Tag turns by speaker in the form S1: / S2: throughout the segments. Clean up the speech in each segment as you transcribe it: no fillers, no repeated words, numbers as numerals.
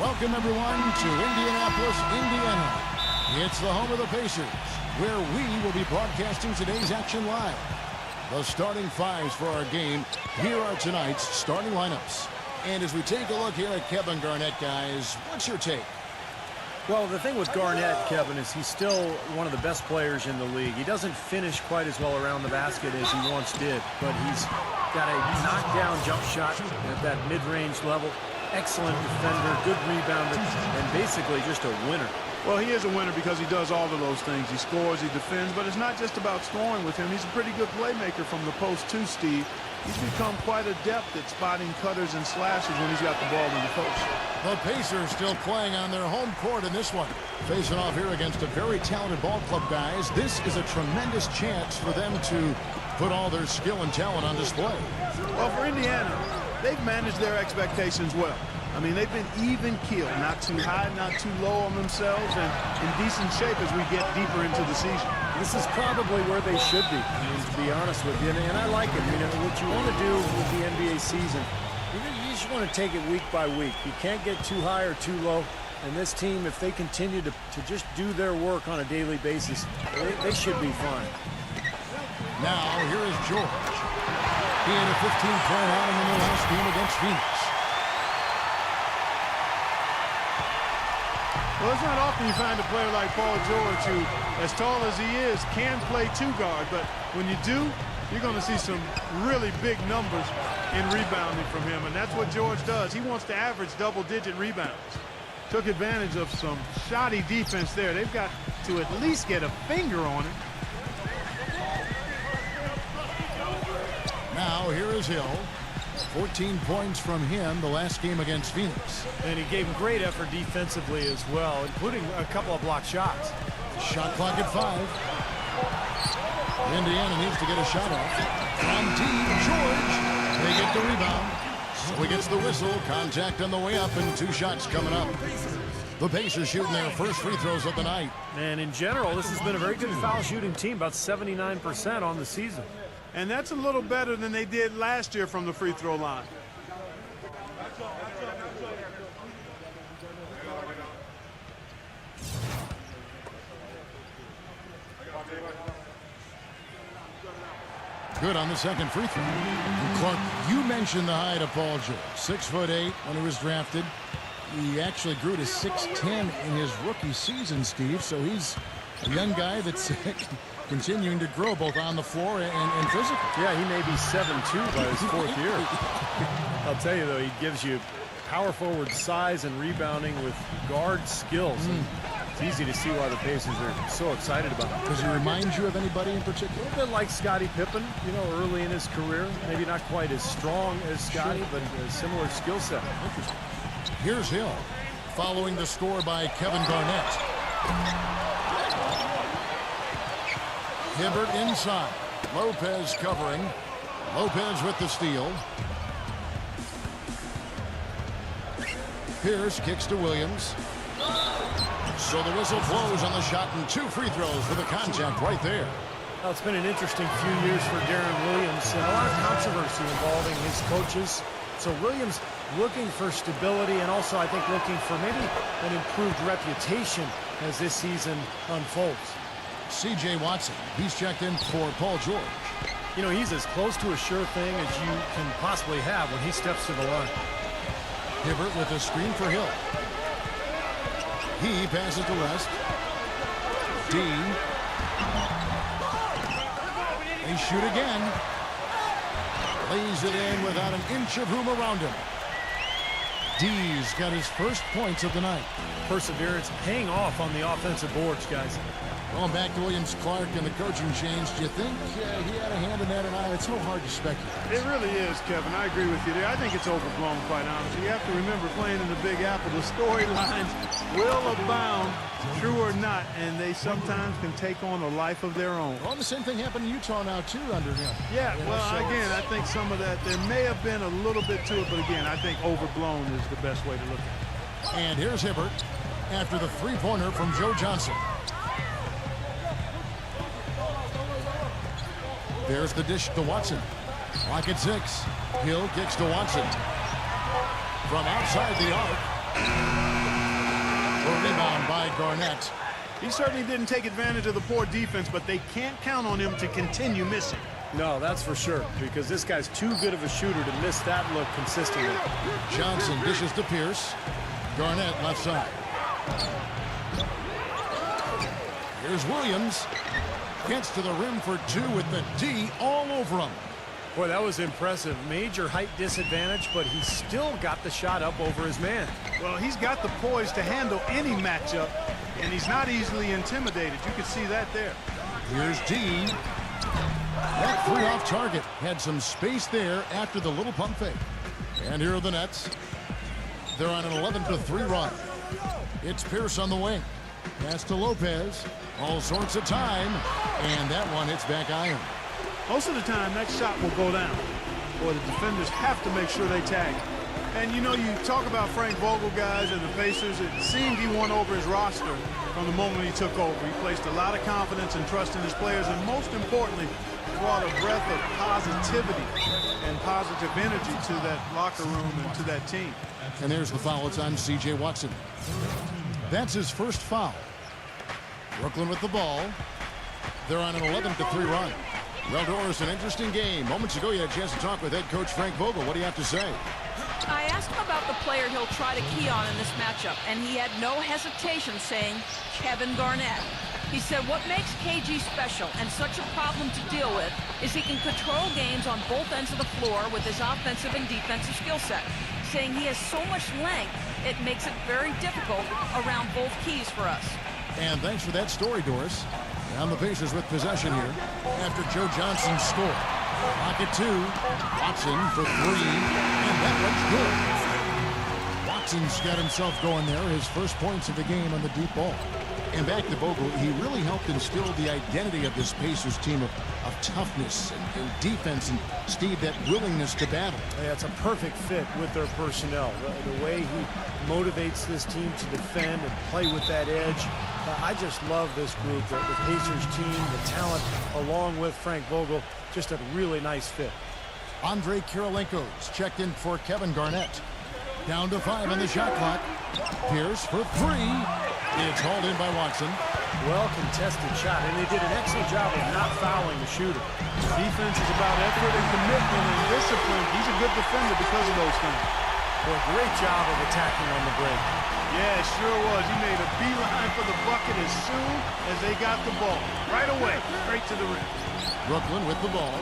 S1: Welcome, everyone, to Indianapolis, Indiana. It's the home of the Pacers, where we will be broadcasting today's action live. The starting fives for our game. Here are tonight's starting lineups. And as we take a look here at Kevin Garnett, guys, what's your take?
S2: Well, the thing with Garnett, Kevin, is he's still one of the best players in the league. He doesn't finish quite as well around the basket as he once did, but he's got a knockdown jump shot at that mid-range level. Excellent defender, good rebounder, and basically just a winner.
S3: Well, he is a winner because he does all of those things. He scores, he defends, but it's not just about scoring with him. He's a pretty good playmaker from the post too, Steve. He's become quite adept at spotting cutters and slashes when he's got the ball in the post.
S1: The Pacers still playing on their home court in this one. Facing off here against a very talented ball club, guys. This is a tremendous chance for them to put all their skill and talent on display.
S3: Well, for Indiana, they've managed their expectations well. I mean, they've been even keeled, not too high, not too low on themselves, and in decent shape as we get deeper into the season.
S2: This is probably where they should be, to be honest with you, and I like it. You know, what you want to do with the NBA season, you just want to take it week by week. You can't get too high or too low, and this team, if they continue to just do their work on a daily basis, they should be fine.
S1: Now, here is George. He had a 15-point outing in the last game against Phoenix.
S3: Well, it's not often you find a player like Paul George who, as tall as he is, can play two guard. But when you do, you're going to see some really big numbers in rebounding from him. And that's what George does. He wants to average double-digit rebounds. Took advantage of some shoddy defense there. They've got to at least get a finger on it.
S1: Now, here is Hill. 14 points from him the last game against Phoenix.
S2: And he gave him great effort defensively as well, including a couple of blocked shots.
S1: Shot clock at 5. Indiana needs to get a shot off. From deep, George. They get the rebound. So he gets the whistle. Contact on the way up, and 2 shots coming up. The Pacers shooting their first free throws of the night.
S2: And in general, this has been a very good foul shooting team, about 79% on the season.
S3: And that's a little better than they did last year from the free throw line.
S1: Good on the second free throw. And Clark, you mentioned the height of Paul George. 6'8" when he was drafted. He actually grew to 6'10" in his rookie season, Steve. So he's a young guy that's continuing to grow both on the floor and physically.
S2: Yeah, he may be 7'2" by his 4th year. I'll tell you, though, he gives you power forward size and rebounding with guard skills. It's easy to see why the Pacers are so excited about him.
S1: Does he remind you of anybody in particular?
S2: A little bit like Scottie Pippen, you know, early in his career. Maybe not quite as strong as Scottie, but a similar skill set.
S1: Interesting. Here's Hill, following the score by Kevin Garnett. Hibbert inside. Lopez covering. Lopez with the steal. Pierce kicks to Williams. So the whistle blows on the shot, and 2 free throws for the contact right there.
S2: Well, it's been an interesting few years for Darren Williams, and a lot of controversy involving his coaches. So Williams looking for stability, and also I think looking for maybe an improved reputation as this season unfolds.
S1: C.J. Watson, he's checked in for Paul George.
S2: You know, he's as close to a sure thing as you can possibly have when he steps to the line.
S1: Hibbert with a screen for Hill. He passes to West. Dean. They shoot again. Lays it in without an inch of room around him. D's got his first points of the night.
S2: Perseverance paying off on the offensive boards, guys.
S1: Going back to Williams, Clark, and the coaching change, do you think he had a hand in that or not? It's so hard to speculate.
S3: It really is, Kevin. I agree with you there. I think it's overblown, quite honestly. You have to remember, playing in the Big Apple, the storylines will abound, true or not, and they sometimes can take on a life of their own.
S1: Well, the same thing happened in Utah now, too, under him.
S3: Yeah, well, again, I think some of that, there may have been a little bit to it, but again, I think overblown is the best way to look at it.
S1: And here's Hibbert after the three-pointer from Joe Johnson. There's the dish to Watson. Clock at 6. Hill kicks to Watson. From outside the arc. The rebound by Garnett.
S3: He certainly didn't take advantage of the poor defense, but they can't count on him to continue missing.
S2: No, that's for sure, because this guy's too good of a shooter to miss that look consistently.
S1: Johnson dishes to Pierce. Garnett left side. Here's Williams. Gets to the rim for two with the D all over him.
S2: Boy, that was impressive. Major height disadvantage, but he still got the shot up over his man.
S3: Well, he's got the poise to handle any matchup, and he's not easily intimidated. You can see that there.
S1: Here's D. That three off target. Had some space there after the little pump fake. And here are the Nets. They're on an 11-3 run. It's Pierce on the wing. Pass to Lopez. All sorts of time. And that one hits back iron.
S3: Most of the time, that shot will go down. Boy, the defenders have to make sure they tag it. And, you know, you talk about Frank Vogel guys and the Pacers. It seemed he won over his roster from the moment he took over. He placed a lot of confidence and trust in his players, and most importantly, brought a breath of positivity and positive energy to that locker room and to that team.
S1: And there's the foul. It's on C.J. Watson. That's his first foul. Brooklyn with the ball. They're on an 11-3 run. Well, Doris, an interesting game. Moments ago, you had a chance to talk with head coach Frank Vogel. What do you have to say?
S4: I asked him about the player he'll try to key on in this matchup, and he had no hesitation saying Kevin Garnett. He said what makes KG special and such a problem to deal with is he can control games on both ends of the floor with his offensive and defensive skill set. Saying he has so much length, it makes it very difficult around both keys for us.
S1: And thanks for that story, Doris. Down the Pacers with possession here after Joe Johnson's score. Pocket two. Watson for three. And that one's good. Watson's got himself going there. His first points of the game on the deep ball. And back to Vogel, he really helped instill the identity of this Pacers team of toughness and defense, and Steve, that willingness to battle.
S2: Yeah, it's a perfect fit with their personnel. The way he motivates this team to defend and play with that edge. I just love this group, the Pacers team, the talent, along with Frank Vogel. Just a really nice fit.
S1: Andre Kirilenko's checked in for Kevin Garnett. Down to 5 on the shot clock. Pierce for three. It's hauled in by Watson.
S2: Well-contested shot, and they did an excellent job of not fouling the shooter.
S3: Defense is about effort and commitment and discipline. He's a good defender because of those things.
S2: Well, great job of attacking on the break.
S3: Yeah, it sure was. He made a beeline for the bucket as soon as they got the ball. Right away, straight to the rim.
S1: Brooklyn with the ball.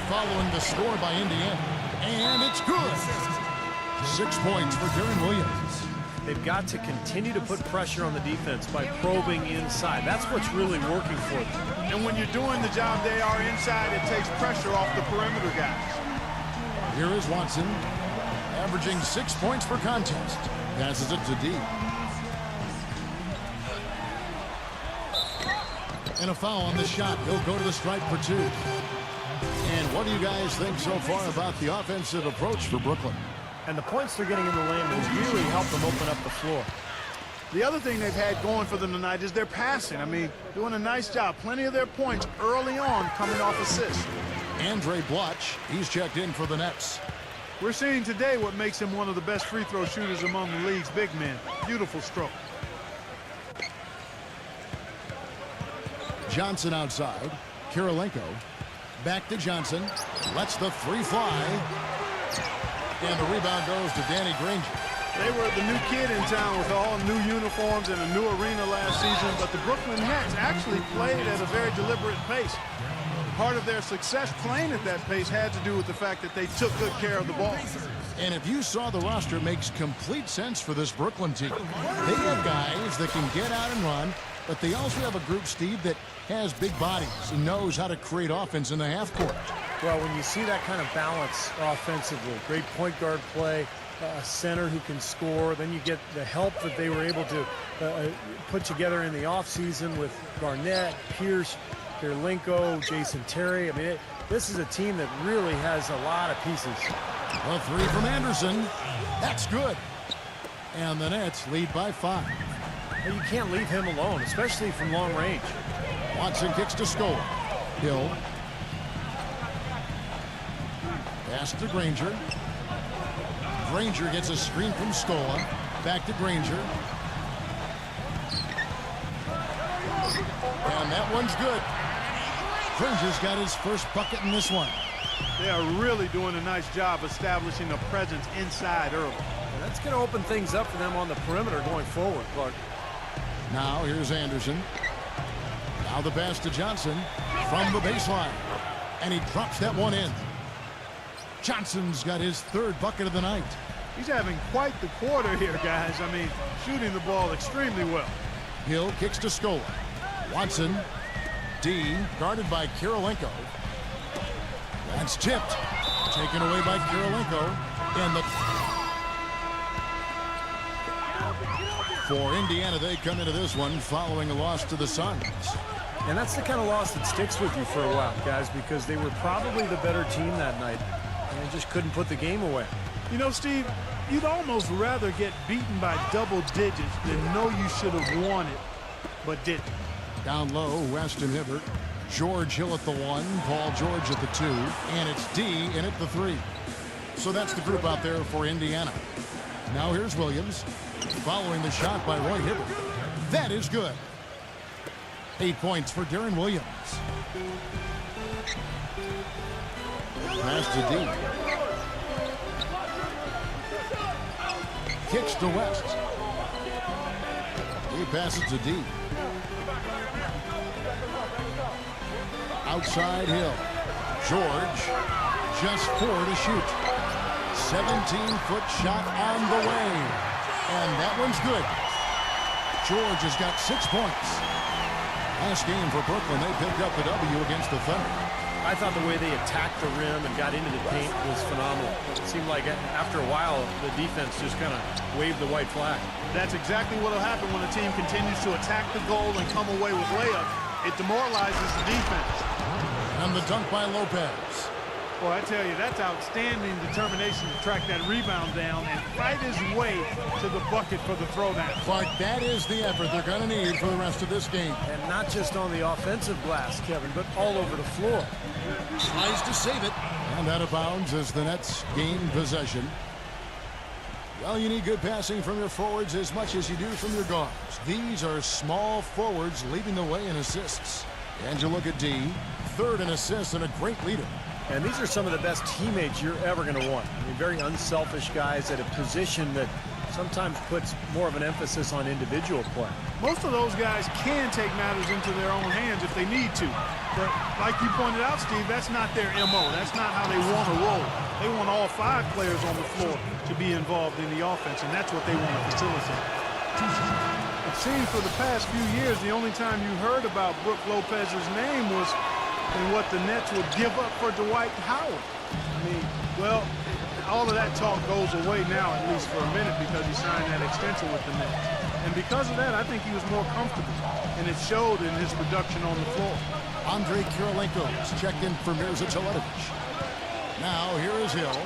S1: Following the score by Indiana. And it's good. 6 points for Darren Williams.
S2: They've got to continue to put pressure on the defense by probing inside. That's what's really working for them.
S3: And when you're doing the job they are inside, it takes pressure off the perimeter guys.
S1: Here is Watson, averaging 6 points per contest. Passes it to D. And a foul on the shot. He'll go to the stripe for two. And what do you guys think so far about the offensive approach for Brooklyn?
S2: And the points they're getting in the lane has really helped them open up the floor.
S3: The other thing they've had going for them tonight is their passing. I mean, doing a nice job. Plenty of their points early on coming off assists.
S1: Andre Blotch, he's checked in for the Nets.
S3: We're seeing today what makes him one of the best free throw shooters among the league's big men. Beautiful stroke.
S1: Johnson outside. Kirilenko. Back to Johnson. Lets the three fly. And the rebound goes to Danny Granger.
S3: They were the new kid in town with all new uniforms and a new arena last season, but the Brooklyn Nets actually played at a very deliberate pace. Part of their success playing at that pace had to do with the fact that they took good care of the ball.
S1: And if you saw the roster, it makes complete sense for this Brooklyn team. They have guys that can get out and run, but they also have a group, Steve, that has big bodies and knows how to create offense in the half court.
S2: Well, when you see that kind of balance offensively, great point guard play, a center who can score, then you get the help that they were able to put together in the offseason with Garnett, Pierce, Kirilenko, Jason Terry. I mean, this is a team that really has a lot of pieces.
S1: A three from Anderson. That's good. And the Nets lead by 5.
S2: Well, you can't leave him alone, especially from long range.
S1: Watson kicks to Scola. Hill. Pass to Granger. Granger gets a screen from Scola. Back to Granger. And that one's good. Granger's got his first bucket in this one.
S3: They are really doing a nice job establishing a presence inside early.
S2: And that's going to open things up for them on the perimeter going forward, Clark.
S1: Now here's Anderson. Now the pass to Johnson from the baseline. And he drops that one in. Johnson's got his third bucket of the night.
S3: He's having quite the quarter here, guys. I mean, shooting the ball extremely well.
S1: Hill kicks to Scola. Watson. D guarded by Kirilenko. That's tipped. Taken away by Kirilenko. And for Indiana, they come into this one following a loss to the Suns.
S2: And that's the kind of loss that sticks with you for a while, guys, because they were probably the better team that night. And they just couldn't put the game away.
S3: You know, Steve, you'd almost rather get beaten by double digits than know you should have won it, but didn't.
S1: Down low, Weston Hibbert. George Hill at the 1, Paul George at the 2, and it's D in at the 3. So that's the group out there for Indiana. Now here's Williams, following the shot by Roy Hibbert. That is good. 8 points for Darren Williams. Pass to D. Kicks to West. He passes to D. Outside Hill. George, just 4 to shoot. 17-foot shot on the way. And that one's good. George has got 6 points. Last game for Brooklyn, they picked up the W against the Thunder.
S2: I thought the way they attacked the rim and got into the paint was phenomenal. It seemed like after a while, the defense just kind of waved the white flag. That's exactly what will happen when a team continues to attack the goal and come away with layups. It demoralizes the defense.
S1: And the dunk by Lopez.
S3: Well, I tell you, that's outstanding determination to track that rebound down and fight his way to the bucket for the throwdown.
S1: Clark, that is the effort they're going to need for the rest of this game.
S2: And not just on the offensive glass, Kevin, but all over the floor.
S1: Tries to save it. And out of bounds as the Nets gain possession. Well, you need good passing from your forwards as much as you do from your guards. These are small forwards leading the way in assists. And you look at D, third in assists and a great leader.
S2: And these are some of the best teammates you're ever going to want. I mean, very unselfish guys at a position that sometimes puts more of an emphasis on individual play.
S3: Most of those guys can take matters into their own hands if they need to. But like you pointed out, Steve, that's not their MO. That's not how they want to roll. They want all 5 players on the floor to be involved in the offense, and that's what they want to facilitate. It seems for the past few years, the only time you heard about Brook Lopez's name was in what the Nets would give up for Dwight Howard. I mean, well, all of that talk goes away now, at least for a minute, because he signed that extension with the Nets. And because of that, I think he was more comfortable, and it showed in his production on the floor.
S1: Andre Kirilenko is checked in for Mirza Teletovic. Now here is Hill.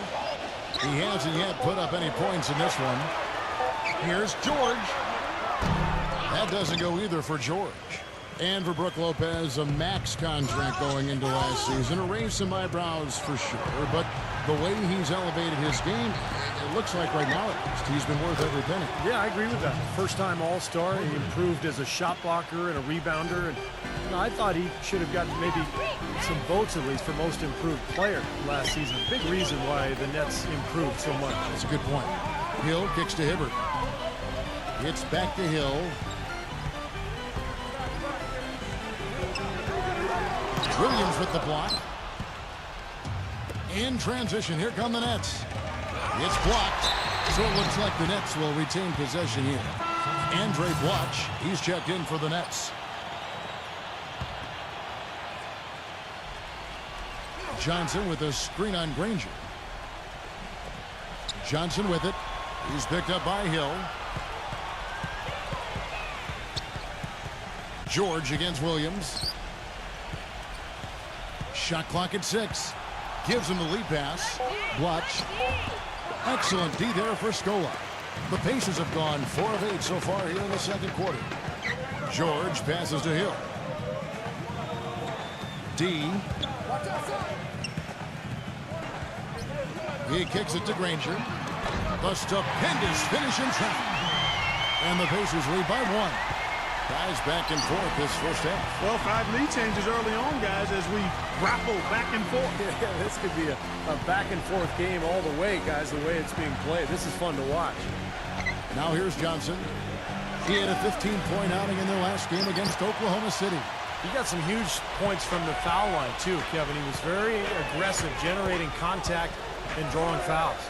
S1: He hasn't yet put up any points in this one. Here's George. That doesn't go either for George. And for Brook Lopez, a max contract going into last season. It raised some eyebrows for sure, but the way he's elevated his game, it looks like right now at least he's been worth every penny.
S2: Yeah, I agree with that. First-time All-Star, he improved as a shot blocker and a rebounder. And I thought he should have gotten maybe some votes at least for most improved player last season. Big reason why the Nets improved so much.
S1: That's a good point. Hill kicks to Hibbert. It's back to Hill. Williams with the block. In transition, here come the Nets. It's blocked, so it looks like the Nets will retain possession here. Andre Blatch, he's checked in for the Nets. Johnson with a screen on Granger. Johnson with it. He's picked up by Hill. George against Williams. Shot clock at 6. Gives him the lead pass. Blatch. Excellent D there for Scola. The Pacers have gone 4 of 8 so far here in the second quarter. George passes to Hill. D. He kicks it to Granger. The stupendous finish in trap. And the Pacers lead by 1. Guys back and forth this first half.
S3: Well, 5 lead changes early on, guys, as we grapple back and forth.
S2: Yeah, this could be a back and forth game all the way, guys, the way it's being played. This is fun to watch.
S1: Now here's Johnson. He had a 15-point outing in their last game against Oklahoma City.
S2: He got some huge points from the foul line, too, Kevin. He was very aggressive, generating contact and drawing fouls.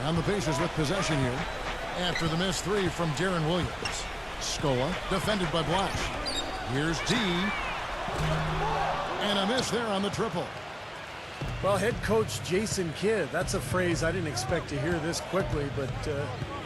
S1: And the Pacers with possession here after the missed 3 from Deron Williams. Scola defended by Blash. Here's D. And a miss there on the triple.
S2: Well, head coach Jason Kidd, that's a phrase I didn't expect to hear this quickly, but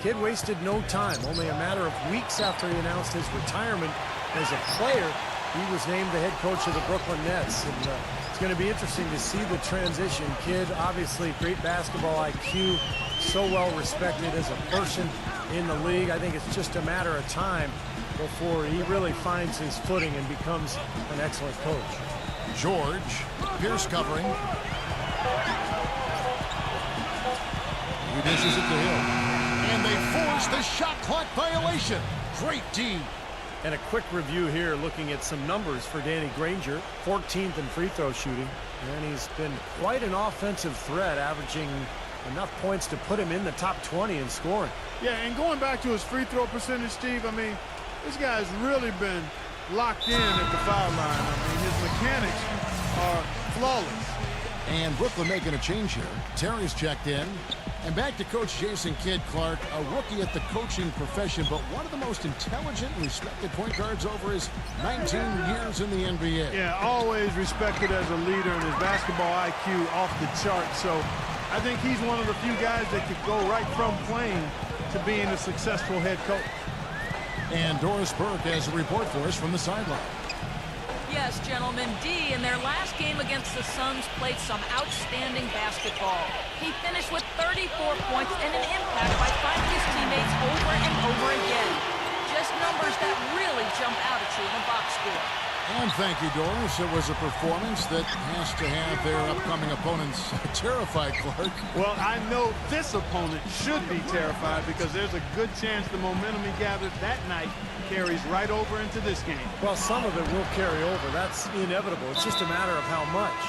S2: Kidd wasted no time. Only a matter of weeks after he announced his retirement as a player, he was named the head coach of the Brooklyn Nets. And it's going to be interesting to see the transition. Kidd, obviously, great basketball IQ, so well respected as a person in the league. I think it's just a matter of time before he really finds his footing and becomes an excellent coach.
S1: George, Pierce covering. He dishes it to Hill. And they force the shot clock violation. Great D.
S2: And a quick review here looking at some numbers for Danny Granger. 14th in free throw shooting. And he's been quite an offensive threat, averaging enough points to put him in the top 20 in scoring.
S3: Yeah, and going back to his free throw percentage, Steve, I mean, this guy's really been locked in at the foul line. I mean, his mechanics are flawless.
S1: And Brooklyn making a change here. Terry's checked in. And back to Coach Jason Kidd, Clark, a rookie at the coaching profession, but one of the most intelligent and respected point guards over his 19 years in the NBA.
S3: Yeah, always respected as a leader, and his basketball IQ off the chart. So I think he's one of the few guys that could go right from playing to being a successful head coach.
S1: And Doris Burke has a report for us from the sideline.
S4: Yes, gentlemen, D in their last game against the Suns played some outstanding basketball. He finished with 34 points and an impact by finding his teammates over and over again. Just numbers that really jump out at you in a box score.
S1: And thank you, Doris. It was a performance that has to have their upcoming opponents terrified, Clark.
S3: Well, I know this opponent should be terrified because there's a good chance the momentum he gathered that night carries right over into this game.
S2: Well, some of it will carry over. That's inevitable. It's just a matter of how much.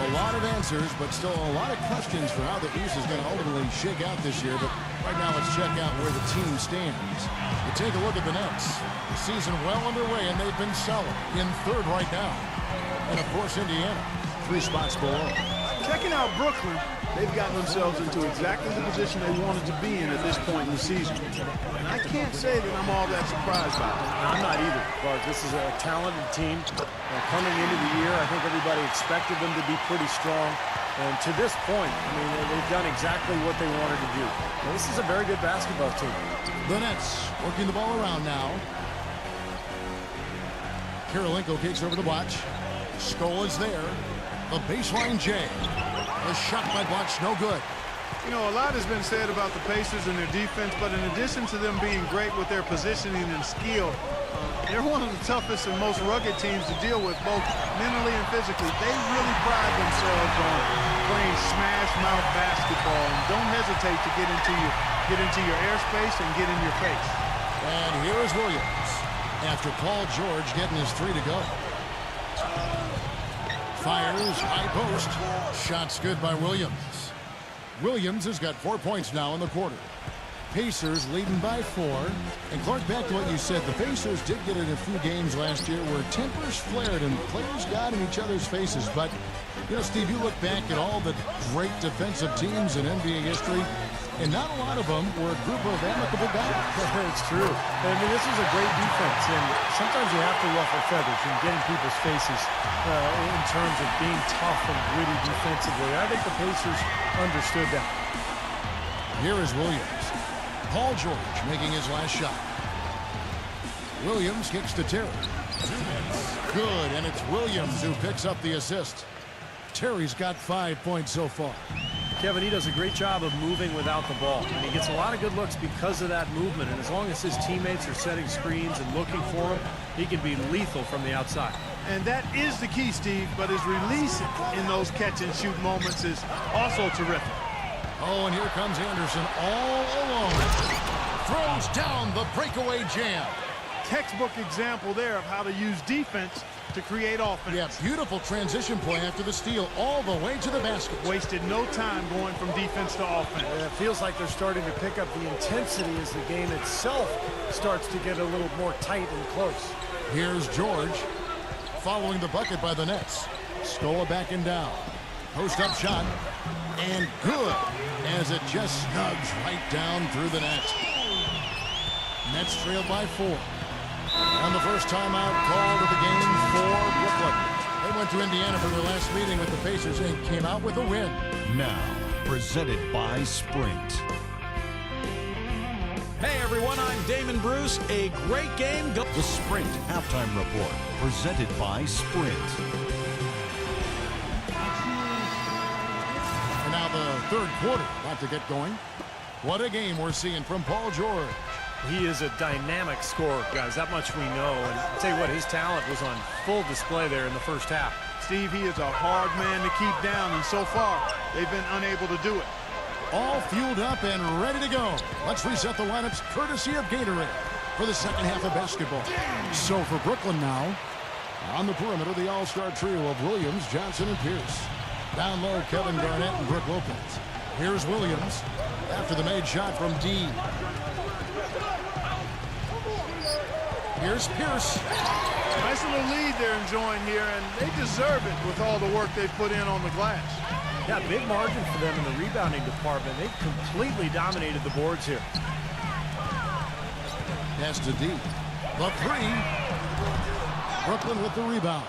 S1: A lot of answers, but still a lot of questions for how the East is going to ultimately shake out this year. But right now, let's check out where the team stands. You take a look at the Nets. The season well underway, and they've been solid in third right now. And, of course, Indiana, 3 spots below.
S3: Checking out Brooklyn, they've gotten themselves into exactly the position they wanted to be in at this point in the season. And I can't say that I'm all that surprised by it.
S2: I'm not either, Clark. This is a talented team. Coming into the year, I think everybody expected them to be pretty strong. And to this point, I mean, they've done exactly what they wanted to do. Well, this is a very good basketball team.
S1: The Nets working the ball around now. Karolinko kicks over to Blatch. Skola's there. The baseline J. The shot by Blatch, no good.
S3: You know, a lot has been said about the Pacers and their defense, but in addition to them being great with their positioning and skill, they're one of the toughest and most rugged teams to deal with, both mentally and physically. They really pride themselves on playing smash-mouth basketball, and don't hesitate to get into your airspace and get in your face.
S1: And here is Williams after Paul George getting his 3 to go. Fires, high post. Shots good by Williams. Williams has got 4 points now in the quarter. Pacers leading by 4. And Clark, back to what you said, the Pacers did get in a few games last year where tempers flared and players got in each other's faces. But, you know, Steve, you look back at all the great defensive teams in NBA history, and not a lot of them were a group of amicable guys.
S2: It's true. I mean, this is a great defense, and sometimes you have to ruffle feathers and get in people's faces in terms of being tough and gritty defensively. I think the Pacers understood that.
S1: Here is Williams. Paul George making his last shot. Williams kicks to Terry. Good, and it's Williams who picks up the assist. Terry's got 5 points so far.
S2: Kevin, he does a great job of moving without the ball. And he gets a lot of good looks because of that movement. And as long as his teammates are setting screens and looking for him, he can be lethal from the outside.
S3: And that is the key, Steve, but his release in those catch-and-shoot moments is also terrific.
S1: Oh, and here comes Anderson all alone. Throws down the breakaway jam.
S3: Textbook example there of how to use defense to create offense.
S1: Yeah, beautiful transition play after the steal all the way to the basket.
S3: Wasted no time going from defense to offense.
S2: Yeah, it feels like they're starting to pick up the intensity as the game itself starts to get a little more tight and close.
S1: Here's George following the bucket by the Nets. Stola backing down. Post-up shot. And good as it just snugs right down through the net. Nets trailed by 4. And the first timeout called of the game for Brooklyn. They went to Indiana for their last meeting with the Pacers and came out with a win.
S5: Now, presented by Sprint.
S6: Hey everyone, I'm Damon Bruce. A great game.
S5: The Sprint Halftime Report, presented by Sprint.
S1: And now the third quarter about to get going. What a game we're seeing from Paul George.
S2: He is a dynamic scorer, guys. That much we know. And I'll tell you what, his talent was on full display there in the first half.
S3: Steve, he is a hard man to keep down, and so far, they've been unable to do it.
S1: All fueled up and ready to go. Let's reset the lineups courtesy of Gatorade for the second half of basketball. So for Brooklyn now, on the perimeter, the all-star trio of Williams, Johnson, and Pierce. Down low, Kevin Garnett and Brook Lopez. Here's Williams after the made shot from D. Here's Pierce.
S3: Nice little lead they're enjoying here, and they deserve it with all the work they put in on the glass.
S2: Yeah, big margin for them in the rebounding department. They completely dominated the boards here.
S1: Pass to D. The 3. Brooklyn with the rebound.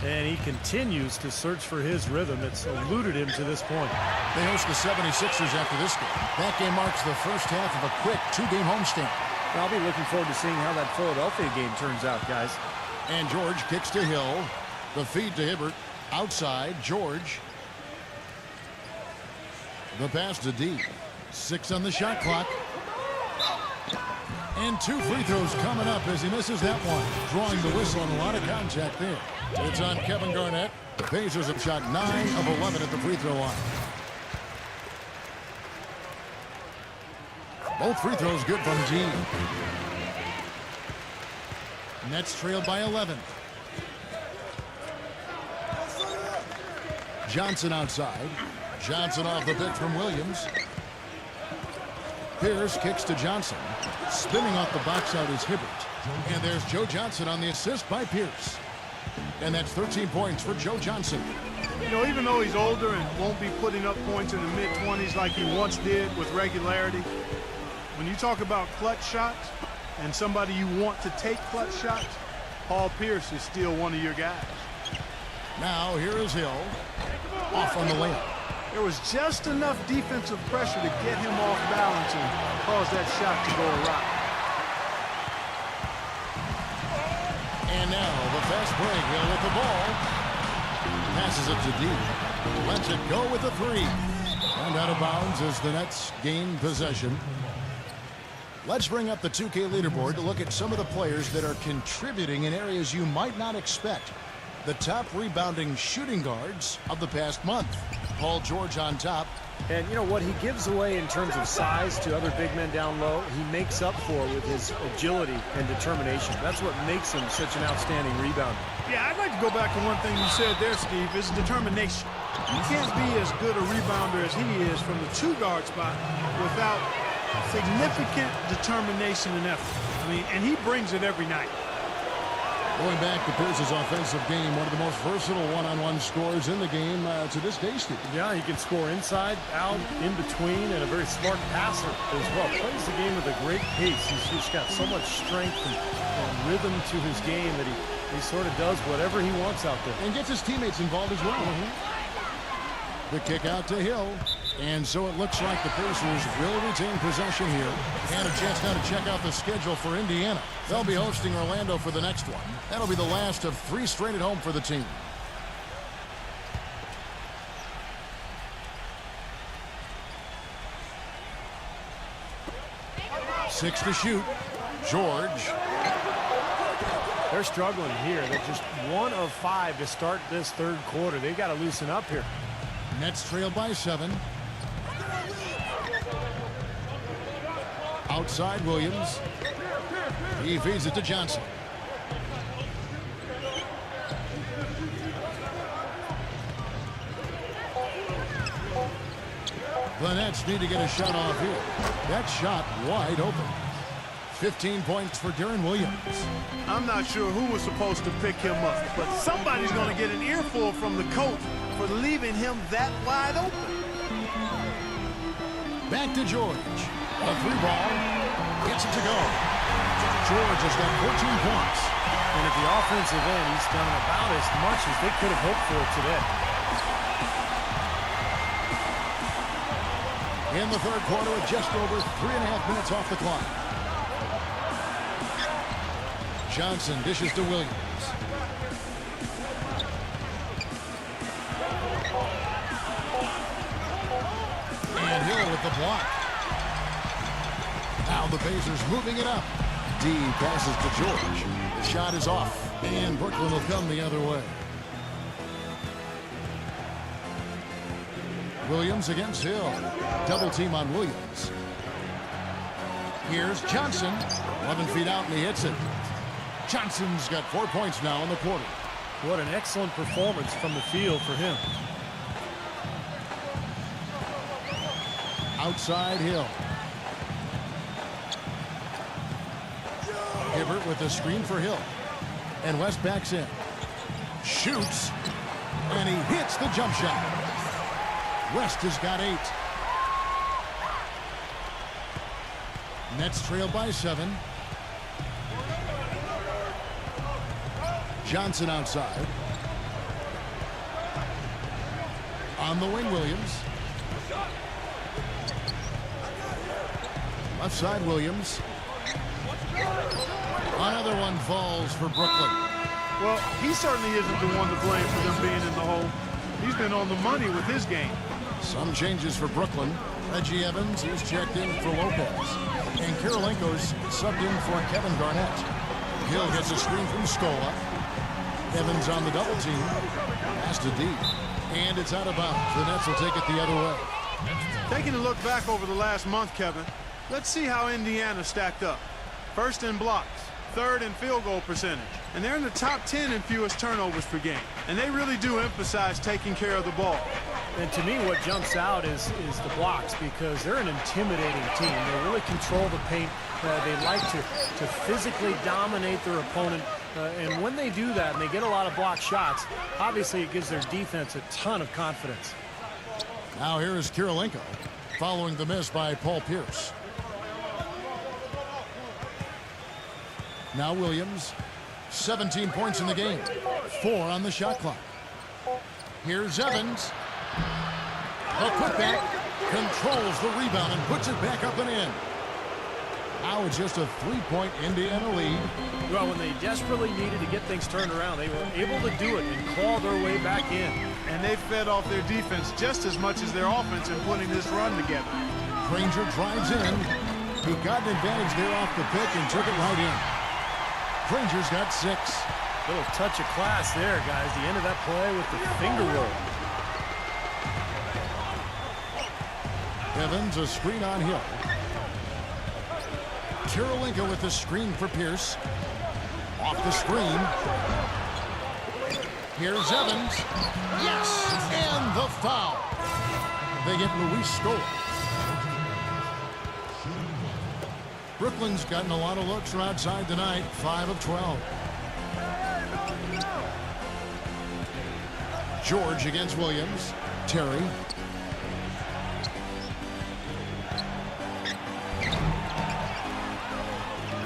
S2: And he continues to search for his rhythm. It's eluded him to this point.
S1: They host the 76ers after this game. That game marks the first half of a quick 2-game homestand.
S2: I'll be looking forward to seeing how that Philadelphia game turns out, guys.
S1: And George kicks to Hill. The feed to Hibbert. Outside, George. The pass to D. 6 on the shot clock. And 2 free throws coming up as he misses that one. Drawing the whistle and a lot of contact there. It's on Kevin Garnett. The Pacers have shot 9 of 11 at the free throw line. Both free throws good from G. Nets trailed by 11. Johnson outside. Johnson off the pick from Williams. Pierce kicks to Johnson. Spinning off the box out is Hibbert. And there's Joe Johnson on the assist by Pierce. And that's 13 points for Joe Johnson.
S3: You know, even though he's older and won't be putting up points in the mid-20s like he once did with regularity, when you talk about clutch shots and somebody you want to take clutch shots, Paul Pierce is still one of your guys.
S1: Now here is Hill. Off on the layup.
S3: There was just enough defensive pressure to get him off balance and cause that shot to go awry.
S1: And now the fast break. Hill with the ball. Passes it to D. Lets it go with the 3. And out of bounds as the Nets gain possession. Let's bring up the 2K leaderboard to look at some of the players that are contributing in areas you might not expect. The top rebounding shooting guards of the past month. Paul George on top.
S2: And you know what he gives away in terms of size to other big men down low, he makes up for with his agility and determination. That's what makes him such an outstanding rebounder.
S3: Yeah, I'd like to go back to one thing you said there, Steve, is determination. You can't be as good a rebounder as he is from the 2-guard spot without significant determination and effort. I mean, and he brings it every night.
S1: Going back to Pierce's offensive game, one of the most versatile one-on-one scorers in the game to this day, Steve.
S2: Yeah, he can score inside, out, in between, and a very smart passer as well. Plays the game with a great pace. He's just got so much strength and rhythm to his game that he sort of does whatever he wants out there.
S1: And gets his teammates involved as well. The kick out to Hill. And so it looks like the Pacers will retain possession here. And a chance now to check out the schedule for Indiana. They'll be hosting Orlando for the next one. That'll be the last of 3 straight at home for the team. Six to shoot. George.
S2: They're struggling here. They're just 1 of 5 to start this third quarter. They've got to loosen up here.
S1: Nets trailed by 7. Outside Williams. He feeds it to Johnson. The Nets need to get a shot off here. That shot wide open. 15 points for Darren Williams.
S3: I'm not sure who was supposed to pick him up, but somebody's going to get an earful from the coach for leaving him that wide open.
S1: Back to George. A three ball. Gets it to go. George has got 14 points.
S2: And at the offensive end, he's done about as much as they could have hoped for today.
S1: In the third quarter with just over 3.5 minutes off the clock. Johnson dishes to Williams. And Hill with the block. Now the Pacers moving it up. D passes to George. The shot is off. And Brooklyn will come the other way. Williams against Hill. Double team on Williams. Here's Johnson. 11 feet out and he hits it. Johnson's got 4 points now in the quarter.
S2: What an excellent performance from the field for him.
S1: Outside Hill. Hibbert with the screen for Hill. And West backs in. Shoots. And he hits the jump shot. West has got 8. Nets trail by 7. Johnson outside. On the wing, Williams. Left side, Williams. Another one falls for Brooklyn.
S3: Well, he certainly isn't the one to blame for them being in the hole. He's been on the money with his game.
S1: Some changes for Brooklyn. Reggie Evans is checked in for Lopez. And Kirilenko's subbed in for Kevin Garnett. Hill gets a screen from Scola. Evans on the double team. Pass to D. And it's out of bounds. The Nets will take it the other way.
S3: Taking a look back over the last month, Kevin, let's see how Indiana stacked up. First in blocks, third in field goal percentage, and they're in the top 10 in fewest turnovers per game. And they really do emphasize taking care of the ball.
S2: And to me, what jumps out is the blocks, because they're an intimidating team. They really control the paint. They like to physically dominate their opponent. And when they do that and they get a lot of block shots, obviously it gives their defense a ton of confidence.
S1: Now here is Kirilenko following the miss by Paul Pierce. Now Williams, 17 points in the game, 4 on the shot clock. Here's Evans. A putback, controls the rebound and puts it back up and in. Now it's just a 3-point Indiana lead.
S2: Well, when they desperately needed to get things turned around, they were able to do it and claw their way back in.
S3: And they fed off their defense just as much as their offense in putting this run together.
S1: Granger drives in. He got an advantage there off the pick and took it right in. Granger's got 6.
S2: Little touch of class there, guys. The end of that play with the finger roll.
S1: Evans, a screen on Hill. Kirilenko with the screen for Pierce. Off the screen. Here's Evans. Yes! And the foul. They get Luis Scola. Brooklyn's gotten a lot of looks from outside tonight. 5 of 12. George against Williams. Terry.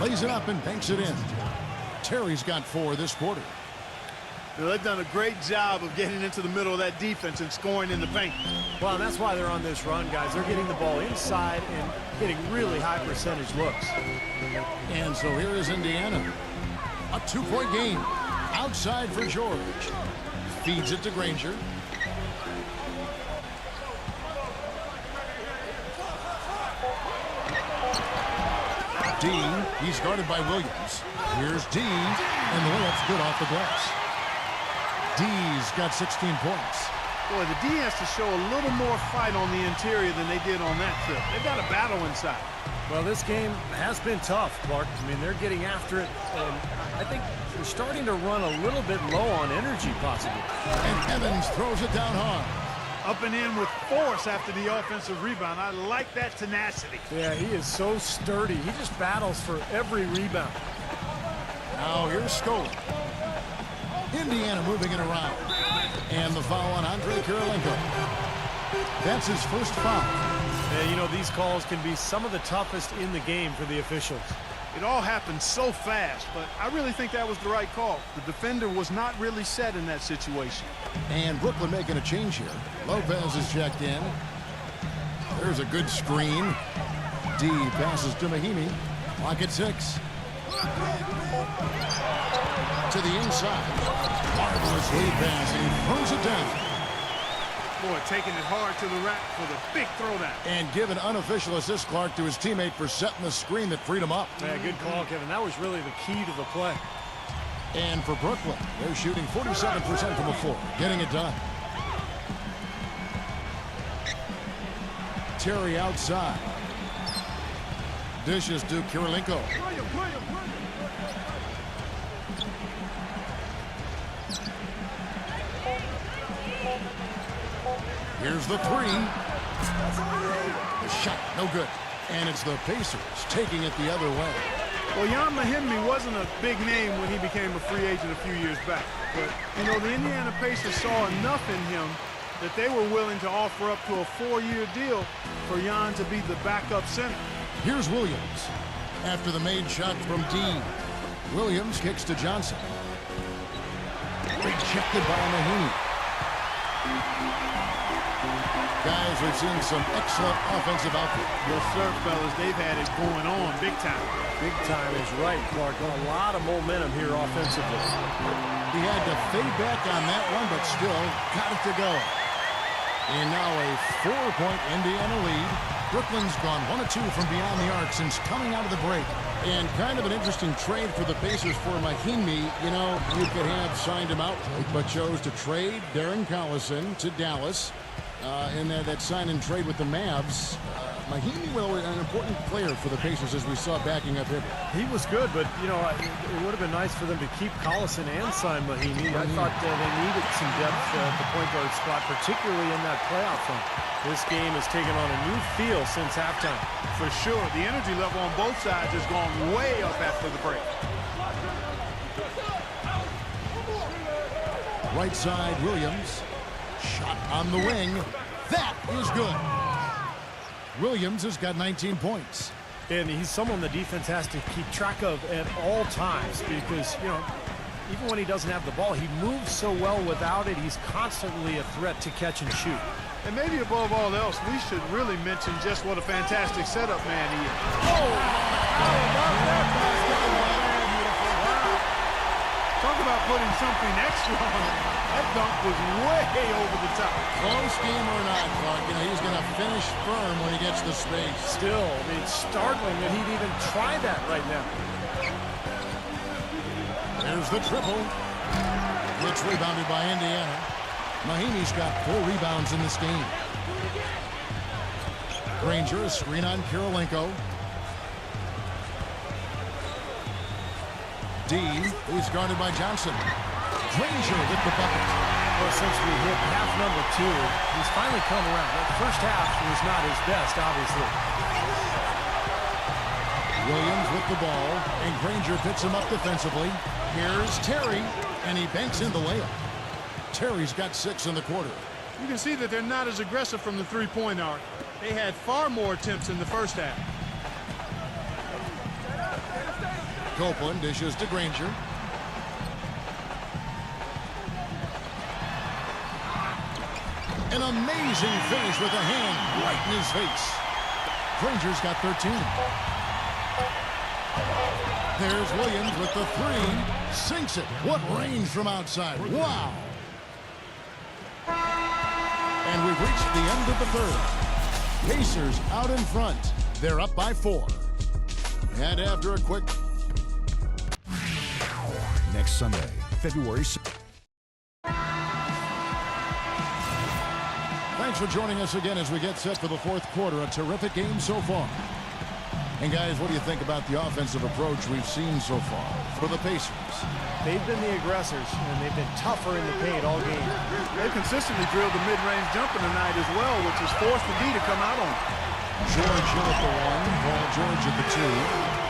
S1: Lays it up and banks it in. Terry's got 4 this quarter.
S3: Well, they've done a great job of getting into the middle of that defense and scoring in the paint.
S2: Well, and that's why they're on this run, guys. They're getting the ball inside and getting really high percentage looks.
S1: And so here is Indiana. A 2-point game. Outside for George. Feeds it to Granger. D, he's guarded by Williams. Here's D, and the layup's good off the glass. D's got 16 points.
S3: Boy, the D has to show a little more fight on the interior than they did on that trip. They've got a battle inside.
S2: Well, this game has been tough, Clark. I mean, they're getting after it, and I think they're starting to run a little bit low on energy, possibly.
S1: And Evans throws it down hard.
S3: Up and in with force after the offensive rebound. I like that tenacity.
S2: Yeah, he is so sturdy. He just battles for every rebound.
S1: Now here's Scola. Indiana moving it around. And the foul on Andre Kirilenko. That's his first foul.
S2: Yeah, you know, these calls can be some of the toughest in the game for the officials.
S3: It all happened so fast, but I really think that was the right call. The defender was not really set in that situation.
S1: And Brooklyn making a change here. Lopez is checked in. There's a good screen. D passes to Mahimi. Clock at 6. To the inside. Marvelous lead pass, and he throws it down.
S3: Boy, taking it hard to the rack for the big throwdown.
S1: And give an unofficial assist, Clark, to his teammate for setting the screen that freed him up.
S2: Yeah, good call, Kevin. That was really the key to the play.
S1: And for Brooklyn, they're shooting 47% from the floor, getting it done. Terry outside. Dishes to Kirilenko. Here's the 3. The shot, no good. And it's the Pacers taking it the other way.
S3: Well, Jan Mahimi wasn't a big name when he became a free agent a few years back. But, you know, the Indiana Pacers saw enough in him that they were willing to offer up to a 4-year deal for Jan to be the backup center.
S1: Here's Williams. After the made shot from Dean. Williams kicks to Johnson. Rejected by Mahimi. Guys, we've seen some excellent offensive output.
S3: Yes, sir, fellas. They've had it going on big time.
S2: Big time is right, Clark. A lot of momentum here offensively.
S1: He had to fade back on that one, but still got it to go. And now a 4-point Indiana lead. Brooklyn's gone 1 of 2 from beyond the arc since coming out of the break. And kind of an interesting trade for the Pacers for Mahimi. You know, you could have signed him out, but chose to trade Darren Collison to Dallas. In that sign and trade with the Mavs. Mahimi, well, an important player for the Pacers as we saw backing up Hibbert.
S2: He was good, but, you know, it would have been nice for them to keep Collison and sign Mahimi. I thought they needed some depth at the point guard spot, particularly in that playoff run. This game has taken on a new feel since halftime.
S3: For sure. The energy level on both sides has gone way up after the break.
S1: Right side, Williams. Shot on the wing. That is good. Williams has got 19 points.
S2: And he's someone the defense has to keep track of at all times because, you know, even when he doesn't have the ball, he moves so well without it. He's constantly a threat to catch and shoot.
S3: And maybe above all else, we should really mention just what a fantastic setup man he is. Talk about putting something extra on it. That dunk was way over the top.
S1: Close game or not, Clark, you know, he's going to finish firm when he gets the space.
S2: Still, I mean, it's startling that he'd even try that right now.
S1: There's the triple. It's rebounded by Indiana. Mahimi's got 4 rebounds in this game. Granger, a screen on Kirilenko. Dean is guarded by Johnson. Granger with the bucket.
S2: Well, since we hit half number 2, he's finally come around. That first half was not his best, obviously.
S1: Williams with the ball, and Granger picks him up defensively. Here's Terry, and he banks in the layup. Terry's got 6 in the quarter.
S3: You can see that they're not as aggressive from the three-point arc. They had far more attempts in the first half.
S1: Copeland dishes to Granger. An amazing finish with a hand right in his face. Granger's got 13. There's Williams with the 3. Sinks it. What range from outside. Wow. And we've reached the end of the third. Pacers out in front. They're up by 4. And after a quick...
S5: Next Sunday, February 6th.
S1: Thanks for joining us again as we get set for the 4th quarter. A terrific game so far. And guys, what do you think about the offensive approach we've seen so far for the Pacers?
S2: They've been the aggressors, and they've been tougher in the paint all game.
S3: They've consistently drilled the mid-range jumper tonight as well, which has forced the D to come out on them.
S1: George Hill at the 1, Paul George at the 2.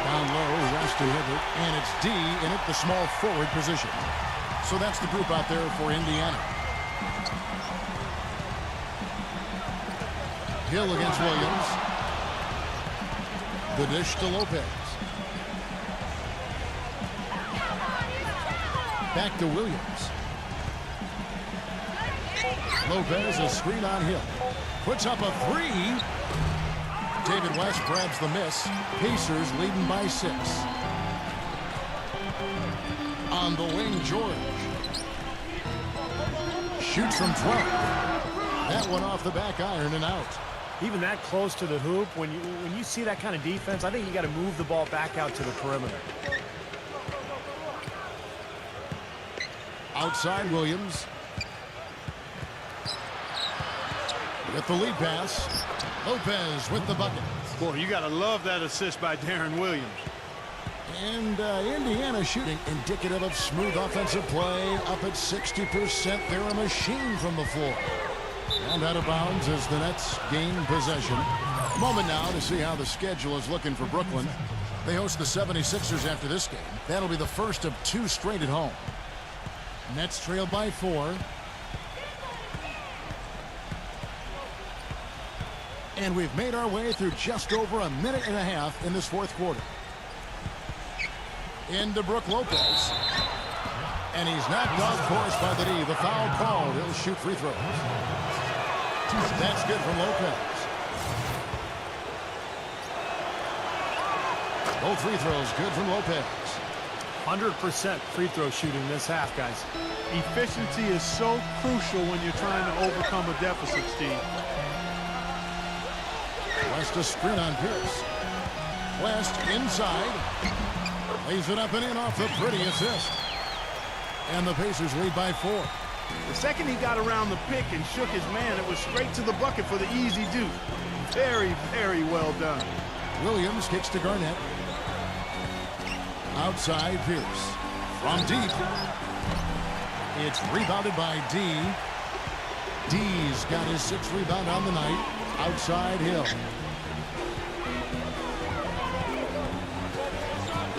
S1: Down low, West and Hibbert, and it's D in at the small forward position. So that's the group out there for Indiana. Hill against Williams. The dish to Lopez. Back to Williams. Lopez, a screen on Hill. Puts up a 3. David West grabs the miss. Pacers leading by 6. On the wing, George. Shoots from 12. That one off the back iron and out.
S2: Even that close to the hoop, when you see that kind of defense, I think you got to move the ball back out to the perimeter.
S1: Outside Williams. With the lead pass. Lopez with the bucket.
S3: Boy, you got to love that assist by Darren Williams.
S1: And Indiana shooting indicative of smooth offensive play. Up at 60%. They're a machine from the floor. And out of bounds as the Nets gain possession. Moment now to see how the schedule is looking for Brooklyn. They host the 76ers after this game. That'll be the first of 2 straight at home. Nets trail by 4. And we've made our way through just over a minute and a half in this fourth quarter. Into Brook Lopez. And he's knocked off course by the D. The foul called. He'll shoot free throws. That's good from Lopez. Both free throws good from Lopez.
S2: 100% free throw shooting this half, guys.
S3: Efficiency is so crucial when you're trying to overcome a deficit, Steve.
S1: West a screen on Pierce. West inside. Lays it up and in off the pretty assist. And the Pacers lead by 4.
S3: The second he got around the pick and shook his man, it was straight to the bucket for the easy do. Very, very well done.
S1: Williams kicks to Garnett. Outside Pierce. From deep. It's rebounded by D. D's got his 6th rebound on the night. Outside Hill.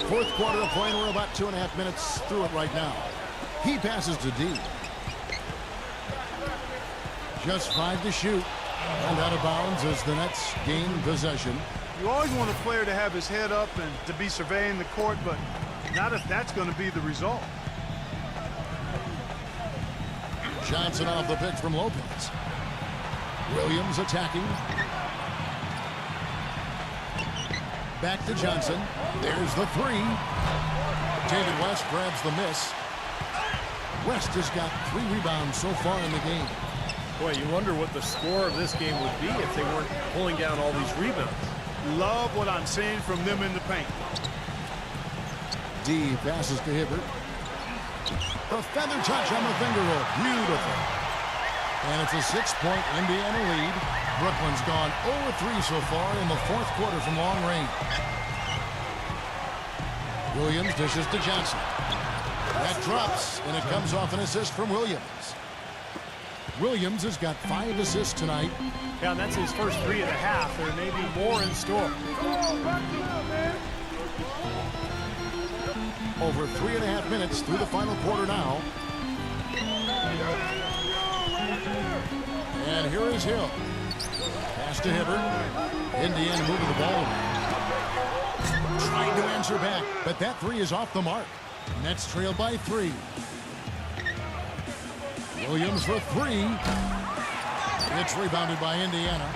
S1: Fourth quarter of play. We're about 2.5 minutes through it right now. He passes to D. Just 5 to shoot. And out of bounds as the Nets gain possession.
S3: You always want a player to have his head up and to be surveying the court, but not if that's going to be the result.
S1: Johnson off the pick from Lopez. Williams attacking. Back to Johnson. There's the 3. David West grabs the miss. West has got 3 rebounds so far in the game.
S2: Boy, you wonder what the score of this game would be if they weren't pulling down all these rebounds.
S3: Love what I'm seeing from them in the paint.
S1: D passes to Hibbert. The feather touch on the finger roll. Beautiful. And it's a 6-point Indiana lead. Brooklyn's gone 0-3 so far in the fourth quarter from long range. Williams dishes to Johnson. That drops, and it comes off an assist from Williams. Williams has got 5 assists tonight.
S2: Yeah, and that's his first 3 of the half. There may be more in store.
S1: Over 3.5 minutes through the final quarter now. And here is Hill. Pass to Hibbert. Indiana moving the ball. Trying to answer back, but that 3 is off the mark. Nets trail by 3. Williams for 3. It's rebounded by Indiana.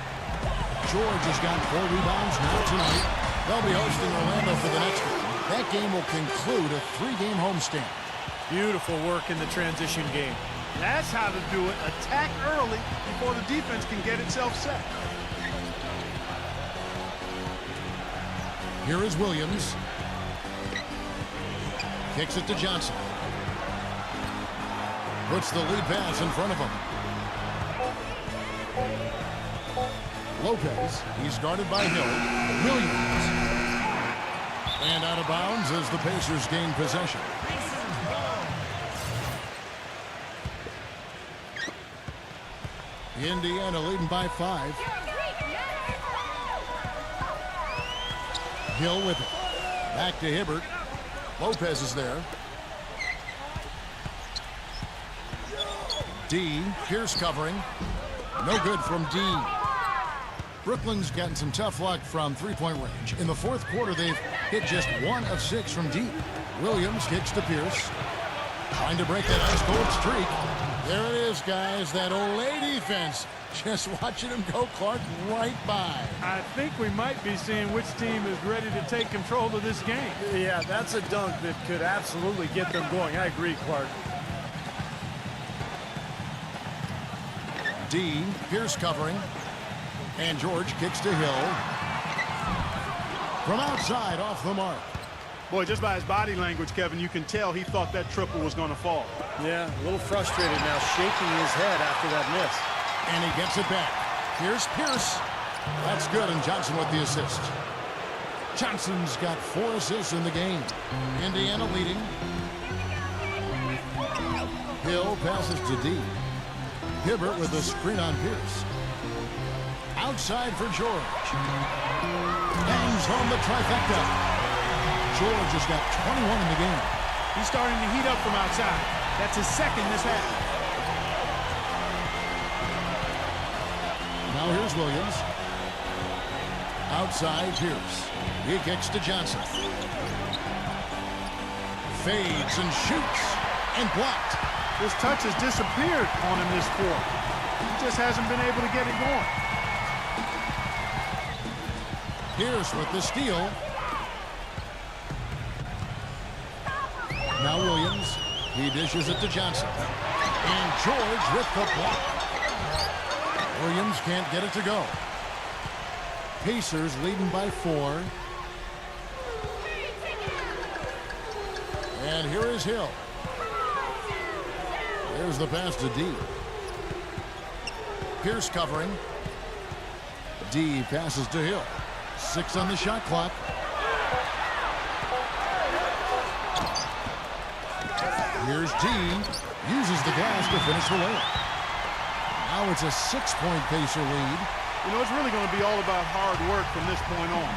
S1: George has got 4 rebounds now tonight. They'll be hosting Orlando for the next one. That game will conclude a 3-game homestand.
S2: Beautiful work in the transition game.
S3: That's how to do it. Attack early before the defense can get itself set.
S1: Here is Williams. Kicks it to Johnson. Puts the lead pass in front of him. Lopez. He's guarded by Hill. Williams. And out of bounds as the Pacers gain possession. Indiana leading by 5. Hill with it. Back to Hibbert. Lopez is there. D. Pierce covering. No good from D. Brooklyn's gotten some tough luck from three-point range. In the fourth quarter, they've hit just 1 of 6 from deep. Williams kicks to Pierce. Trying to break that ice-cold streak. There it is, guys. That Olay defense. Just watching him go, Clark, right by.
S3: I think we might be seeing which team is ready to take control of this game.
S2: Yeah, that's a dunk that could absolutely get them going. I agree, Clark.
S1: D. Pierce covering. And George kicks to Hill. From outside, off the mark.
S3: Boy, just by his body language, Kevin, you can tell he thought that triple was going to fall.
S2: Yeah, a little frustrated now, shaking his head after that miss.
S1: And he gets it back. Pierce. That's good, and Johnson with the assist. Johnson's got 4 assists in the game. Indiana leading. Hill passes to D. Hibbert with a screen on Pierce. Outside for George. Bangs home the trifecta. George has got 21 in the game.
S3: He's starting to heat up from outside. That's his second this half.
S1: Now here's Williams. Outside Pierce. He kicks to Johnson. Fades and shoots. And blocked.
S3: His touch has disappeared on him this quarter. He just hasn't been able to get it going.
S1: Pierce with the steal. Now Williams. He dishes it to Johnson. And George with the block. Williams can't get it to go. Pacers leading by 4. And here is Hill. There's the pass to D. Pierce covering. D passes to Hill. 6 on the shot clock. Here's D. Uses the glass to finish the layup. Now it's a 6-point Pacer lead.
S3: You know, it's really going to be all about hard work from this point on.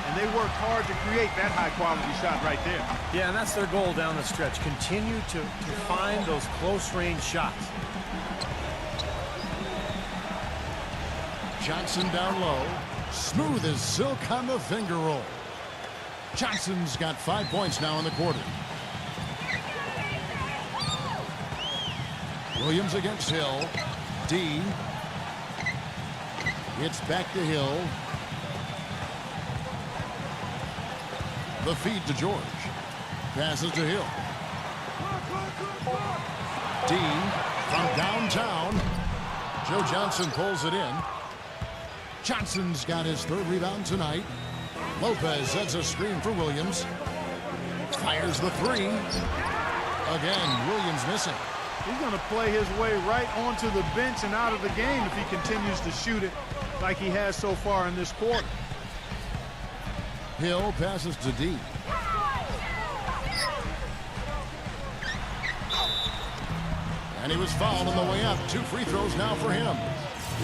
S3: And they worked hard to create that high-quality shot right there.
S2: Yeah, and that's their goal down the stretch. Continue to find those close-range shots.
S1: Johnson down low. Smooth as silk on the finger roll. Johnson's got 5 points now in the quarter. Williams against Hill. D. It's back to Hill. The feed to George. Passes to Hill. D from downtown. Joe Johnson pulls it in. Johnson's got his 3rd rebound tonight. Lopez sets a screen for Williams. Fires the 3. Again, Williams missing.
S3: He's going to play his way right onto the bench and out of the game if he continues to shoot it like he has so far in this quarter.
S1: Hill passes to D. And he was fouled on the way up. 2 free throws now for him.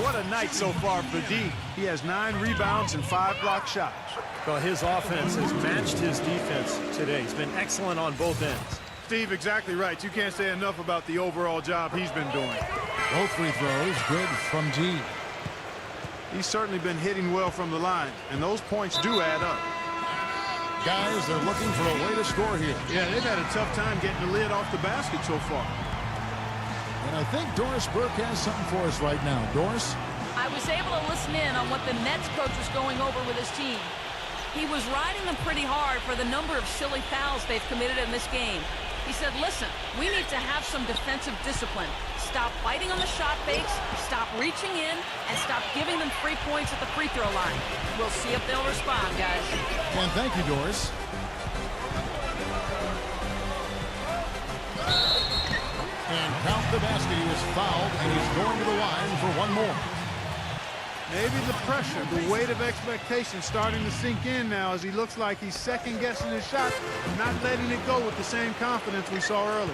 S3: What a night so far for D. He has 9 rebounds and 5 block shots.
S2: Well, his offense has matched his defense today. He's been excellent on both ends.
S3: Steve, exactly right. You can't say enough about the overall job he's been doing.
S1: Both free throws good from D.
S3: He's certainly been hitting well from the line, and those points do add up.
S1: Guys, they're looking for a way to score here.
S3: Yeah, they've had a tough time getting the lid off the basket so far.
S1: And I think Doris Burke has something for us right now. Doris?
S4: I was able to listen in on what the Nets coach was going over with his team. He was riding them pretty hard for the number of silly fouls they've committed in this game. He said, listen, we need to have some defensive discipline. Stop fighting on the shot fakes, stop reaching in, and stop giving them free points at the free throw line. We'll see if they'll respond, guys.
S1: And thank you, Doris. And count the basket. He was fouled, and he's going to the line for one more.
S3: Maybe the pressure, the weight of expectation starting to sink in now as he looks like he's second-guessing his shot, not letting it go with the same confidence we saw earlier.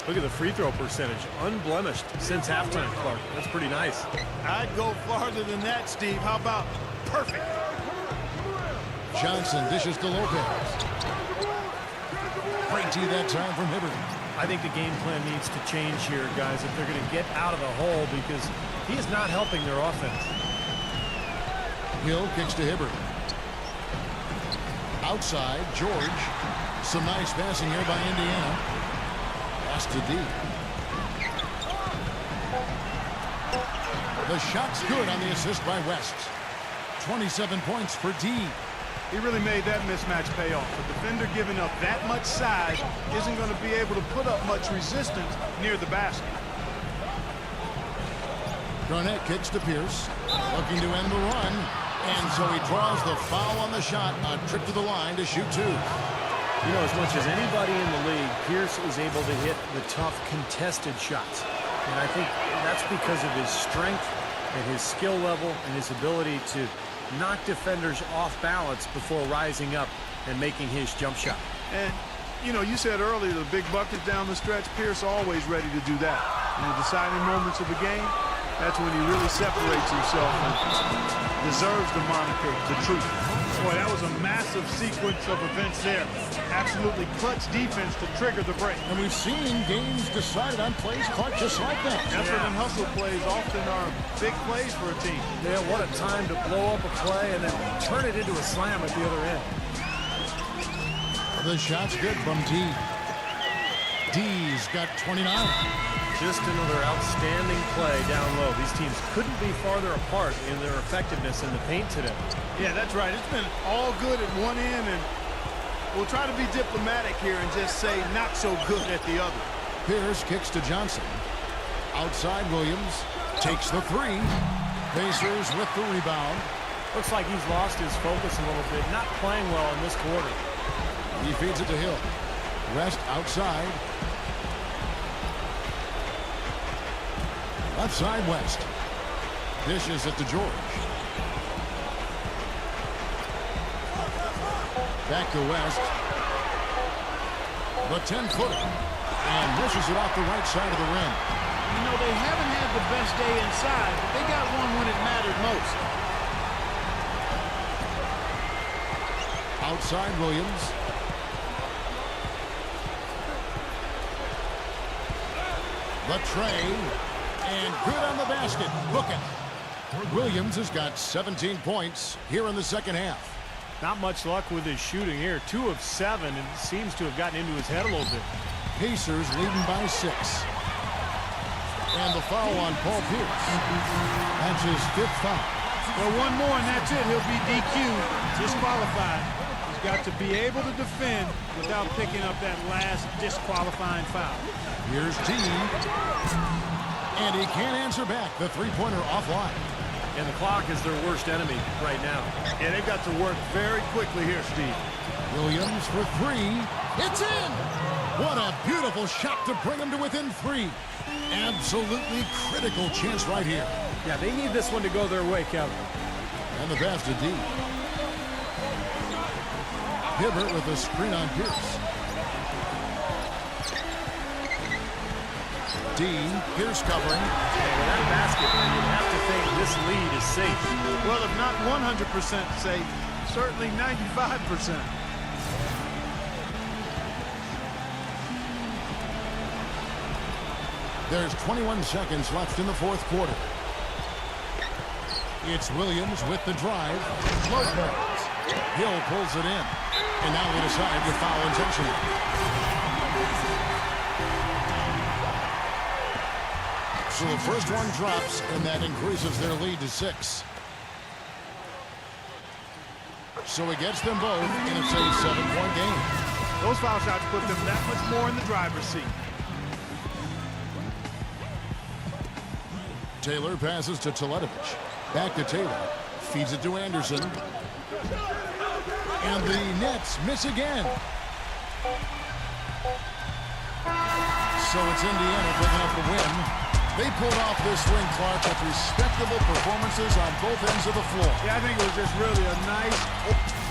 S2: Look at the free throw percentage, unblemished since halftime, Clark. That's pretty nice.
S3: I'd go farther than that, Steve. How about perfect?
S1: Johnson dishes to Lopez. Great D that time from Hibbert.
S2: I think the game plan needs to change here, guys, if they're going to get out of the hole, because he is not helping their offense.
S1: Hill kicks to Hibbert. Outside, George. Some nice passing here by Indiana. Pass to D. The shot's good on the assist by West. 27 points for D.
S3: He really made that mismatch pay off. A defender giving up that much size isn't going to be able to put up much resistance near the basket.
S1: Garnett kicks to Pierce. Looking to end the run. And so he draws the foul on the shot. A trip to the line to shoot two.
S2: You know, as much as anybody in the league, Pierce is able to hit the tough contested shots. And I think that's because of his strength and his skill level and his ability to knock defenders off balance before rising up and making his jump shot.
S3: And, you know, you said earlier the big buckets down the stretch. Pierce always ready to do that. In the deciding moments of the game, that's when he really separates himself and deserves the moniker, the truth. Boy, that was a massive sequence of events there. Absolutely clutch defense to trigger the break.
S1: And we've seen games decided on plays caught just like that.
S3: Effort and hustle plays often are big plays for a team.
S2: Yeah, what a time to blow up a play and then turn it into a slam at the other end.
S1: The shot's good from D. D's got 29.
S2: Just another outstanding play down low. These teams couldn't be farther apart in their effectiveness in the paint today.
S3: Yeah, that's right. It's been all good at one end, and we'll try to be diplomatic here and just say not so good at the other.
S1: Pierce kicks to Johnson. Outside, Williams takes the three. Pacers with the rebound.
S2: Looks like he's lost his focus a little bit. Not playing well in this quarter.
S1: He feeds it to Hill. West outside. Left side, West. Dishes it to George. Back to West. The 10-footer. And misses it off the right side of the rim.
S7: You know, they haven't had the best day inside, but they got one when it mattered most.
S1: Outside, Williams. The tray. And good on the basket. Book it. Williams has got 17 points here in the second half.
S2: Not much luck with his shooting here. 2 of 7, and seems to have gotten into his head a little bit.
S1: Pacers leading by 6. And the foul on Paul Pierce. That's his 5th foul.
S3: Well, one more and that's it. He'll be DQ'd, disqualified. He's got to be able to defend without picking up that last disqualifying foul.
S1: Here's D. And he can't answer back. The three-pointer offline.
S2: And the clock is their worst enemy right now.
S3: Yeah, they've got to work very quickly here, Steve.
S1: Williams for 3. It's in! What a beautiful shot to bring him to within 3. Absolutely critical chance right here.
S2: Yeah, they need this one to go their way, Kevin.
S1: And the pass to D. Hibbert with a screen on Pierce. D. Pierce covering.
S2: And with that basket, you'd have to think this lead is safe.
S3: Well, if not 100% safe, certainly 95%.
S1: There's 21 seconds left in the fourth quarter. It's Williams with the drive. Lopez. Hill pulls it in. And now we decide to foul intentionally. So the first one drops, and that increases their lead to 6. So he gets them both, and it's a 7-point game.
S3: Those foul shots put them that much more in the driver's seat.
S1: Taylor passes to Teletovic. Back to Taylor. Feeds it to Anderson. And the Nets miss again. So it's Indiana picking up the win. They pulled off this win, Clark, with respectable performances on both ends of the floor.
S3: Yeah, I think it was just really a nice...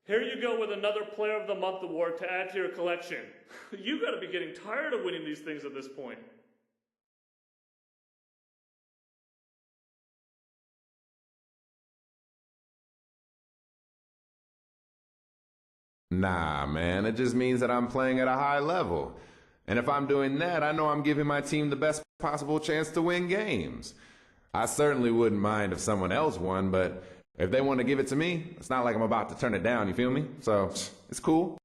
S8: Here you go with another Player of the Month award to add to your collection. You gotta be getting tired of winning these things at this point.
S9: Nah, man, it just means that I'm playing at a high level. And if I'm doing that, I know I'm giving my team the best possible chance to win games. I certainly wouldn't mind if someone else won, but if they want to give it to me, it's not like I'm about to turn it down, you feel me? So, it's cool.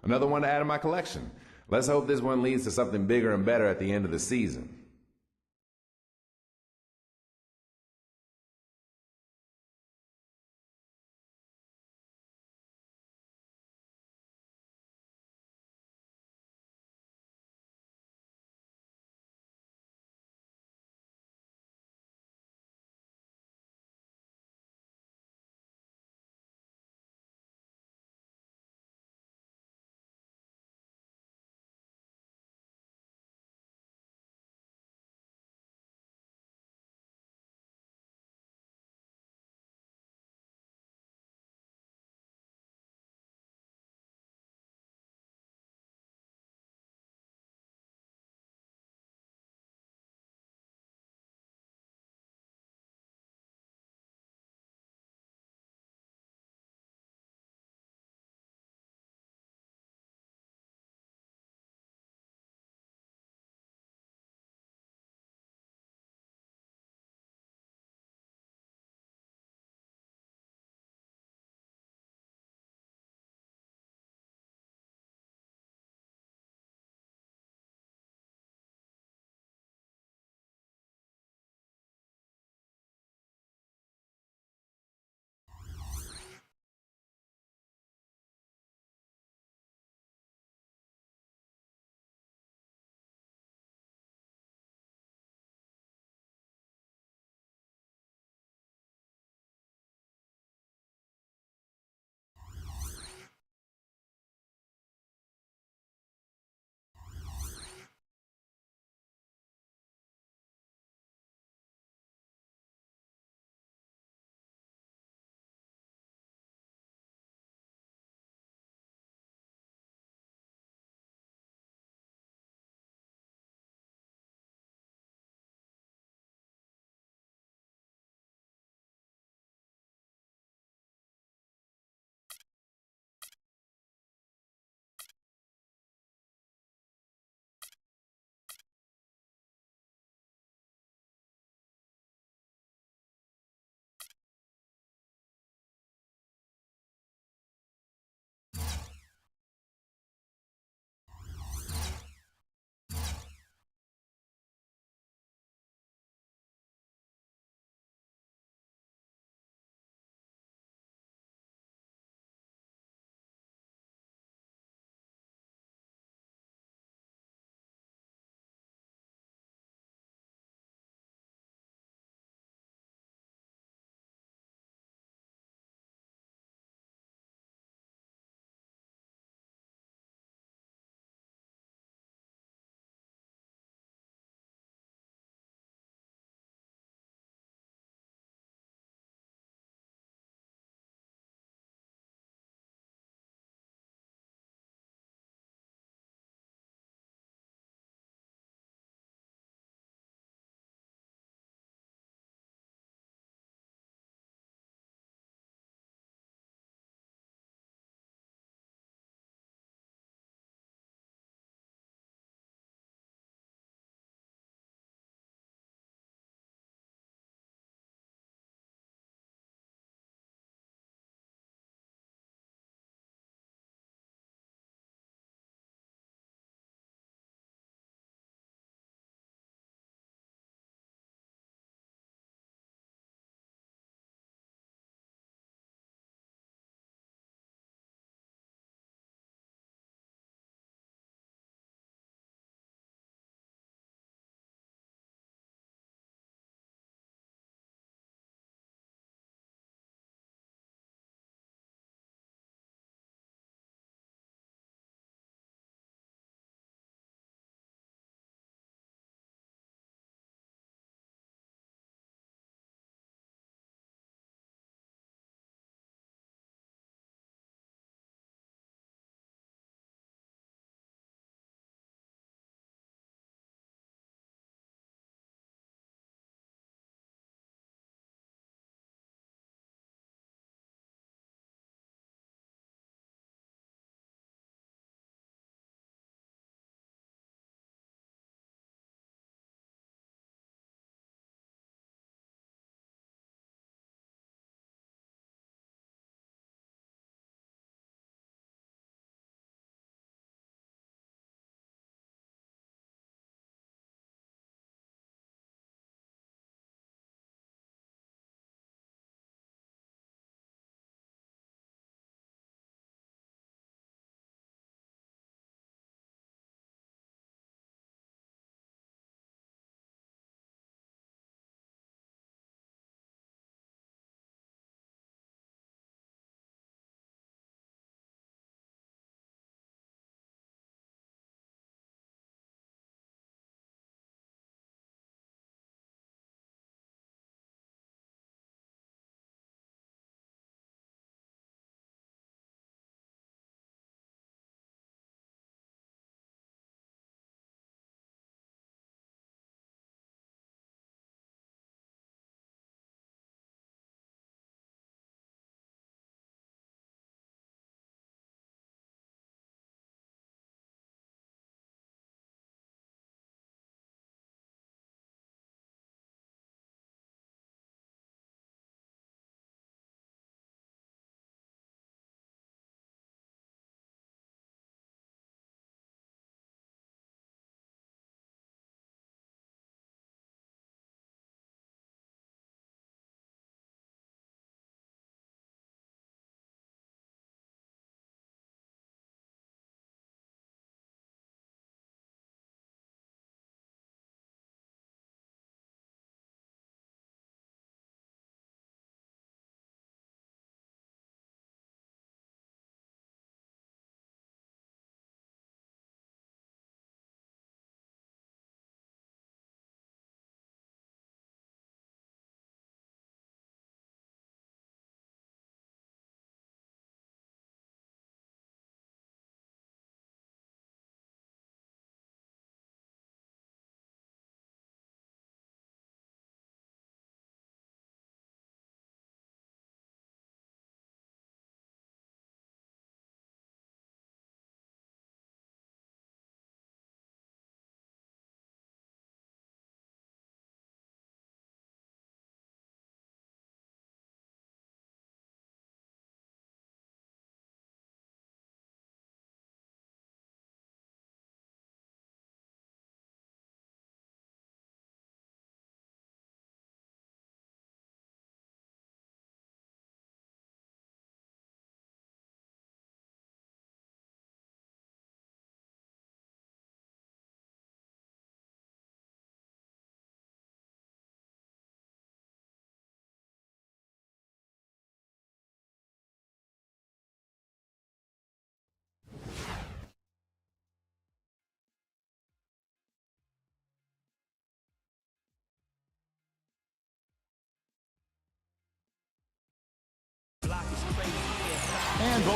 S9: Another one to add to my collection. Let's hope this one leads to something bigger and better at the end of the season.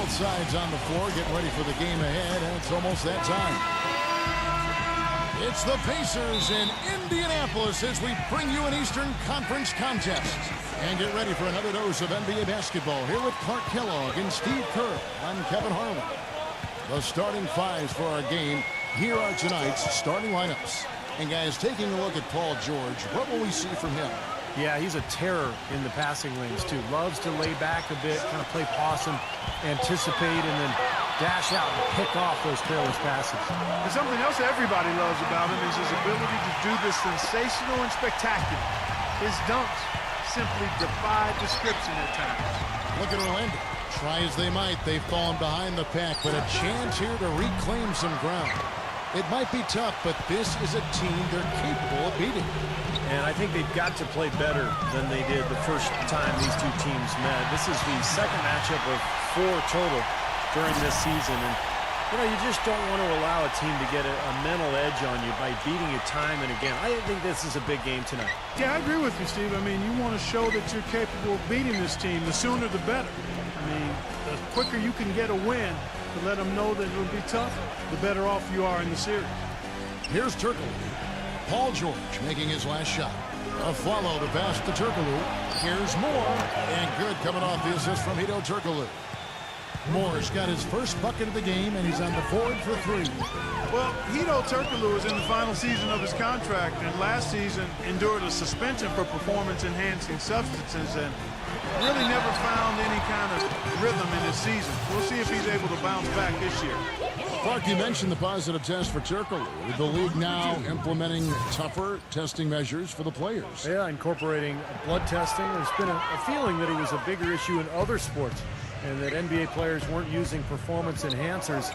S1: both sides on the floor getting ready for the game ahead, and it's almost that time. It's the Pacers in Indianapolis as we bring you an Eastern Conference contest. And get ready for another dose of NBA basketball here with Clark Kellogg and Steve Kerr. I'm Kevin Harlan. The starting fives for our game. Here are tonight's starting lineups. And guys, taking a look at Paul George, what will we see from him?
S2: Yeah, he's a terror in the passing lanes, too. Loves to lay back a bit, kind of play possum, anticipate, and then dash out and pick off those careless passes.
S3: And something else everybody loves about him is his ability to do this sensational and spectacular. His dunks simply defy description at times.
S1: Look at Orlando. Try as they might, they've fallen behind the pack, but a chance here to reclaim some ground. It might be tough, but this is a team they're capable of beating.
S2: And I think they've got to play better than they did the first time these two teams met. This is the second matchup of 4 total during this season. And, you know, you just don't want to allow a team to get a mental edge on you by beating you time and again. I think this is a big game tonight.
S3: Yeah, I agree with you, Steve. I mean, you want to show that you're capable of beating this team. The sooner, the better. I mean, the quicker you can get a win to let them know that it'll be tough, the better off you are in the series.
S1: Here's Turkoglu. Paul George making his last shot. A follow to pass to Turkoglu. Here's Moore. And good coming off the assist from Hedo Turkoglu. Moore's got his first bucket of the game, and he's on the board for 3.
S3: Well, Hedo Turkoglu is in the final season of his contract, and last season endured a suspension for performance-enhancing substances and really never found any kind of rhythm in his season. We'll see if he's able to bounce back this year.
S1: Clark, you mentioned the positive test for Turkoglu. The league now implementing tougher testing measures for the players.
S2: Yeah, incorporating blood testing. There's been a feeling that it was a bigger issue in other sports and that NBA players weren't using performance enhancers.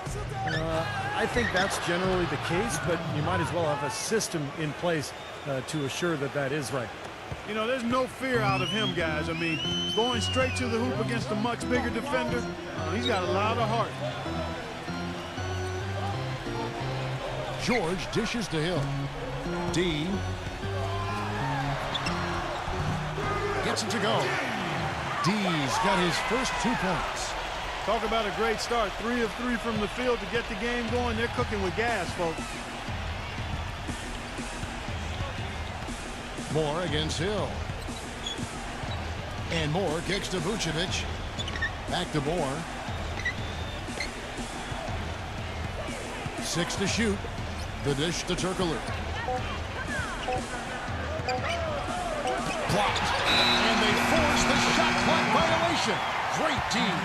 S2: I think that's generally the case, but you might as well have a system in place to assure that that is right.
S3: You know, there's no fear out of him, guys. I mean, going straight to the hoop against a much bigger defender, he's got a lot of heart.
S1: George dishes to Hill. D. Gets it to go. D's got his first 2 points.
S3: Talk about a great start. 3 of 3 from the field to get the game going. They're cooking with gas, folks.
S1: Moore against Hill. And Moore kicks to Vucevic. Back to Moore. 6 to shoot. The dish to Turkoglu. Blocked. And they force the shot clock violation. Great team.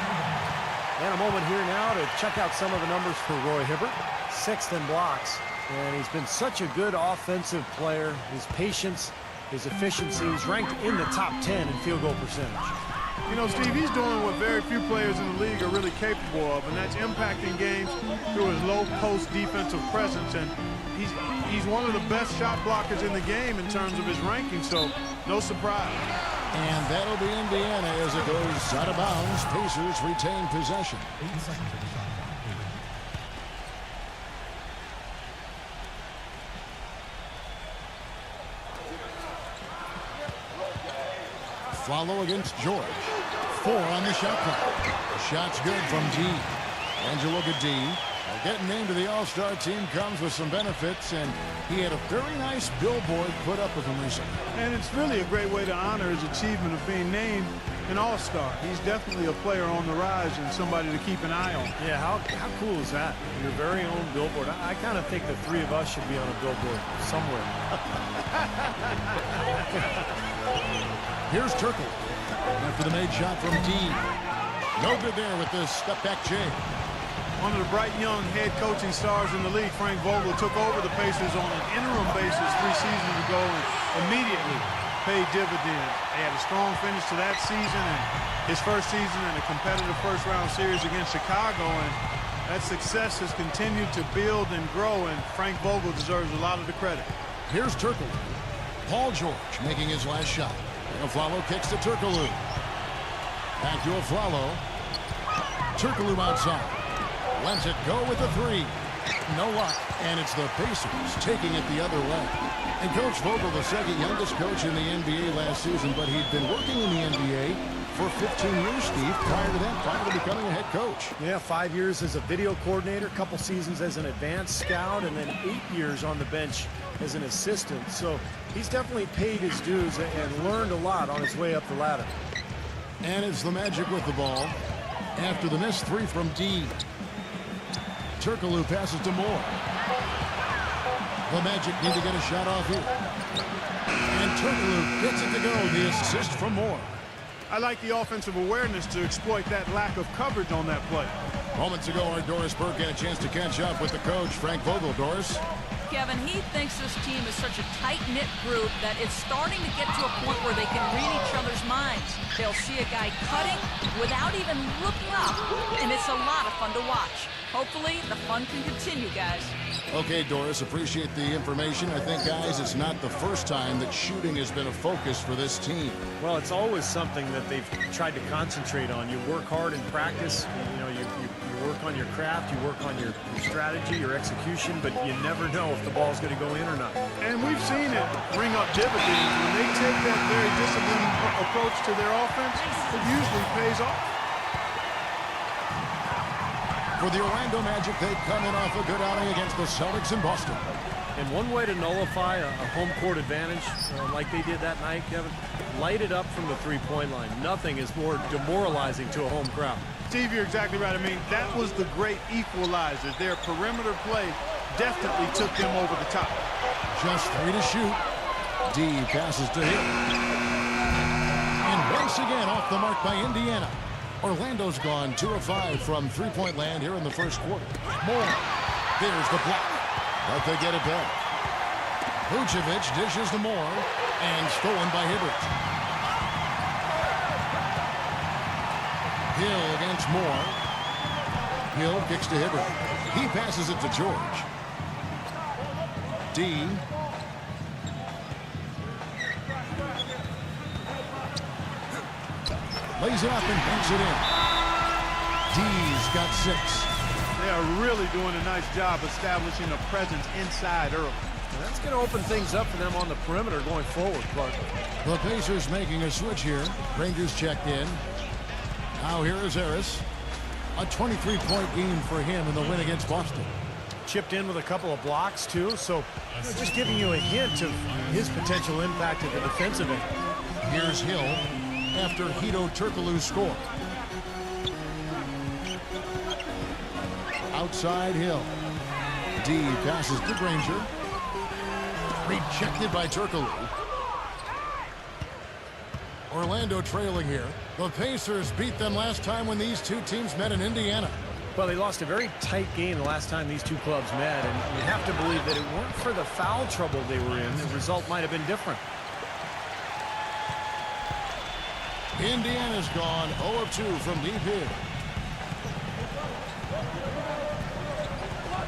S2: And a moment here now to check out some of the numbers for Roy Hibbert. 6th in blocks. And he's been such a good offensive player. His patience, his efficiency. He's ranked in the top 10 in field goal percentage.
S3: You know, Steve, he's doing what very few players in the league are really capable of, and that's impacting games through his low-post defensive presence. And he's one of the best shot blockers in the game in terms of his ranking, so no surprise.
S1: And that'll be Indiana as it goes out of bounds. Pacers retain possession. Follow against George. 4 on the shot clock. Shot's good from D. And you look at D. Getting named to the All-Star team comes with some benefits, and he had a very nice billboard put up with him recently.
S3: And it's really a great way to honor his achievement of being named an All-Star. He's definitely a player on the rise and somebody to keep an eye on.
S2: Yeah, how cool is that? Your very own billboard. I kind of think the 3 of us should be on a billboard somewhere.
S1: Here's Turkoglu. After the made shot from D. No good there with this step-back J.
S3: One of the bright young head coaching stars in the league, Frank Vogel, took over the Pacers on an interim basis 3 seasons ago and immediately paid dividends. They had a strong finish to that season and his first season in a competitive first-round series against Chicago, and that success has continued to build and grow, and Frank Vogel deserves a lot of the credit.
S1: Here's Turkoglu. Paul George making his last shot. Aflalo kicks to Turkoglu. Back to Aflalo. Turkoglu outside. Lets it go with the 3. No luck, and it's the Pacers taking it the other way. And Coach Vogel, the second youngest coach in the NBA last season, but he'd been working in the NBA for 15 years, Steve. Prior to that, finally becoming a head coach.
S2: Yeah, 5 years as a video coordinator, a couple seasons as an advanced scout, and then 8 years on the bench as an assistant. So he's definitely paid his dues and learned a lot on his way up the ladder.
S1: And it's the Magic with the ball. After the missed three from D. Turkoglu passes to Moore. The Magic need to get a shot off here. And Turkoglu gets it to go. The assist from Moore.
S3: I like the offensive awareness to exploit that lack of coverage on that play.
S1: Moments ago, our Doris Burke had a chance to catch up with the coach, Frank Vogel. Doris?
S4: Kevin, he thinks this team is such a tight-knit group that it's starting to get to a point where they can read each other's minds. They'll see a guy cutting without even looking up, and it's a lot of fun to watch. Hopefully, the fun can continue, guys.
S1: Okay, Doris, appreciate the information. I think, guys, it's not the first time that shooting has been a focus for this team.
S2: Well, it's always something that they've tried to concentrate on. You work hard in practice. You work on your craft, you work on your strategy, your execution, but you never know if the ball's going to go in or not.
S3: And we've seen it ring up dividends. When they take that very disciplined approach to their offense, it usually pays off.
S1: For the Orlando Magic, they come in off a good outing against the Celtics in Boston.
S2: And one way to nullify a home court advantage, like they did that night, Kevin, light it up from the three-point line. Nothing is more demoralizing to a home crowd.
S3: Steve, you're exactly right. I mean, that was the great equalizer. Their perimeter play definitely took them over the top.
S1: Just 3 to shoot. D passes to him. And once again off the mark by Indiana. Orlando's gone 2 of 5 from three-point land here in the first quarter. Moore. There's the block. But they get it back. Vucevic dishes to Moore. And stolen by Hibbert. Hill against Moore. Hill kicks to Hibbert. He passes it to George. D. Lays it up and banks it in. D's got 6.
S3: They are really doing a nice job establishing a presence inside early.
S2: And that's going to open things up for them on the perimeter going forward, Clark.
S1: The Pacers making a switch here. Rangers checked in. Now here is Harris. A 23-point game for him in the win against Boston.
S2: Chipped in with a couple of blocks, too, so just giving you a hint of his potential impact at the defensive end.
S1: Here's Hill after Hedo Turkoglu's score. Outside Hill. D passes to Granger. Rejected by Turkoglu. Orlando trailing here. The Pacers beat them last time when these two teams met in Indiana.
S2: Well, they lost a very tight game the last time these two clubs met, and you have to believe that it weren't for the foul trouble they were in, the result might have been different.
S1: Indiana's gone 0 of 2 from deep here.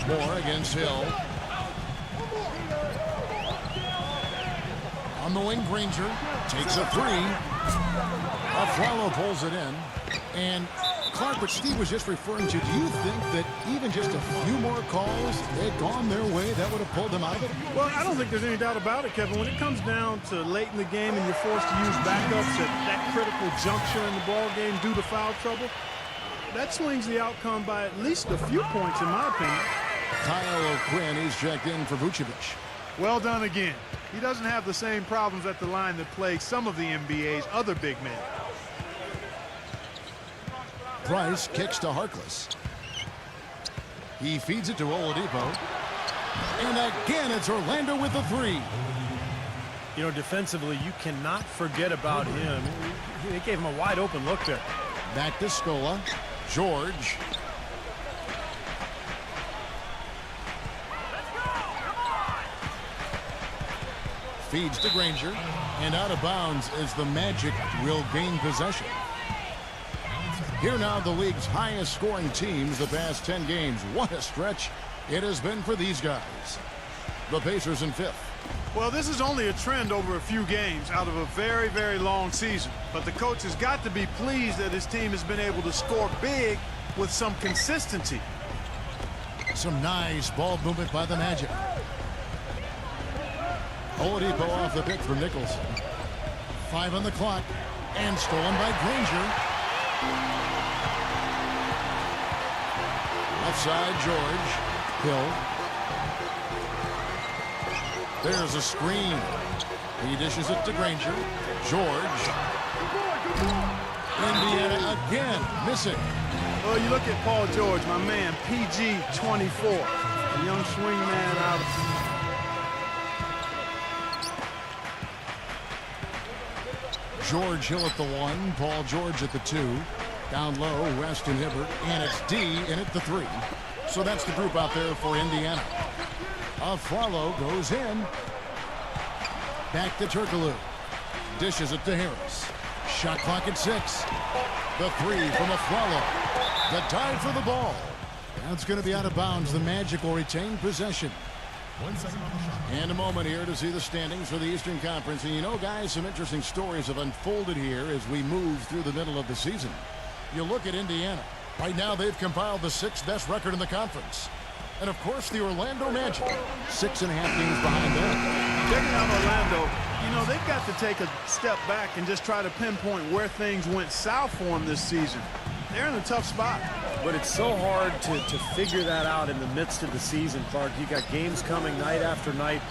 S1: Moore against Hill. On the wing, Granger takes a 3. Aflalo pulls it in. And Clark, what Steve was just referring to, do you think that even just a few more calls had gone their way, that would have pulled them out of it?
S3: Well, I don't think there's any doubt about it, Kevin. When it comes down to late in the game and you're forced to use backups at that critical juncture in the ball game due to foul trouble, that swings the outcome by at least a few points, in my opinion.
S1: Kyle O'Quinn, he's checked in for Vucevic.
S3: Well done again. He doesn't have the same problems at the line that plague some of the NBA's other big men.
S1: Price kicks to Harkless. He feeds it to Oladipo. And again, it's Orlando with the 3.
S2: You know, defensively, you cannot forget about him. They gave him a wide open look there.
S1: Back to Scola. George. Feeds to Granger. And out of bounds as the Magic will gain possession. Here now, the league's highest scoring teams the past 10 games. What a stretch it has been for these guys. The Pacers in 5th.
S3: Well, this is only a trend over a few games out of a very, very long season. But the coach has got to be pleased that his team has been able to score big with some consistency.
S1: Some nice ball movement by the Magic. Oladipo off the pick for Nichols. 5 on the clock. And stolen by Granger. Left side, George. Hill. There's a screen. He dishes it to Granger. George. Indiana again missing.
S3: Well, you look at Paul George, my man, PG 24. A young swingman out of...
S1: George Hill at the 1, Paul George at the 2. Down low, West and Hibbert, and it's D in at the 3. So that's the group out there for Indiana. Aflalo goes in. Back to Turkoglu. Dishes it to Harris. Shot clock at 6. The 3 from Aflalo. The dive for the ball. That's going to be out of bounds. The Magic will retain possession.
S5: 1 second on the shot.
S1: And a moment here to see the standings for the Eastern Conference. And you know, guys, some interesting stories have unfolded here as we move through the middle of the season. You look at Indiana. Right now, they've compiled the 6th best record in the conference. And, of course, the Orlando Magic, 6.5 games behind them.
S3: Checking out Orlando, you know, they've got to take a step back and just try to pinpoint where things went south for them this season. They're in a tough spot.
S2: But it's so hard to figure that out in the midst of the season, Clark. You got games coming night after night.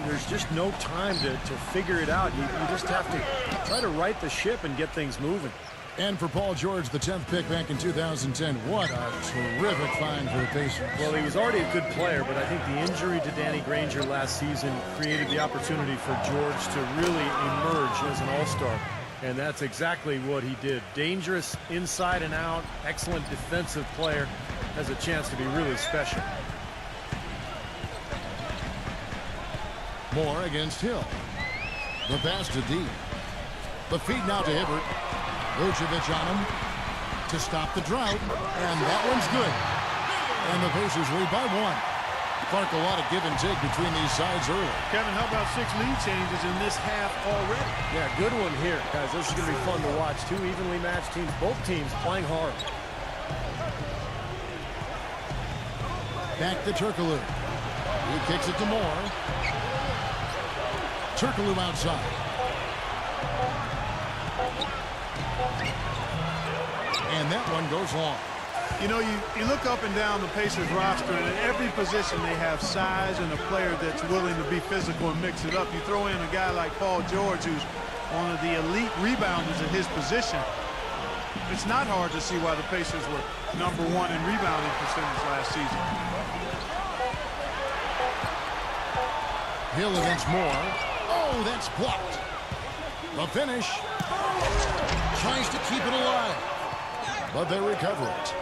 S2: There's just no time to figure it out. You just have to try to right the ship and get things moving.
S1: And for Paul George, the 10th pick back in 2010, what a terrific find for the Pacers.
S2: Well, he was already a good player, but I think the injury to Danny Granger last season created the opportunity for George to really emerge as an all-star. And that's exactly what he did. Dangerous inside and out, excellent defensive player, has a chance to be really special.
S1: Moore against Hill. The pass to D. The feed now to Hibbert. Vucevic on him to stop the drought. And that one's good. And the Pacers lead by 1. Clark, a lot of give and take between these sides early.
S3: Kevin, how about 6 lead changes in this half already?
S2: Yeah, good one here, guys. This is going to be fun to watch. 2 evenly matched teams, both teams playing hard.
S1: Back to Turkoglu. He kicks it to Moore. Turkoglu outside. And that one goes long.
S3: You know, you look up and down the Pacers roster, and at every position they have size and a player that's willing to be physical and mix it up. You throw in a guy like Paul George, who's one of the elite rebounders at his position. It's not hard to see why the Pacers were #1 in rebounding percentage last season.
S1: Hill against Moore. Oh, that's blocked. The finish. Tries to keep it alive. But they recover it.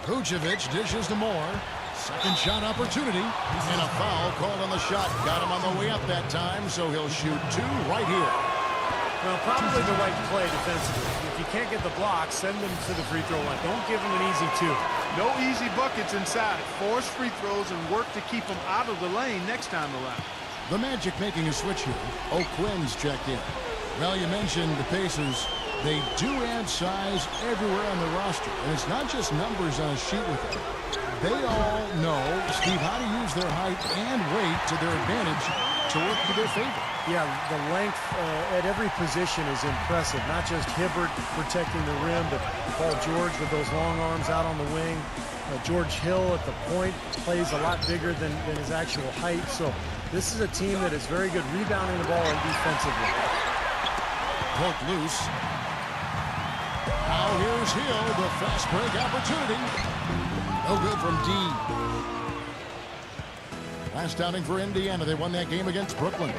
S1: Vucevic dishes to Moore. Second shot opportunity. And a foul called on the shot. Got him on the way up that time, so he'll shoot 2 right here.
S2: Well, probably the right play defensively. If you can't get the block, send them to the free throw line. Don't give them an easy 2.
S3: No easy buckets inside. Force free throws and work to keep them out of the lane next time around.
S1: The Magic making a switch here. O'Quinn's checked in. Well, you mentioned the Pacers. They do add size everywhere on the roster. And it's not just numbers on a sheet with them. They all know, Steve, how to use their height and weight to their advantage to work to their favor.
S2: Yeah, the length at every position is impressive. Not just Hibbert protecting the rim, but Paul George with those long arms out on the wing. George Hill at the point plays a lot bigger than his actual height. So this is a team that is very good rebounding the ball and defensively.
S1: Poked loose. Now here's Hill, the fast break opportunity. No good from D. Last outing for Indiana. They won that game against Brooklyn.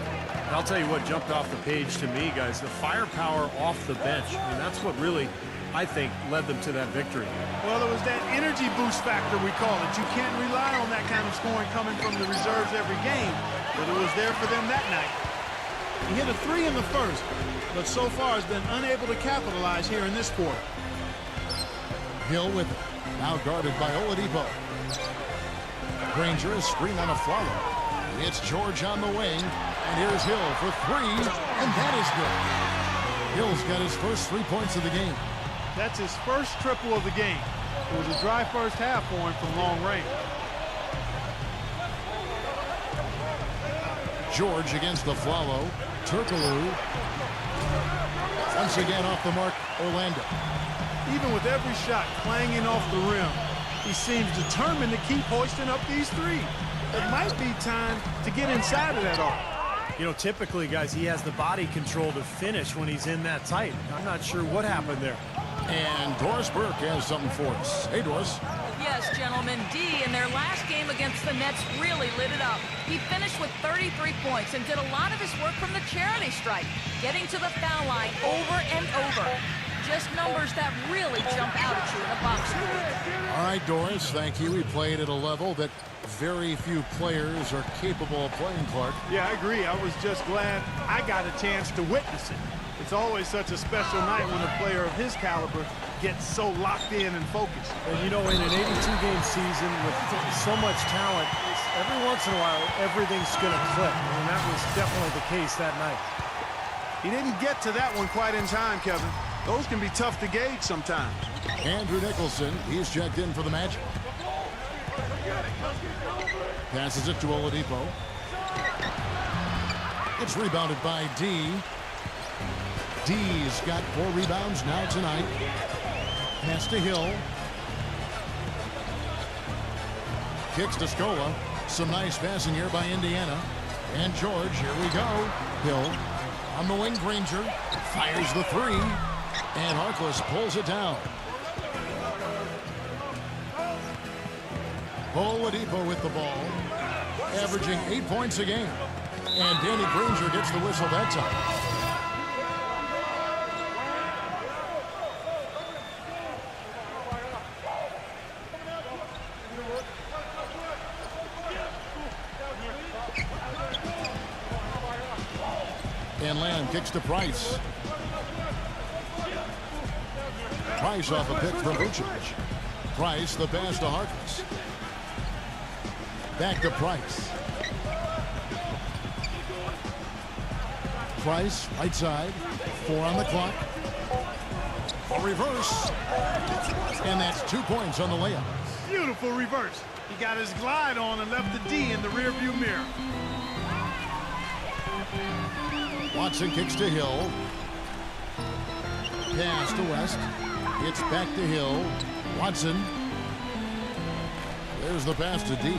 S2: I'll tell you what jumped off the page to me, guys. The firepower off the bench. I mean, that's what really, I think, led them to that victory.
S3: Well, it was that energy boost factor, we call it. You can't rely on that kind of scoring coming from the reserves every game, but it was there for them that night. He hit a 3 in the first, but so far has been unable to capitalize here in this quarter.
S1: Hill with it. Now guarded by Oladipo. Granger is screen on a follow. It's George on the wing. And here's Hill for 3. And that is good. Hill's got his first 3 points of the game.
S3: That's his first triple of the game. It was a dry first half for him from long range.
S1: George against the follow. Turkoglu. Once again off the mark, Orlando.
S3: Even with every shot clanging off the rim, he seems determined to keep hoisting up these threes. It might be time to get inside of that arc.
S2: You know, typically, guys, he has the body control to finish when he's in that tight. I'm not sure what happened there.
S1: And Doris Burke has something for us. Hey, Doris.
S4: Yes, gentlemen, D in their last game against the Nets really lit it up. He finished with 33 points and did a lot of his work from the charity stripe, getting to the foul line over and over. Just numbers that really jump out at you in a box score.
S1: All right, Doris, thank you. We played at a level that very few players are capable of playing, Clark.
S3: Yeah, I agree. I was just glad I got a chance to witness it. It's always such a special night when a player of his caliber gets so locked in and focused.
S2: And you know, in an 82-game season with so much talent, every once in a while, everything's going to click. And that was definitely the case that night.
S3: He didn't get to that one quite in time, Kevin. Those can be tough to gauge sometimes.
S1: Andrew Nicholson, he's checked in for the Magic. Passes it to Oladipo. It's rebounded by D. D's got 4 rebounds now tonight. Pass to Hill. Kicks to Scola. Some nice passing here by Indiana. And George, here we go. Hill on the wing, Granger. Fires the 3. And Harkless pulls it down. Oladipo with the ball. Averaging 8 points a game. And Danny Granger gets the whistle that time. And Lamb kicks to Price. Price off a pick from Vucevic. Price, the pass to Harkless. Back to Price. Price, right side. 4 on the clock. A reverse. And that's 2 points on the layup.
S3: Beautiful reverse. He got his glide on and left the D in the rearview mirror.
S1: Watson kicks to Hill. Pass to West. It's back to Hill. Watson. There's the pass to D.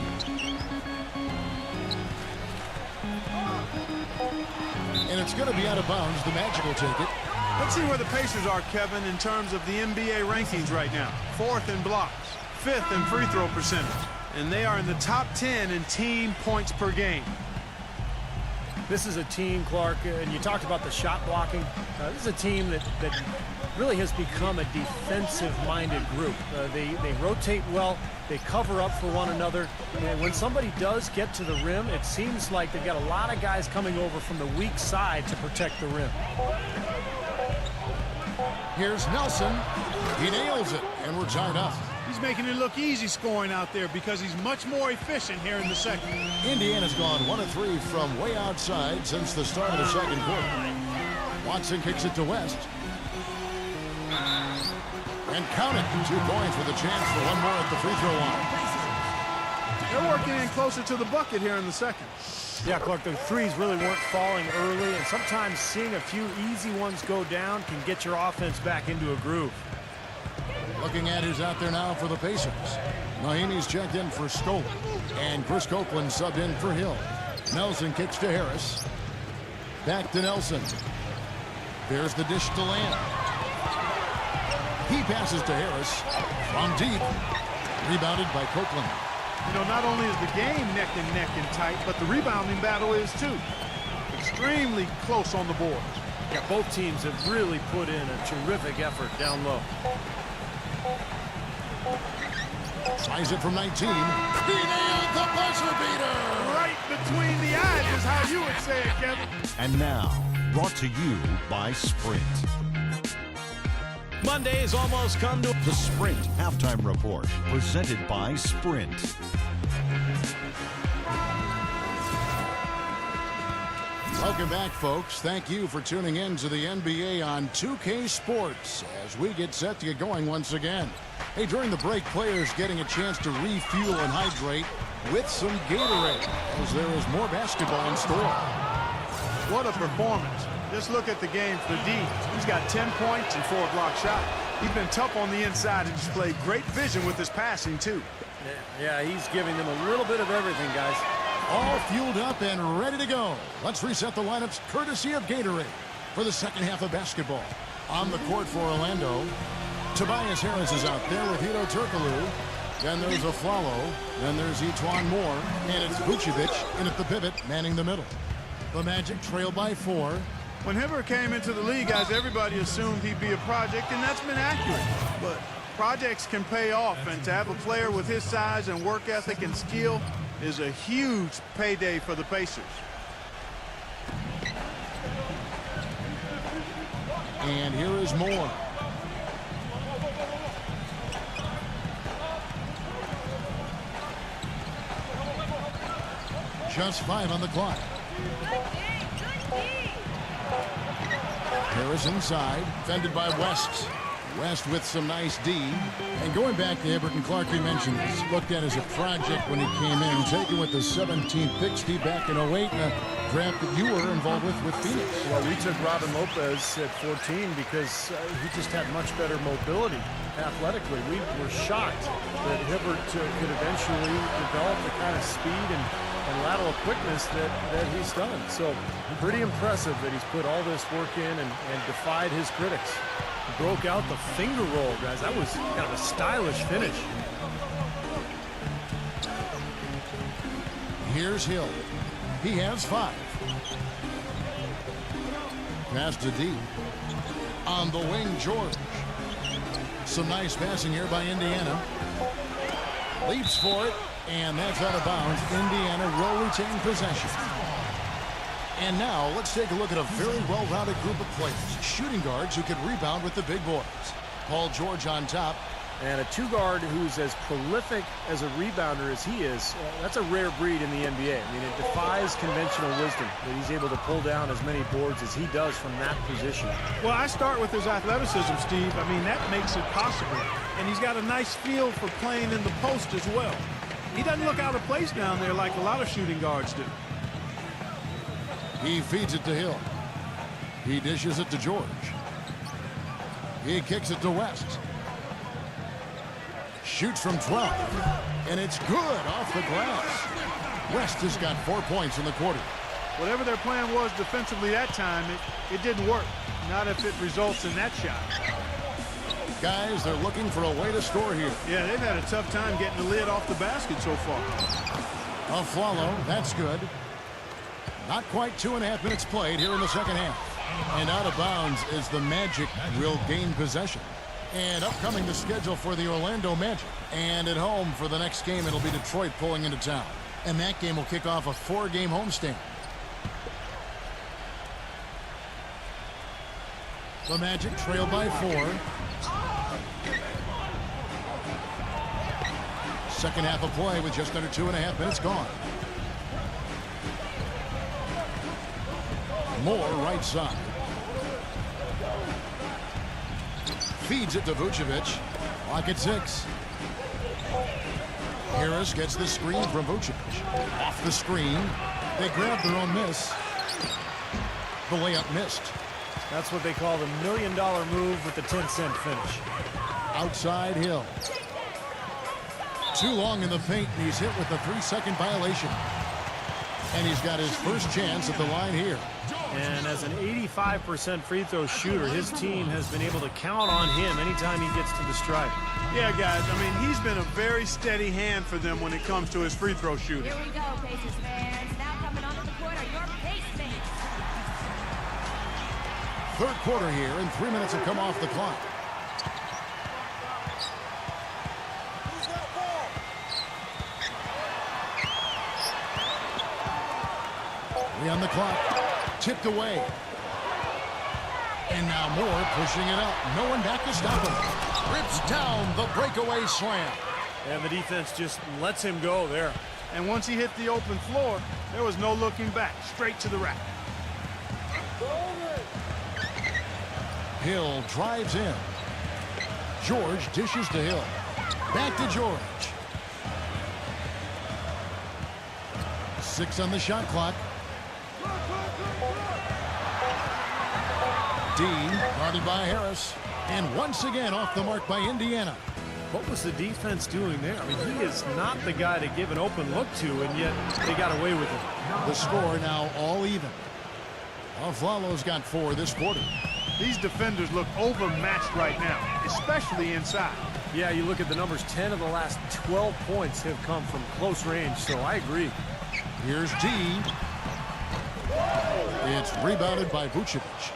S1: And it's going to be out of bounds. The Magic will take it.
S3: Let's see where the Pacers are, Kevin, in terms of the NBA rankings right now. 4th in blocks, 5th in free throw percentage. And they are in the top 10 in team points per game.
S2: This is a team, Clark, and you talked about the shot blocking. This is a team that really has become a defensive-minded group. They rotate well. They cover up for one another. And when somebody does get to the rim, it seems like they've got a lot of guys coming over from the weak side to protect the rim.
S1: Here's Nelson. He nails it, and we're tied up.
S3: He's making it look easy scoring out there because he's much more efficient here in the second.
S1: Indiana's gone 1 of 3 from way outside since the start of the second quarter. Watson kicks it to West. And count it. 2 points with a chance for one more at the free throw line.
S3: They're working in closer to the bucket here in the second.
S2: Yeah, Clark, the threes really weren't falling early, and sometimes seeing a few easy ones go down can get your offense back into a groove.
S1: Looking at who's out there now for the Pacers. Naheemi's checked in for Scola. And Chris Copeland subbed in for Hill. Nelson kicks to Harris. Back to Nelson. There's the dish to Lamb. He passes to Harris from deep. Rebounded by Copeland.
S3: You know, not only is the game neck and tight, but the rebounding battle is too. Extremely close on the boards.
S2: Yeah, both teams have really put in a terrific effort down low.
S1: Tries it from 19. He nailed the buzzer beater.
S3: Right between the eyes is how you would say it, Kevin.
S5: And now, brought to you by Sprint.
S6: Monday has almost come to
S5: The Sprint Halftime Report, presented by Sprint.
S1: Welcome back, folks. Thank you for tuning in to the NBA on 2K Sports as we get set to get going once again. Hey, during the break, players getting a chance to refuel and hydrate with some Gatorade as there is more basketball in store.
S3: What a performance. Just look at the game for D. He's got 10 points and 4 block shots. He's been tough on the inside and displayed great vision with his passing, too.
S2: Yeah, he's giving them a little bit of everything, guys.
S1: All fueled up and ready to go. Let's reset the lineups courtesy of Gatorade for the second half of basketball. On the court for Orlando, Tobias Harris is out there with Hedo Turkoglu. Then there's Aflalo. Then there's Etuan Moore. And it's Vucevic in at the pivot, manning the middle. The Magic trail by 4.
S3: When Hibbert came into the league, guys, everybody assumed he'd be a project, and that's been accurate. But projects can pay off, and to have a player with his size and work ethic and skill is a huge payday for the Pacers.
S1: And here is Moore. Just 5 on the clock. Harris inside, defended by West. West with some nice D. And going back to Hibbert and Clark, you mentioned this. Looked at as a project when he came in. Taken with the 17th pick, Steve, back in 08. A draft that you were involved with Phoenix.
S2: Well, we took Robin Lopez at 14 because he just had much better mobility athletically. We were shocked that Hibbert could eventually develop the kind of speed and lateral quickness that he's done. So pretty impressive that he's put all this work in and defied his critics. He broke out the finger roll, guys. That was kind of a stylish finish.
S1: Here's Hill. He has 5. Pass to D. On the wing, George. Some nice passing here by Indiana. Leaps for it, and that's out of bounds. Indiana will retain possession. And now let's take a look at a very well-rounded group of players. Shooting guards who can rebound with the big boys. Paul George on top.
S2: And a 2-guard who's as prolific as a rebounder as he is, that's a rare breed in the NBA. I mean, it defies conventional wisdom that he's able to pull down as many boards as he does from that position.
S3: Well, I start with his athleticism, Steve. I mean, that makes it possible. And he's got a nice feel for playing in the post as well. He doesn't look out of place down there like a lot of shooting guards do.
S1: He feeds it to Hill. He dishes it to George. He kicks it to West. Shoots from 12. And it's good off the glass. West has got 4 points in the quarter.
S3: Whatever their plan was defensively that time, it didn't work. Not if it results in that shot.
S1: Guys, they're looking for a way to score here.
S3: Yeah, they've had a tough time getting the lid off the basket so far.
S1: Aflalo, that's good. Not quite 2.5 minutes played here in the second half. And out of bounds is the Magic will gain possession. And upcoming the schedule for the Orlando Magic. And at home for the next game, it'll be Detroit pulling into town. And that game will kick off a 4-game homestand. The Magic trail by 4. Second half of play with just under 2.5 minutes gone. Moore right side. Feeds it to Vucevic. Clock at 6. Harris gets the screen from Vucevic. Off the screen. They grab their own miss. The layup missed.
S2: That's what they call the $1 million move with the 10-cent finish.
S1: Outside Hill. Too long in the paint, and he's hit with a 3-second violation. And he's got his first chance at the line here.
S2: And as an 85% free throw shooter, his team has been able to count on him anytime he gets to the stripe.
S3: Yeah, guys, I mean, he's been a very steady hand for them when it comes to his free throw shooting.
S10: Here we go, Pacers fans. Now coming onto the court are your Pace fans.
S1: Third quarter here, and 3 minutes have come off the clock. On the clock, tipped away. And now Moore pushing it up. No one back to stop him. Rips down the breakaway slam.
S2: And the defense just lets him go there.
S3: And once he hit the open floor, there was no looking back. Straight to the rack.
S1: Hill drives in. George dishes to Hill. Back to George. 6 on the shot clock. D, guarded by Harris. And once again off the mark by Indiana.
S2: What was the defense doing there? I mean, he is not the guy to give an open look to, and yet they got away with it.
S1: The score now all even. Aflalo's got 4 this quarter.
S3: These defenders look overmatched right now, especially inside.
S2: Yeah, you look at the numbers, 10 of the last 12 points have come from close range, so I agree.
S1: Here's D. It's rebounded by Vucevic.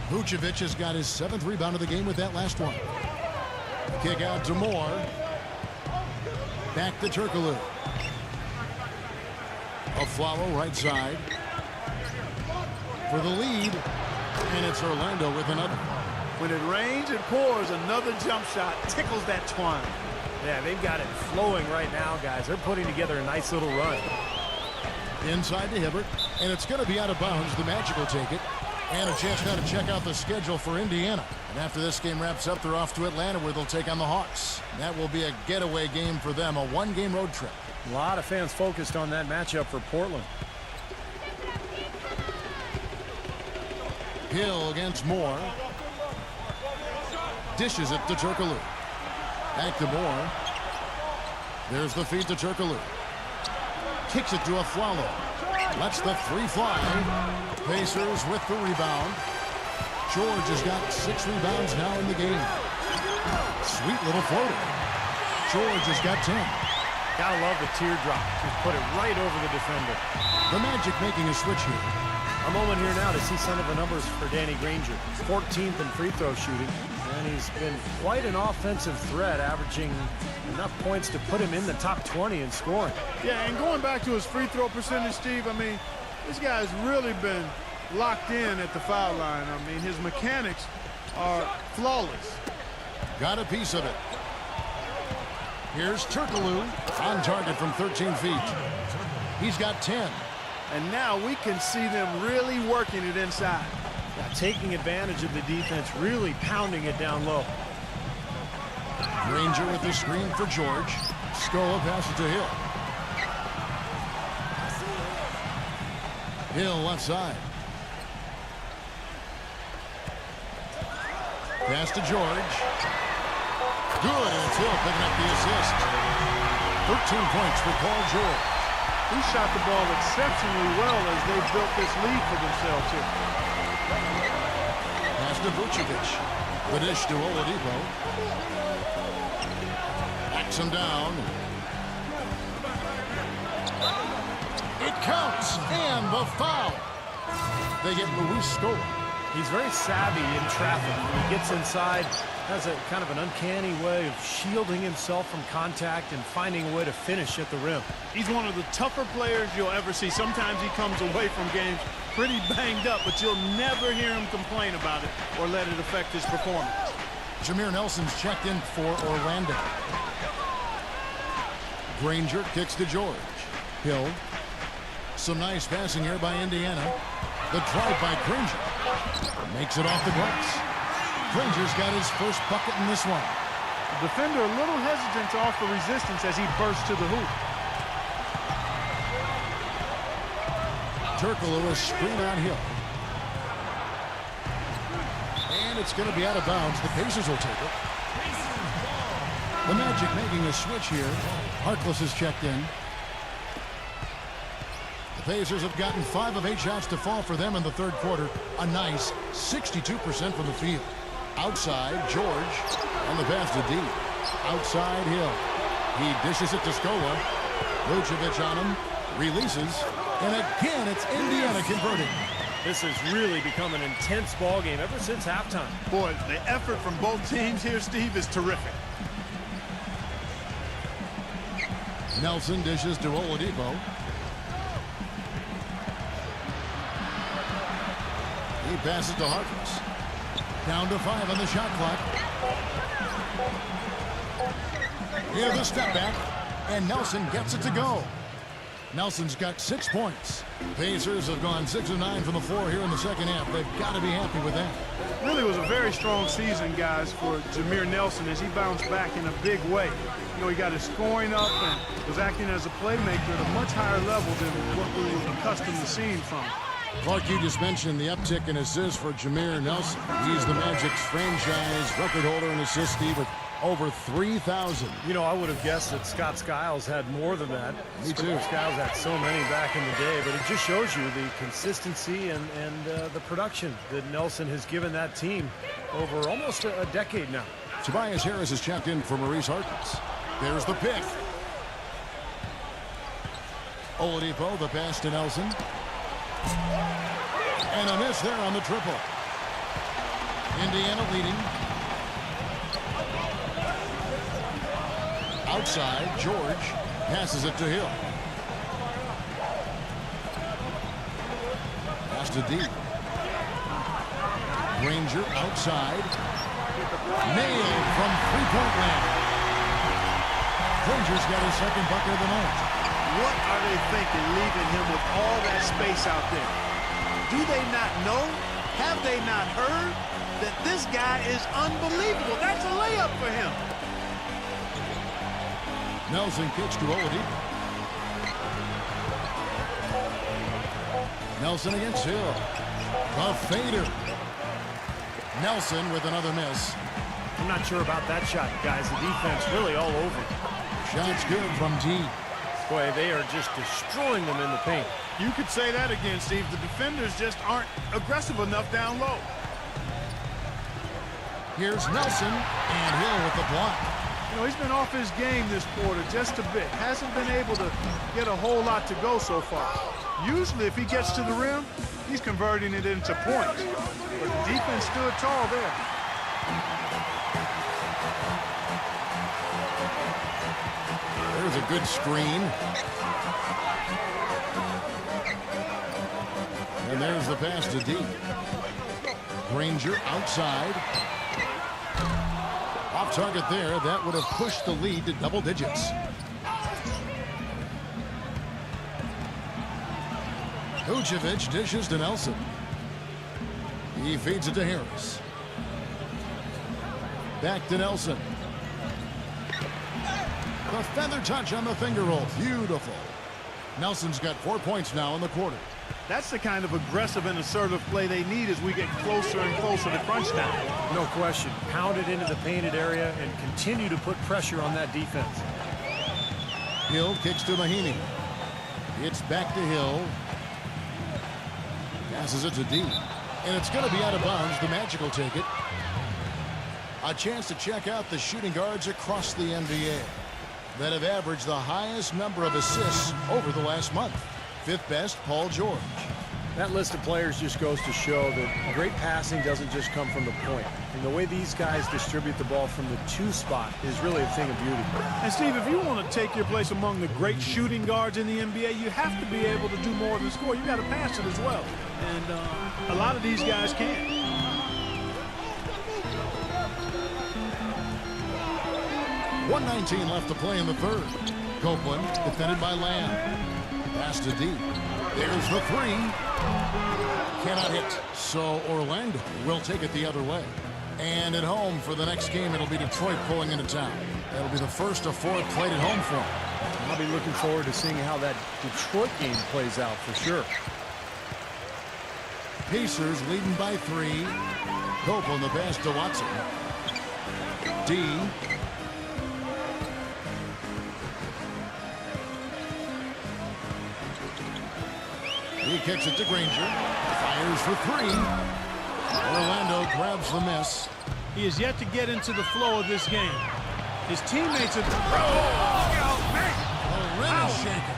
S1: Vucevic has got his 7th rebound of the game with that last one. Kick out to Moore. Back to Turkoglu. Aflalo right side. For the lead. And it's Orlando with another.
S3: When it rains and pours, another jump shot tickles that twine.
S2: Yeah, they've got it flowing right now, guys. They're putting together a nice little run.
S1: Inside to Hibbert. And it's going to be out of bounds. The Magic will take it. And a chance now to check out the schedule for Indiana. And after this game wraps up, they're off to Atlanta where they'll take on the Hawks. That will be a getaway game for them, a 1-game road trip.
S2: A lot of fans focused on that matchup for Portland.
S1: Hill against Moore. Dishes it to Turkoglu. Back to Moore. There's the feed to Turkoglu. Kicks it to Aflalo. Lets the 3 fly. Pacers with the rebound. George has got 6 rebounds now in the game. Sweet little floater. George has got 10.
S2: Gotta love the teardrop. Just put it right over the defender.
S1: The Magic making a switch here.
S2: A moment here now to see some of the numbers for Danny Granger. 14th in free throw shooting. And he's been quite an offensive threat, averaging enough points to put him in the top 20 in scoring.
S3: Yeah, and going back to his free throw percentage, Steve, I mean, this guy's really been locked in at the foul line. I mean, his mechanics are flawless.
S1: Got a piece of it. Here's Turkoglu on target from 13 feet. He's got 10.
S3: And now we can see them really working it inside.
S2: Yeah, taking advantage of the defense, really pounding it down low.
S1: Granger with the screen for George. Scola passes to Hill. Hill left side. Pass to George. Good, and it's Hill picking up the assist. 13 points for Paul George.
S3: He shot the ball exceptionally well as they built this lead for themselves here.
S1: Pass to Vucevic. The dish to Oladipo. Backs him down. It counts, and the foul. They get Luis Scola.
S2: He's very savvy in traffic. When he gets inside, has a kind of an uncanny way of shielding himself from contact and finding a way to finish at the rim.
S3: He's one of the tougher players you'll ever see. Sometimes he comes away from games pretty banged up, but you'll never hear him complain about it or let it affect his performance.
S1: Jameer Nelson's checked in for Orlando. Granger kicks to George. Hill. Some nice passing here by Indiana. The drive by Granger. Makes it off the glass. Granger's got his first bucket in this one.
S3: The defender a little hesitant to offer resistance as he bursts to the hoop.
S1: Turkoglu a screen on Hill. And it's going to be out of bounds. The Pacers will take it. The Magic making a switch here. Harkless is checked in. The Pacers have gotten 5 of 8 shots to fall for them in the third quarter. A nice 62% from the field. Outside, George on the pass to D. Outside, Hill. He dishes it to Scola. Vucevic on him. Releases. And again, it's Indiana converting.
S2: This has really become an intense ball game ever since halftime.
S3: Boy, the effort from both teams here, Steve, is terrific.
S1: Nelson dishes to Oladipo. He passes to Harkless. Down to 5 on the shot clock. Here's the step back, and Nelson gets it to go. Nelson's got 6 points. Pacers have gone 6 of 9 from the floor here in the second half. They've got to be happy with that.
S3: Really was a very strong season, guys, for Jameer Nelson as he bounced back in a big way. You know, he got his scoring up and was acting as a playmaker at a much higher level than what we were accustomed to seeing from him.
S1: Clark, you just mentioned the uptick in assists for Jameer Nelson. He's the Magic's franchise record holder in assists with over 3,000.
S2: You know, I would have guessed that Scott Skiles had more than that.
S1: Me too.
S2: Skiles had so many back in the day, but it just shows you the consistency and the production that Nelson has given that team over almost a decade now.
S1: Tobias Harris is checked in for Maurice Harkins. There's the pick. Oladipo, the pass to Nelson. And a miss there on the triple. Indiana leading. Outside, George passes it to Hill. Pass to deep. Granger outside. Nailed from three-point land. Granger's got his second bucket of the night.
S3: What are they thinking leaving him with all that space out there? Do they not know? Have they not heard that this guy is unbelievable? That's a layup for him.
S1: Nelson kicks to Oladipo. Nelson against Hill. A fader. Nelson with another miss.
S2: I'm not sure about that shot, guys. The defense really all over.
S1: Shot's good from D.
S2: Boy, they are just destroying them in the paint.
S3: You could say that again, Steve. The defenders just aren't aggressive enough down low.
S1: Here's Nelson, and Hill with the block.
S3: You know, he's been off his game this quarter just a bit. Hasn't been able to get a whole lot to go so far. Usually, if he gets to the rim, he's converting it into points. But the defense stood tall there.
S1: There's a good screen. And there's the pass to deep. Granger outside. Off target there. That would have pushed the lead to double digits. Vucevic dishes to Nelson. He feeds it to Harris. Back to Nelson. The feather touch on the finger roll. Beautiful. Nelson's got 4 points now in the quarter.
S3: That's the kind of aggressive and assertive play they need as we get closer and closer to crunch time.
S2: No question. Pound it into the painted area and continue to put pressure on that defense.
S1: Hill kicks to Mahinmi. It's back to Hill. Passes it to D. And it's going to be out of bounds. The Magic will take it. A chance to check out the shooting guards across the NBA that have averaged the highest number of assists over the last month. Fifth best, Paul George.
S2: That list of players just goes to show that great passing doesn't just come from the point. And the way these guys distribute the ball from the 2 spot is really a thing of beauty.
S3: And Steve, if you want to take your place among the great shooting guards in the NBA, you have to be able to do more than score. You got to pass it as well. And a lot of these guys can.
S1: .119 left to play in the third. Copeland defended by Lamb. Pass to deep. There's the three. Cannot hit. So Orlando will take it the other way. And at home for the next game, it'll be Detroit pulling into town. That'll be the first of 4 played at home for him.
S2: I'll be looking forward to seeing how that Detroit game plays out for sure.
S1: Pacers leading by 3. Copeland the pass to Watson. D. He kicks it to Granger. Fires for 3. Orlando grabs the miss.
S3: He is yet to get into the flow of this game. His teammates are... Oh, man!
S1: The rim is shaking.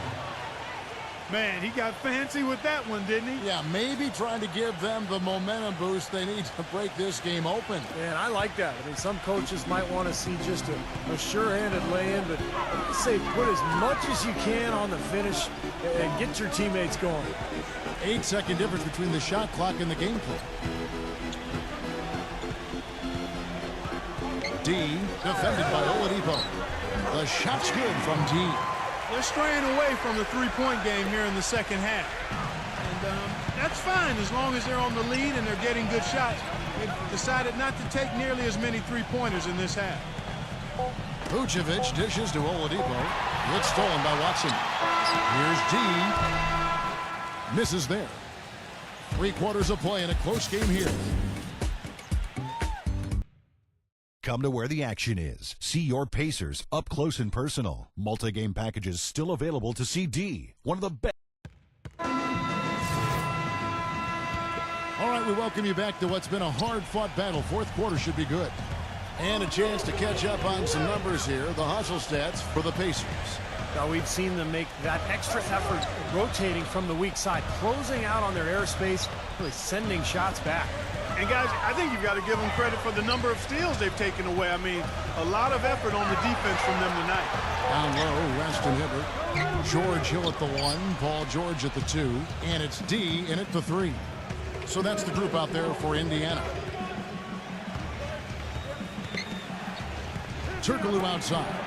S3: Man, he got fancy with that one, didn't he?
S1: Yeah, maybe trying to give them the momentum boost they need to break this game open.
S2: Man, I like that. I mean, some coaches might want to see just a sure-handed lay-in, but I say put as much as you can on the finish and get your teammates going.
S1: 8-second difference between the shot clock and the game clock. D, defended by Oladipo. The shot's good from D.
S3: They're straying away from the three-point game here in the second half. And that's fine as long as they're on the lead and they're getting good shots. They've decided not to take nearly as many three-pointers in this half.
S1: Vucevic dishes to Oladipo. It's stolen by Watson. Here's D. Misses there. 3 quarters of play in a close game here.
S5: Come to where the action is. See your Pacers up close and personal. Multi-game packages still available to CD. One of the best.
S1: All right, we welcome you back to what's been a hard-fought battle. Fourth quarter should be good. And a chance to catch up on some numbers here. The hustle stats for the Pacers.
S2: Now we've seen them make that extra effort rotating from the weak side, closing out on their airspace, really sending shots back.
S3: And guys, I think you've got to give them credit for the number of steals they've taken away. I mean, a lot of effort on the defense from them tonight.
S1: Down low, Weston Hibbert. George Hill at the 1, Paul George at the 2, and it's D in at the 3. So that's the group out there for Indiana. Turkoglu outside.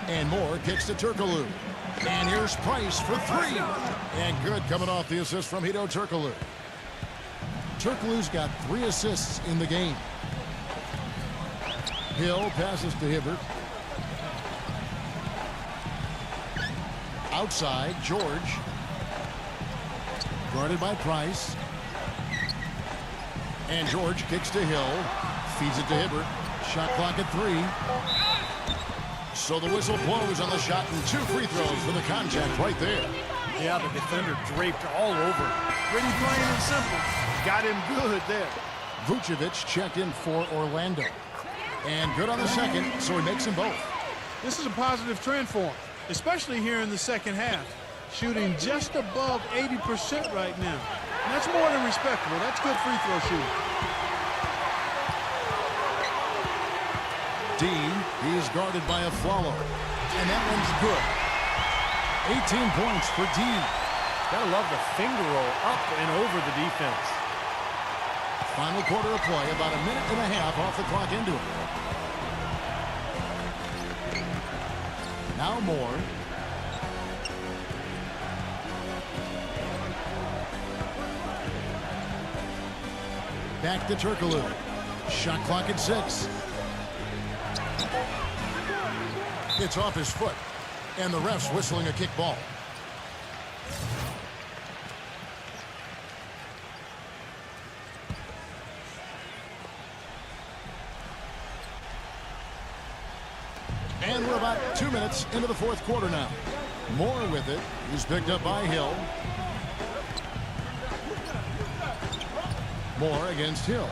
S1: And Moore kicks to Turkoglu. And here's Price for 3. And good coming off the assist from Hedo Turkoglu. Turkoglu's got 3 assists in the game. Hill passes to Hibbert. Outside, George. Guarded by Price. And George kicks to Hill. Feeds it to Hibbert. Shot clock at 3. So the whistle blows on the shot and 2 free throws for the contact right there.
S2: Yeah, the defender draped all over.
S3: Pretty plain and simple. Got him good there.
S1: Vucevic checked in for Orlando. And good on the second, so he makes them both.
S3: This is a positive trend for him, especially here in the second half. Shooting just above 80% right now. And that's more than respectable. That's good free throw shooting.
S1: D, he's guarded by a follow. And that one's good. 18 points for D.
S2: Gotta love the finger roll up and over the defense.
S1: Final quarter of play, about a minute and a half off the clock into it. Now Moore. Back to Turkoglu. Shot clock at 6. It's off his foot, and the ref's whistling a kick ball. And we're about 2 minutes into the fourth quarter now. Moore with it. He's picked up by Hill. Moore against Hill.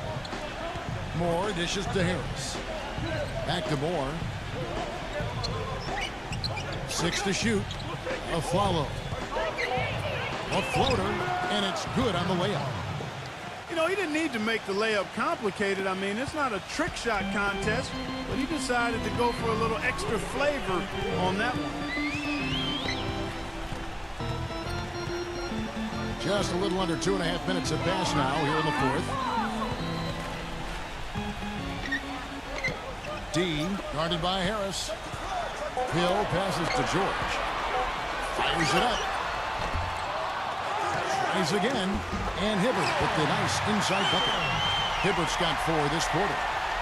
S1: Moore dishes to Harris. Back to Moore. 6 to shoot. A follow. A floater, and it's good on the layup.
S3: You know, he didn't need to make the layup complicated. I mean, it's not a trick shot contest, but he decided to go for a little extra flavor on that one.
S1: Just a little under 2.5 minutes at pass now here in the fourth. D, guarded by Harris. Hill passes to George. Fires it up. Tries again. And Hibbert with the nice inside bucket. Hibbert's got 4 this quarter.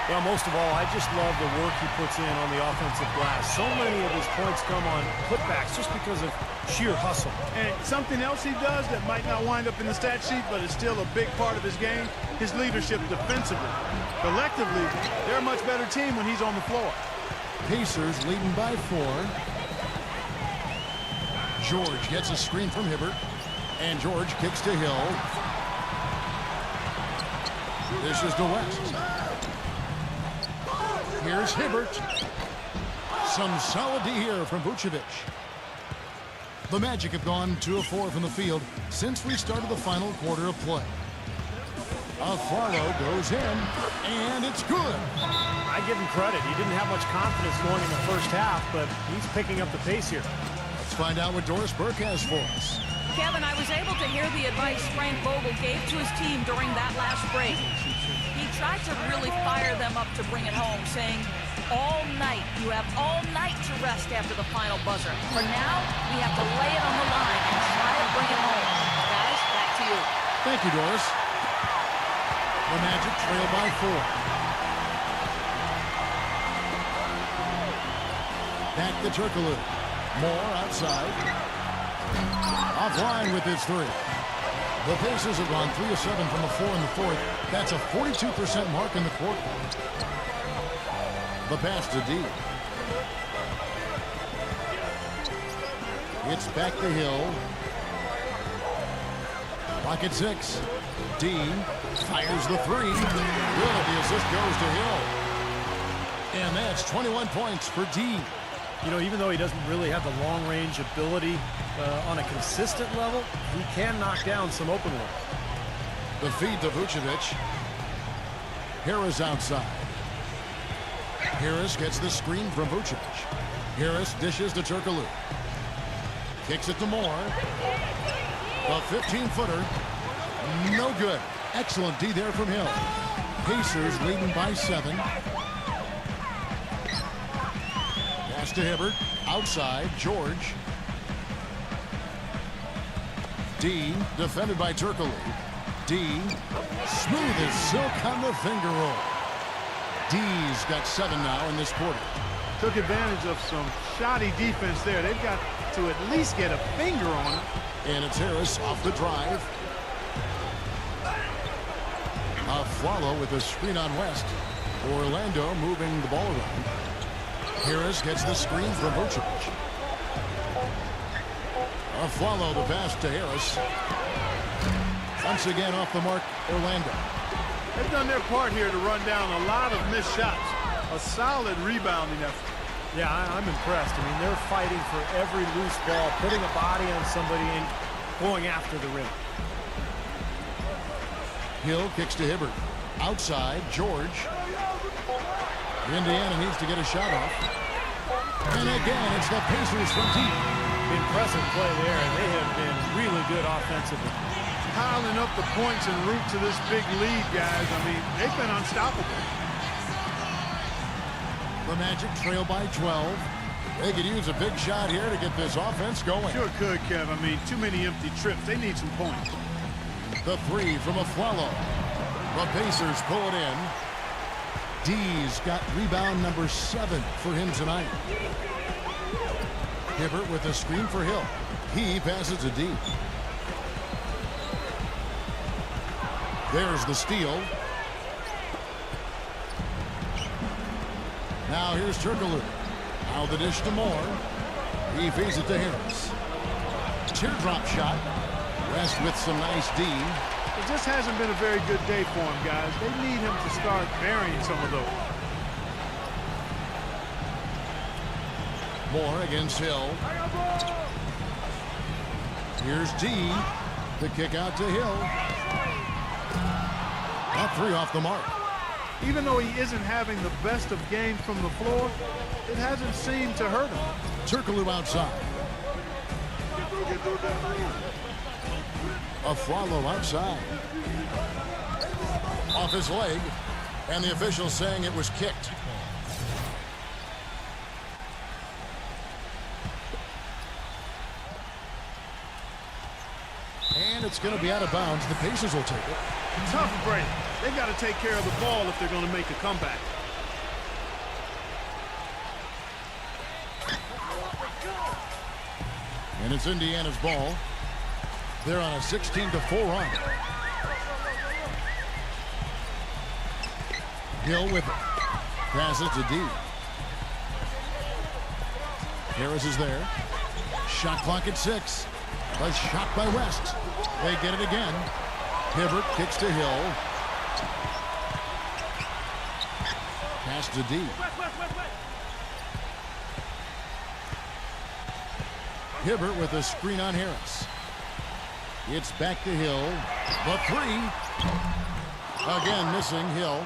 S2: Well, most of all, I just love the work he puts in on the offensive glass. So many of his points come on putbacks just because of sheer hustle.
S3: And something else he does that might not wind up in the stat sheet, but is still a big part of his game, his leadership defensively. Collectively, they're a much better team when he's on the floor.
S1: Pacers leading by 4. George gets a screen from Hibbert. And George kicks to Hill. This is to West. Here's Hibbert. Some solid D here from Vucevic. The Magic have gone 2 of 4 from the field since we started the final quarter of play. A follow goes in, and it's good.
S2: I give him credit. He didn't have much confidence going in the first half, but he's picking up the pace here.
S1: Let's find out what Doris Burke has for us.
S4: Kevin, I was able to hear the advice Frank Vogel gave to his team during that last break. He tried to really fire them up to bring it home, saying, all night, you have all night to rest after the final buzzer. For now, we have to lay it on the line and try to bring it home. Guys, back to you.
S1: Thank you, Doris. The Magic trail by 4. Back to Turkoglu. Moore outside. Offline with his 3. The Pacers have gone 3 of 7 from the floor in the fourth. That's a 42% mark in the quarter. The pass to D. It's back to Hill. Clock at 6. D fires the three. Good. The assist goes to Hill. And that's 21 points for D.
S2: You know, even though he doesn't really have the long-range ability on a consistent level, he can knock down some open ones.
S1: The feed to Vucevic. Harris outside. Harris gets the screen from Vucevic. Harris dishes to Turkoglu. Kicks it to Moore. A 15-footer. No good. Excellent D there from Hill. Pacers leading by 7. Pass to Hibbert. Outside. George. D. Defended by Turkoglu. D. Smooth as silk on the finger roll. D's got 7 now in this quarter.
S3: Took advantage of some shoddy defense there. They've got to at least get a finger on it.
S1: And it's Harris off the drive. Afflalo with a screen on West. Orlando moving the ball around. Harris gets the screen from Vucevic. Afflalo the pass to Harris. Once again off the mark, Orlando.
S3: They've done their part here to run down a lot of missed shots. A solid rebounding effort.
S2: Yeah, I'm impressed. I mean, they're fighting for every loose ball, putting a body on somebody and going after the rim.
S1: Hill kicks to Hibbert. Outside, George. Indiana needs to get a shot off. And again, it's the Pacers from deep.
S2: Impressive play there, and they have been really good offensively.
S3: Piling up the points en route to this big lead, guys. I mean, they've been unstoppable.
S1: The Magic trail by 12. They could use a big shot here to get this offense going.
S3: Sure could, Kev. I mean, too many empty trips. They need some points.
S1: The three from Afflalo. The Pacers pull it in. D's got rebound number 7 for him tonight. Hibbert with a screen for Hill. He passes to D. There's the steal. Now here's Turkoglu. Now the dish to Moore. He feeds it to Harris. Teardrop shot. West with some nice D.
S3: It just hasn't been a very good day for him, guys. They need him to start burying some of those.
S1: Moore against Hill. Here's D. The kick out to Hill. That 3 off the mark.
S3: Even though he isn't having the best of games from the floor, it hasn't seemed to hurt him.
S1: Turkoglu outside. Afflalo outside. Off his leg, and the official saying it was kicked. And it's going to be out of bounds. The Pacers will take it.
S3: Tough break. They've got to take care of the ball if they're going to make a comeback.
S1: And it's Indiana's ball. They're on a 16-4 run. Hill with it. Passes to D. Harris is there. Shot clock at 6. A shot by West. They get it again. Hibbert kicks to Hill. Pass to D. Hibbert with a screen on Harris. It's back to Hill. The 3. Again missing Hill.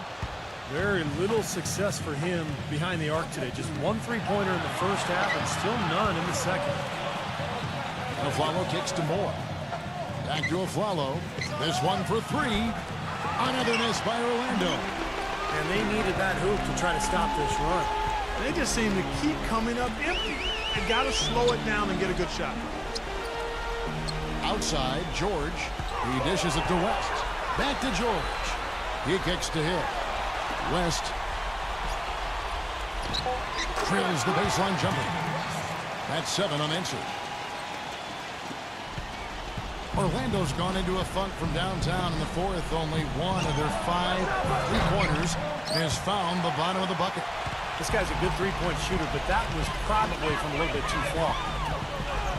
S2: Very little success for him behind the arc today. Just 1 3-pointer in the first half and still none in the second.
S1: Afflalo kicks to Moore. Back to Afflalo. This one for 3. Another miss by Orlando.
S2: And they needed that hoop to try to stop this run.
S3: They just seem to keep coming up empty. They got to slow it down and get a good shot.
S1: Outside, George. He dishes it to West. Back to George. He kicks to Hill. West trails the baseline jumper. That's 7 unanswered. Orlando's gone into a funk from downtown in the fourth. Only one of their 5 3-pointers has found the bottom of the bucket.
S2: This guy's a good three-point shooter, but that was probably from a little bit too far.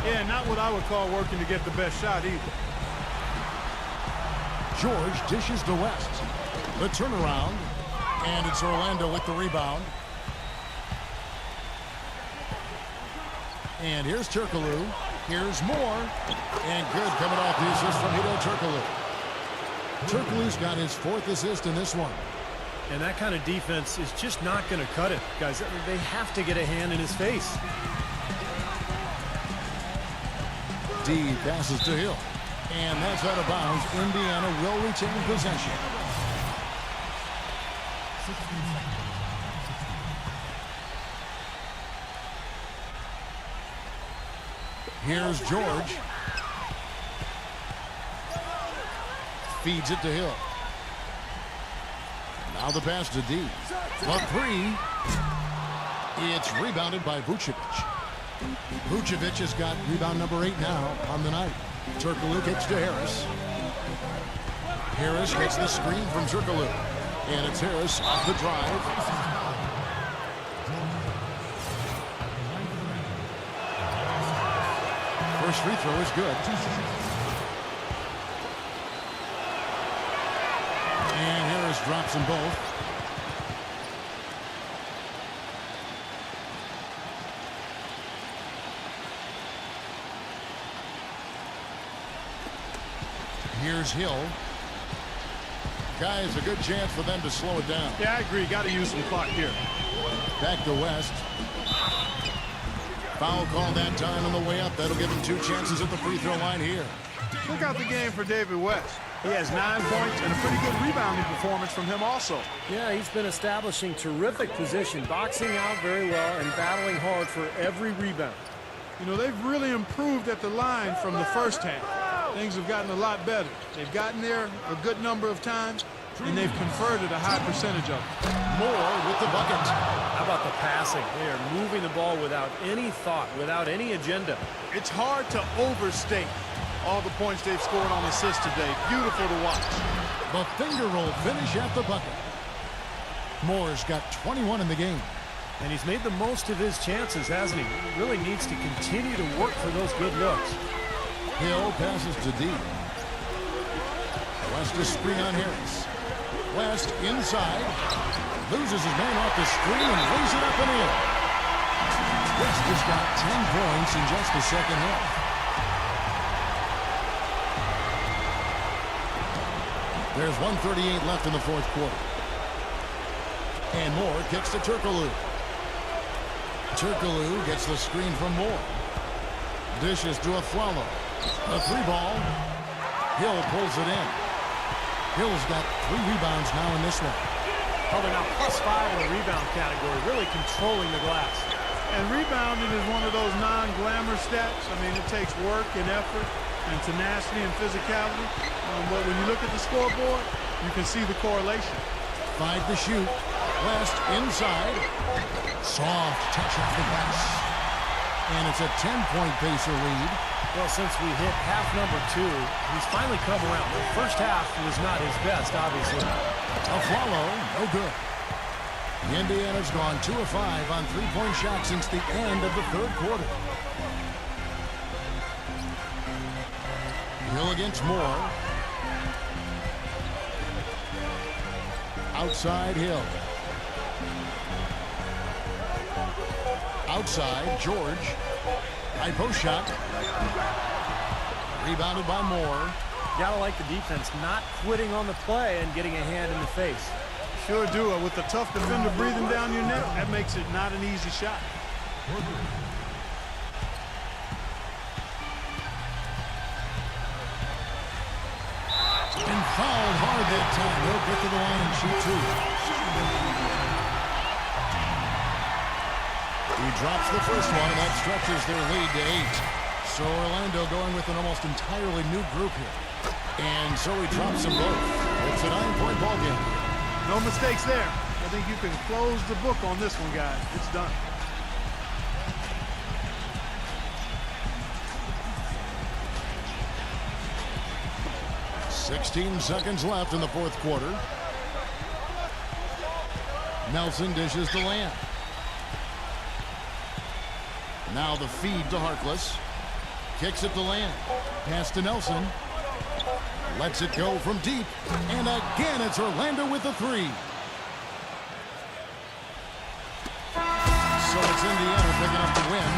S3: Yeah, not what I would call working to get the best shot either.
S1: George dishes to West. The turnaround, and it's Orlando with the rebound. And here's Turkoglu. Here's Moore. And good coming off the assist from Hedo Turkoglu. Turkoglu's got his 4th assist in this one.
S2: And that kind of defense is just not going to cut it, guys. They have to get a hand in his face.
S1: D passes to Hill. And that's out of bounds. Indiana will retain possession. Here's George. Feeds it to Hill. Now the pass to D. The 3. It's rebounded by Vucevic. Vucevic has got rebound number 8 now on the night. Turkoglu gets to Harris. Harris gets the screen from Turkoglu. And it's Harris off the drive. First free throw is good. And Harris drops them both. Here's Hill. Guys, a good chance for them to slow it down.
S3: Yeah, I agree. Got to use some clock here.
S1: Back to West. Foul call that time on the way up. That'll give him 2 chances at the free throw line here.
S3: Look out the game for David West. He has 9 points and a pretty good rebounding performance from him also.
S2: Yeah, he's been establishing terrific position, boxing out very well and battling hard for every rebound.
S3: You know, they've really improved at the line from the first half. Things have gotten a lot better. They've gotten there a good number of times, and they've converted a high percentage of it.
S1: Moore with the bucket.
S2: How about the passing? They are moving the ball without any thought, without any agenda.
S3: It's hard to overstate all the points they've scored on assists today. Beautiful to watch.
S1: The finger roll finish at the bucket. Moore's got 21 in the game.
S2: And he's made the most of his chances, hasn't he? Really needs to continue to work for those good looks.
S1: Hill passes to D. West to screen on Harris. West inside. Loses his man off the screen and lays it up and in. West has got 10 points in just the second half. There's 1:38 left in the fourth quarter. And Moore kicks to Turkoglu. Turkoglu gets the screen from Moore. Dishes to Afflalo. A 3-ball. Hill pulls it in. Hill's got 3 rebounds now in this one.
S2: Oh, they're now +5 in the rebound category, really controlling the glass.
S3: And rebounding is one of those non-glamour stats. I mean, it takes work and effort and tenacity and physicality. But when you look at the scoreboard, you can see the correlation.
S1: 5 to shoot. West inside. Soft touch off the glass. And it's a 10-point Pacer lead.
S2: Well, since we hit half number 2, he's finally come around. The first half was not his best, obviously.
S1: Afflalo, no good. Indiana's gone 2 of 5 on 3-point shots since the end of the third quarter. Hill against Moore. Outside Hill. Outside George. High post shot. Rebounded by Moore.
S2: Gotta like the defense not quitting on the play and getting a hand in the face.
S3: Sure do. With the tough defender breathing down your neck, that makes it not an easy shot.
S1: And fouled hard that time. He'll get to the line and shoot 2. He drops the first one, and that stretches their lead to 8. So Orlando going with an almost entirely new group here. And so he drops them both. It's a 9-point ball game.
S3: No mistakes there. I think you can close the book on this one, guys. It's done.
S1: 16 seconds left in the fourth quarter. Nelson dishes to Lamb. Now the feed to Harkless. Kicks it to Lamb. Pass to Nelson. Lets it go from deep. And again, it's Orlando with the three. So it's Indiana picking up the win.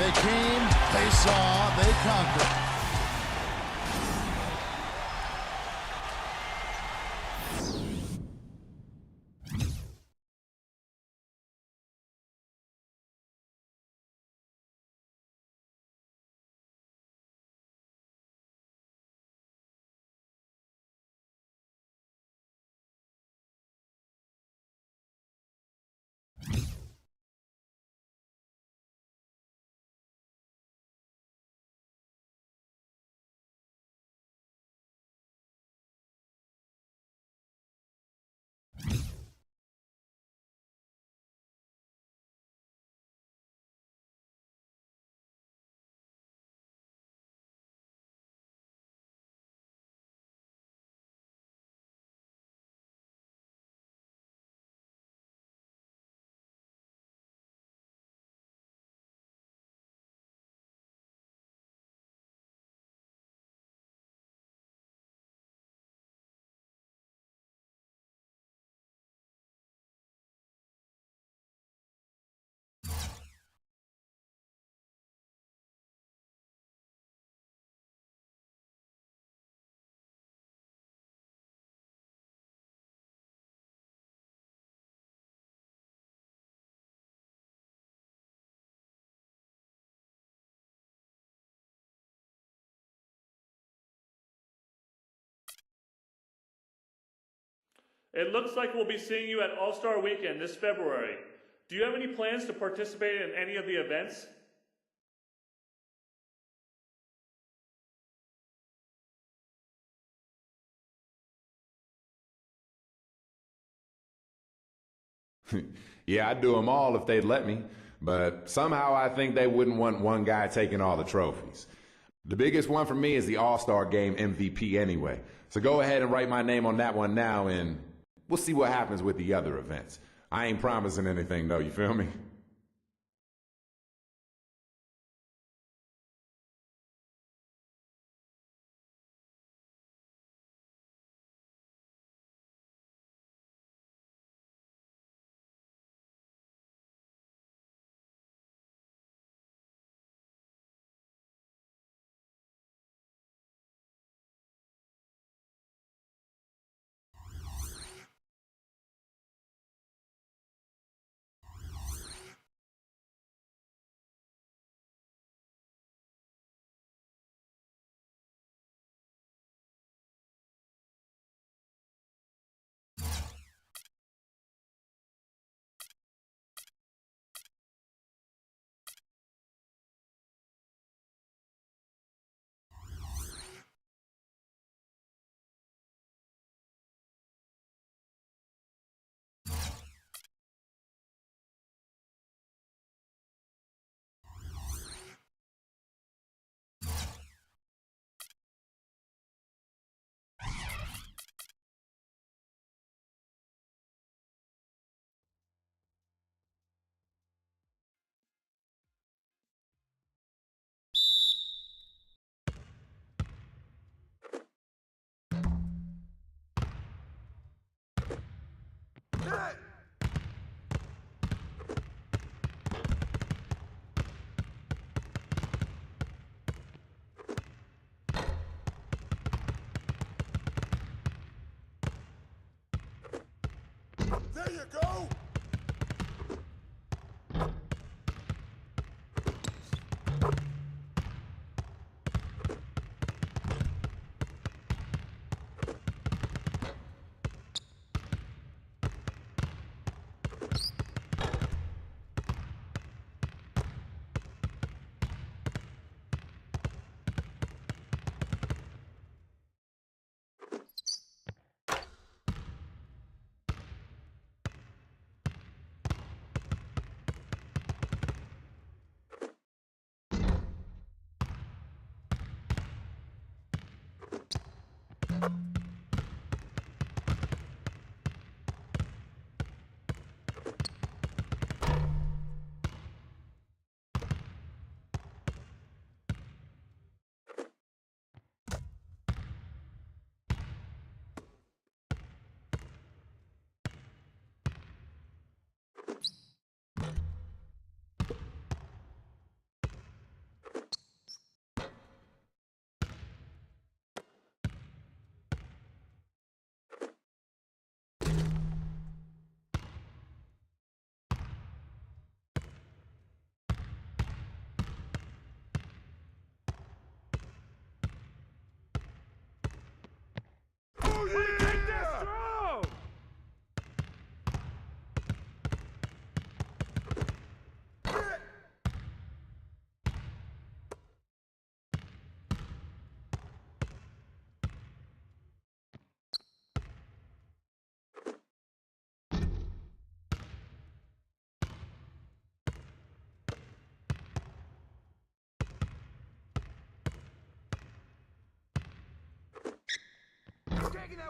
S1: They came, they saw, they conquered.
S8: It looks like we'll be seeing you at All-Star Weekend this February. Do you have any plans to participate in any of the events?
S9: Yeah, I'd do them all if they'd let me, but somehow I think they wouldn't want one guy taking all the trophies. The biggest one for me is the All-Star Game MVP anyway, so go ahead and write my name on that one now, and we'll see what happens with the other events. I ain't promising anything though, you feel me?
S1: There you go.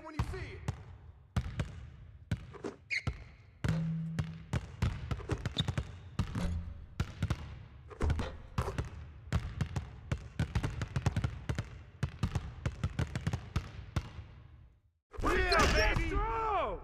S3: that when you see it. Yeah, baby! Throw!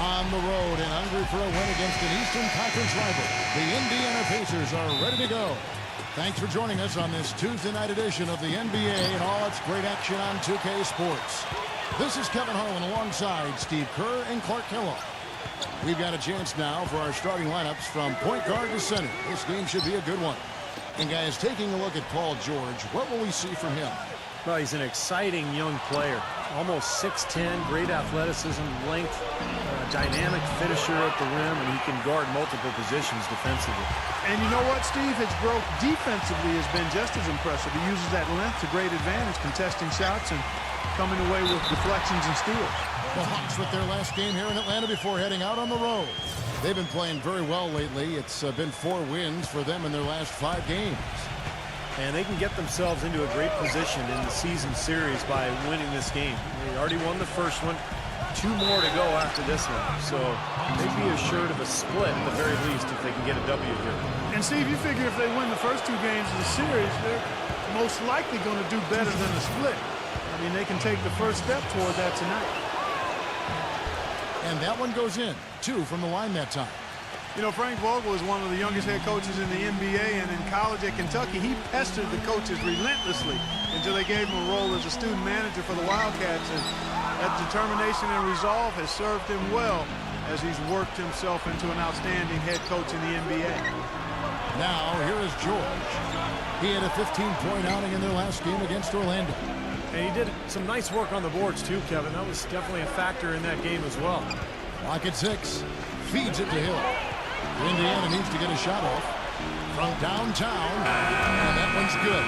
S1: On the road and hungry for a win against an Eastern Conference rival, the Indiana Pacers are ready to go. Thanks for joining us on this Tuesday night edition of the NBA and all its great action on 2K Sports. This is Kevin Harlan alongside Steve Kerr and Clark Kellogg. We've got a chance now for our starting lineups from point guard to center. This game should be a good one. And guys, taking a look at Paul George, what will we see from him?
S2: Well, he's an exciting young player. Almost 6'10", great athleticism, length, dynamic finisher at the rim, and he can guard multiple positions defensively.
S3: And you know what, Steve? His growth defensively has been just as impressive. He uses that length to great advantage, contesting shots and coming away with deflections and steals.
S1: The Hawks with their last game here in Atlanta before heading out on the road. They've been playing very well lately. It's been 4 wins for them in their last 5 games.
S2: And they can get themselves into a great position in the season series by winning this game. They already won the first one. 2 more to go after this one. So they'd be assured of a split at the very least if they can get a W here.
S3: And Steve, you figure if they win the first 2 games of the series, they're most likely going to do better than a split. I mean, they can take the first step toward that tonight.
S1: And that one goes in. 2 from the line that time.
S3: You know, Frank Vogel is one of the youngest head coaches in the NBA, and in college at Kentucky, he pestered the coaches relentlessly until they gave him a role as a student manager for the Wildcats, and that determination and resolve has served him well as he's worked himself into an outstanding head coach in the NBA.
S1: Now, here is George. He had a 15-point outing in their last game against Orlando.
S2: And he did some nice work on the boards, too, Kevin. That was definitely a factor in that game as well.
S1: Clock at 6. Feeds it to Hill. Indiana needs to get a shot off from downtown, and that one's good.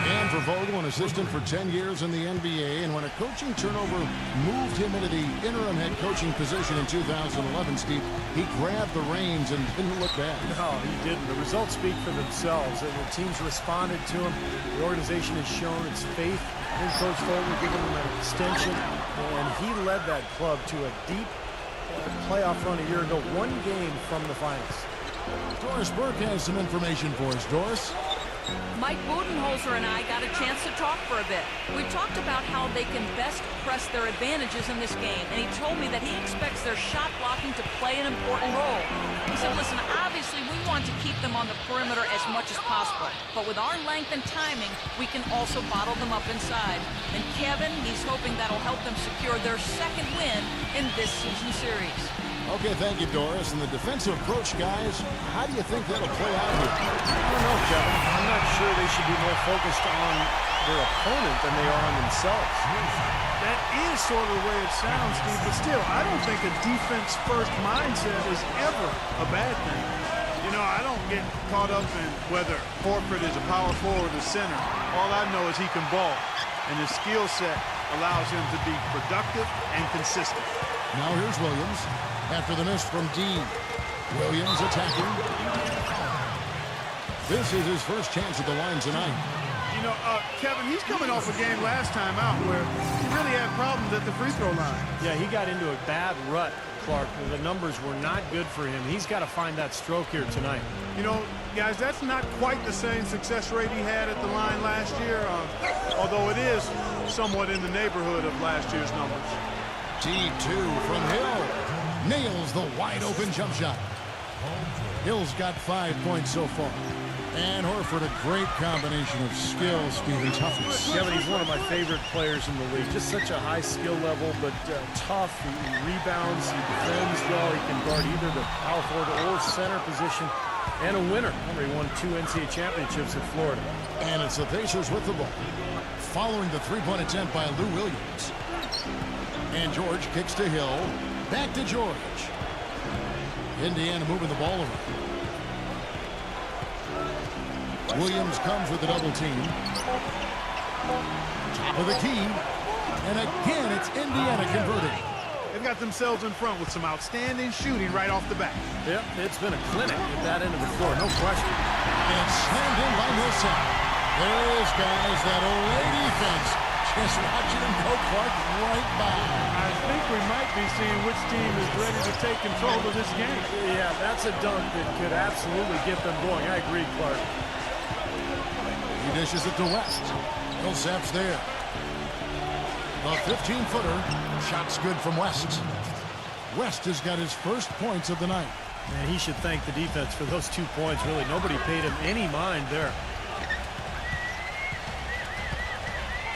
S1: And for Vogel, an assistant for 10 years in the NBA, and when a coaching turnover moved him into the interim head coaching position in 2011, Steve, he grabbed the reins and didn't look back.
S2: No, he didn't. The results speak for themselves. The teams responded to him. The organization has shown its faith in Coach Vogel, giving him an extension, and he led that club to a deep playoff run a year ago, 1 game from the finals.
S1: Doris Burke has some information for us. Doris?
S4: Mike Budenholzer and I got a chance to talk for a bit. We talked about how they can best press their advantages in this game, and he told me that he expects their shot blocking to play an important role. He said, listen, obviously we want to keep them on the perimeter as much as possible, but with our length and timing, we can also bottle them up inside. And Kevin, he's hoping that'll help them secure their 2nd win in this season series.
S1: Okay, thank you, Doris. And the defensive approach, guys, how do you think that'll play out here?
S2: I don't know, Kevin. I'm not sure they should be more focused on their opponent than they are on themselves.
S3: That is sort of the way it sounds, Steve, but still, I don't think a defense-first mindset is ever a bad thing. You know, I don't get caught up in whether Horford is a power forward or center. All I know is he can ball, and his skill set allows him to be productive and consistent.
S1: Now here's Williams. After the miss from D. Williams attacking. This is his first chance at the line tonight.
S3: You know, Kevin, he's coming off a game last time out where he really had problems at the free throw line.
S2: Yeah, he got into a bad rut, Clark. The numbers were not good for him. He's got to find that stroke here tonight.
S3: You know, guys, that's not quite the same success rate he had at the line last year, although it is somewhat in the neighborhood of last year's numbers.
S1: T2 from Hill. Nails the wide-open jump shot. Hill's got 5 points so far. And Horford, a great combination of skill, speed, and toughness.
S2: Yeah, but he's one of my favorite players in the league. Just such a high skill level, but tough. He rebounds, he defends well. He can guard either the power forward or center position. And a winner. Remember, he won 2 NCAA championships at Florida.
S1: And it's the Pacers with the ball. Following the three-point attempt by Lou Williams. And George kicks to Hill. Back to George. Indiana moving the ball over. Williams comes with the double team. Top of the key. And again, it's Indiana converting.
S3: They've got themselves in front with some outstanding shooting right off the bat.
S2: Yep, it's been a clinic at that end of the floor, no question.
S1: And slammed in by Millsap. There's, guys, that away defense. Just watching him go Clark right by.
S3: I think we might be seeing which team is ready to take control of this game.
S2: Yeah, that's a dunk that could absolutely get them going. I agree, Clark.
S1: He dishes it to West. Millsap's there. A 15-footer. Shot's good from West. West has got his first points of the night.
S2: And he should thank the defense for those 2 points. Really, nobody paid him any mind there.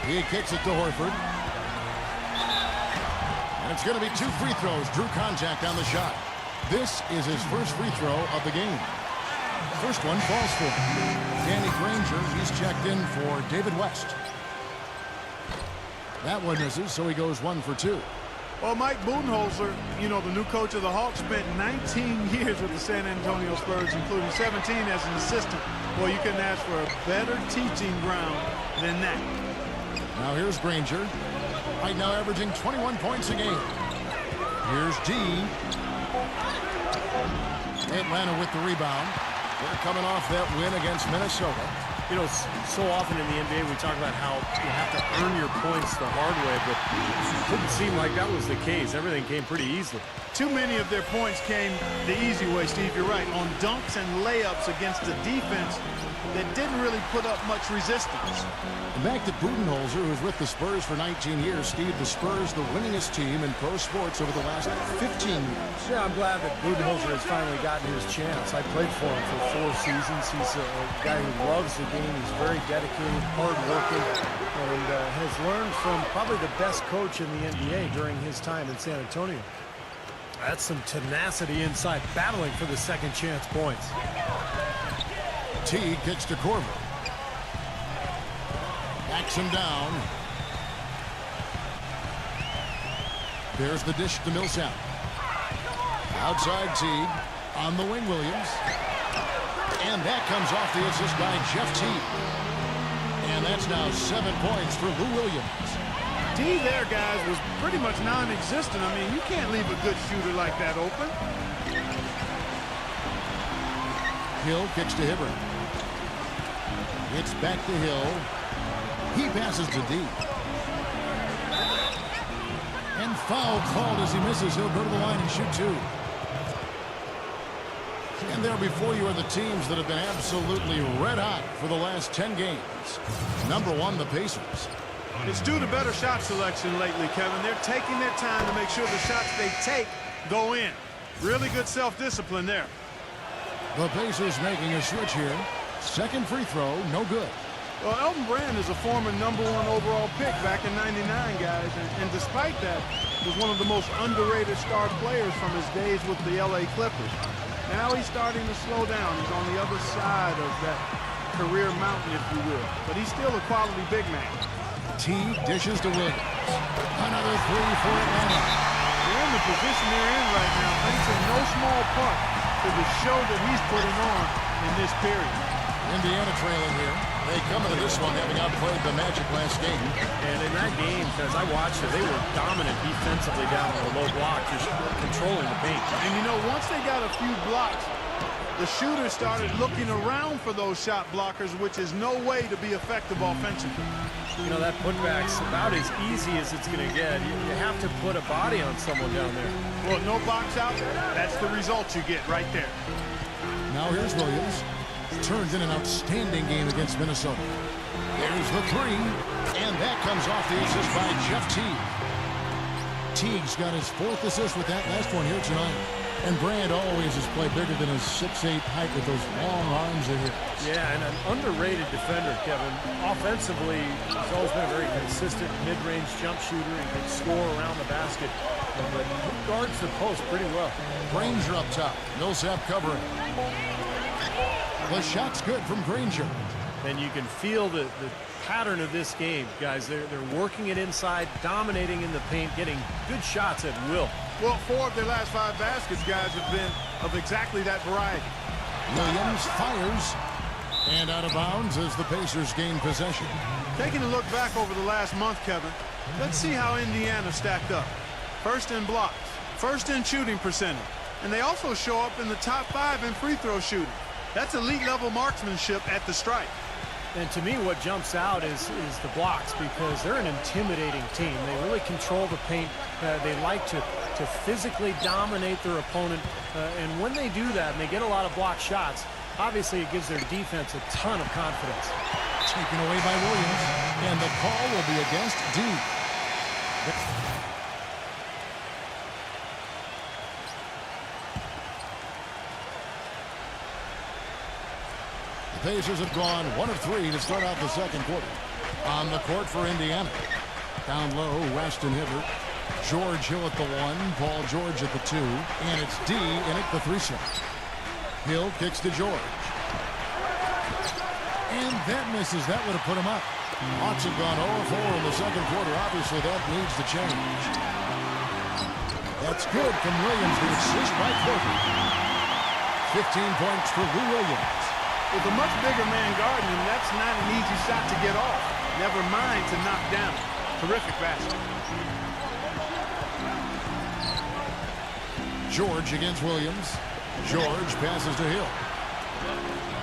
S1: He kicks it to Horford. And it's going to be 2 free throws. Drew contact on the shot. This is his first free throw of the game. First one falls for him. Danny Granger, he's checked in for David West. That one misses, so he goes 1 for 2.
S3: Well, Mike Budenholzer, you know, the new coach of the Hawks, spent 19 years with the San Antonio Spurs, including 17 as an assistant. Well, you couldn't ask for a better teaching ground than that.
S1: Now here's Granger. Right now averaging 21 points a game. Here's D. Atlanta with the rebound. They're coming off that win against Minnesota.
S2: You know, so often in the NBA we talk about how you have to earn your points the hard way, but it didn't seem like that was the case. Everything came pretty easily.
S3: Too many of their points came the easy way, Steve. You're right. On dunks and layups against a defense that didn't really put up much resistance.
S1: And back to Budenholzer, who was with the Spurs for 19 years. Steve, the Spurs, the winningest team in pro sports over the last 15 years.
S2: Yeah, I'm glad that Budenholzer has finally gotten his chance. I played for him for 4 seasons. He's a guy who loves the game. He's very dedicated, hard-working, and has learned from probably the best coach in the NBA during his time in San Antonio. That's some tenacity inside, battling for the second chance points.
S1: Teague kicks to Korver. Backs him down. There's the dish to Millsap. Outside Teague. On the wing, Williams. And that comes off the assist by Jeff Teague. And that's now 7 points for Lou Williams.
S3: D there, guys, was pretty much non-existent. I mean, you can't leave a good shooter like that open.
S1: Hill kicks to Hibbert. It's back to Hill. He passes to D. And foul called as he misses. He'll go to the line and shoot 2. And there before you are the teams that have been absolutely red hot for the last 10 games. Number 1, the Pacers.
S3: It's due to better shot selection lately, Kevin. They're taking their time to make sure the shots they take go in. Really good self-discipline there.
S1: The Pacers making a switch here. Second free throw, no good.
S3: Well, Elton Brand is a former number 1 overall pick back in '99, guys. And despite that, was one of the most underrated star players from his days with the LA Clippers. Now he's starting to slow down. He's on the other side of that career mountain, if you will. But he's still a quality big man.
S1: Teague dishes to Williams. Another 3 for Atlanta.
S3: They're in the position they're in right now, thanks in no small part to the show that he's putting on in this period.
S1: Indiana trailing here. They come into this one having outplayed the Magic last game.
S2: And in that game, because I watched it, they were dominant defensively down on the low block, just controlling the paint.
S3: And you know, once they got a few blocks, the shooters started looking around for those shot blockers, which is no way to be effective offensively.
S2: You know, that putback's about as easy as it's going to get. You have to put a body on someone down there.
S3: Well, no box out, that's the result you get right there.
S1: Now here's Williams. Turns in an outstanding game against Minnesota. There's the 3, and that comes off the assist by Jeff Teague. Teague's got his 4th assist with that last one here tonight. And Brand always has played bigger than his 6'8" height with those long arms of his.
S2: Yeah, and an underrated defender, Kevin. Offensively, he's always been a very consistent mid-range jump shooter and can score around the basket. But he guards the post pretty well.
S1: Granger up top. Millsap covering. The shot's good from Granger.
S2: And you can feel the pattern of this game, guys. They're working it inside, dominating in the paint, getting good shots at will.
S3: Well, 4 of their last 5 baskets, guys, have been of exactly that variety.
S1: Williams fires. And out of bounds as the Pacers gain possession.
S3: Taking a look back over the last month, Kevin, let's see how Indiana stacked up. First in blocks, first in shooting percentage, and they also show up in the top 5 in free throw shooting. That's elite level marksmanship at the stripe.
S2: And to me, what jumps out is the blocks, because they're an intimidating team. They really control the paint. They like to physically dominate their opponent. And when they do that and they get a lot of block shots, obviously it gives their defense a ton of confidence.
S1: Taken away by Williams. And the call will be against D. The Pacers have gone 1 of 3 to start out the second quarter. On the court for Indiana. Down low, Weston Hibbert. George Hill at the 1, Paul George at the 2, and it's D in at the 3 shot. Hill kicks to George. And that misses. That would have put him up. Hawks have gone 0-4 in the second quarter. Obviously, that needs to change. That's good from Williams. The assist by Kobe. 15 points for Lou Williams.
S3: With a much bigger man guarding him, that's not an easy shot to get off. Never mind to knock down. Terrific basket.
S1: George against Williams. George passes to Hill.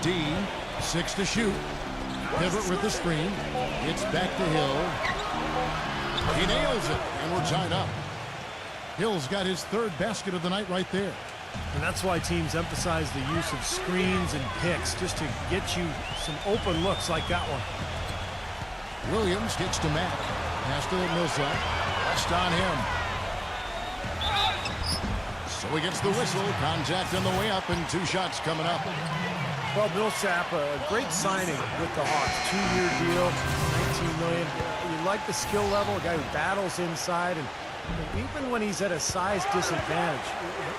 S1: D, 6 to shoot. Hibbert with the screen. It's back to Hill. He nails it, and we're tied up. Hill's got his 3rd basket of the night right there.
S2: And that's why teams emphasize the use of screens and picks, just to get you some open looks like that one.
S1: Williams gets to Matt. Pass to Millsap. Rest on him. So he gets the whistle. Contact on the way up, and 2 shots coming up.
S2: Well, Millsap, a great signing with the Hawks. 2-year deal, $19 million. You like the skill level, a guy who battles inside, and even when he's at a size disadvantage,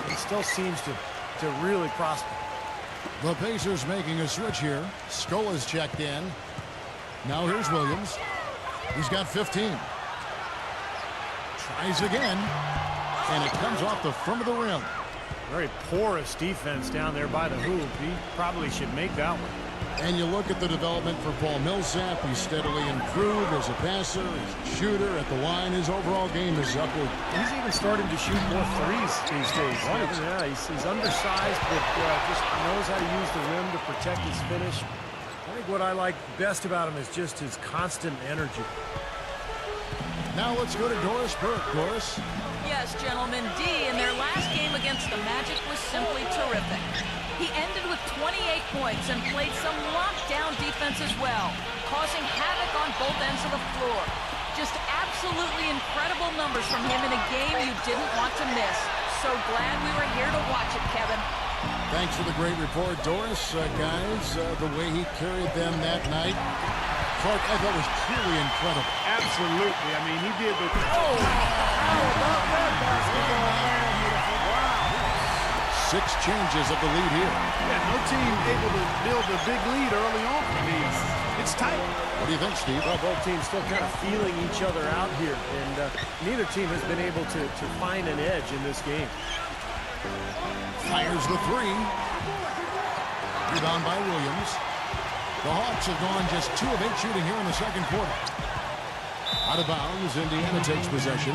S2: he still seems to really prosper.
S1: The Pacers making a switch here. Scola's checked in. Now here's Williams. He's got 15. Tries again. And it comes off the front of the rim.
S2: Very porous defense down there by the hoop. He probably should make that one.
S1: And you look at the development for Paul Millsap. He's steadily improved as a passer, as a shooter. At the line, his overall game is upward.
S2: He's even starting to shoot more threes these days.
S1: Right.
S2: Yeah, he's undersized, but just knows how to use the rim to protect his finish. I think what I like best about him is just his constant energy.
S1: Now let's go to Doris Burke. Doris?
S4: Yes, gentlemen, D in their last game against the Magic was simply terrific. He ended with 28 points and played some lockdown defense as well, causing havoc on both ends of the floor. Just absolutely incredible numbers from him in a game you didn't want to miss. So glad we were here to watch it, Kevin.
S1: Thanks for the great report, Doris. Guys, the way he carried them that night, Clark, I thought was truly incredible.
S3: Absolutely. I mean, he did the...
S7: Oh, how about that basketball, man? Wow.
S1: 6 changes of the lead here.
S3: Yeah, no team able to build a big lead early on. I mean, it's tight.
S1: What do you think, Steve?
S2: Well, both teams still kind of feeling each other out here, and neither team has been able to find an edge in this game.
S1: Fires the 3. Rebound by Williams. The Hawks have gone just 2 of 8 shooting here in the second quarter. Out of bounds, Indiana takes possession.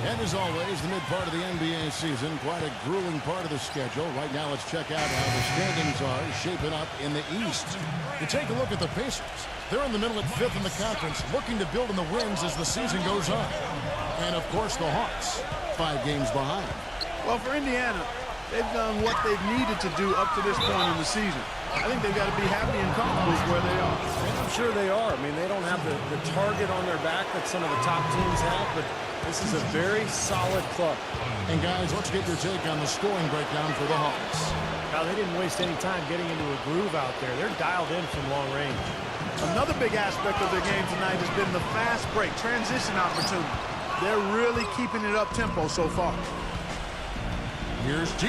S1: And as always, the mid part of the NBA season, quite a grueling part of the schedule. Right now, let's check out how the standings are shaping up in the East. You take a look at the Pacers. They're in the middle at 5th in the conference, looking to build on the wins as the season goes on. And, of course, the Hawks, 5 games behind.
S3: Well, for Indiana, they've done what they've needed to do up to this point in the season. I think they've got to be happy and comfortable with where they are.
S2: And I'm sure they are. I mean, they don't have the target on their back that some of the top teams have, but this is a very solid club.
S1: And guys, let's get your take on the scoring breakdown for the Hawks.
S2: Now, they didn't waste any time getting into a groove out there. They're dialed in from long range.
S3: Another big aspect of their game tonight has been the fast break, transition opportunity. They're really keeping it up tempo so far.
S1: Here's G.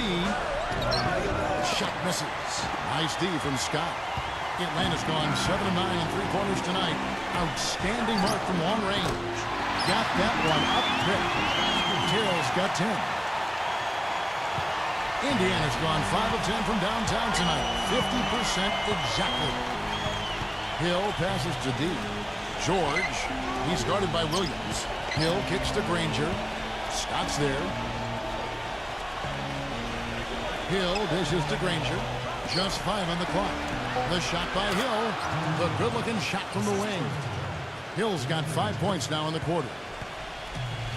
S1: Shot misses. Nice D from Scott. Atlanta's gone 7 of 9 in three-pointers tonight. Outstanding mark from long range. Got that one up quick. Terrell's got 10. Indiana's gone 5 of 10 from downtown tonight. 50% exactly. Hill passes to D. George. He's guarded by Williams. Hill kicks to Granger. Scott's there. Hill dishes to Granger. Just 5 on the clock. The shot by Hill. The good-looking shot from the wing. Hill's got 5 points now in the quarter.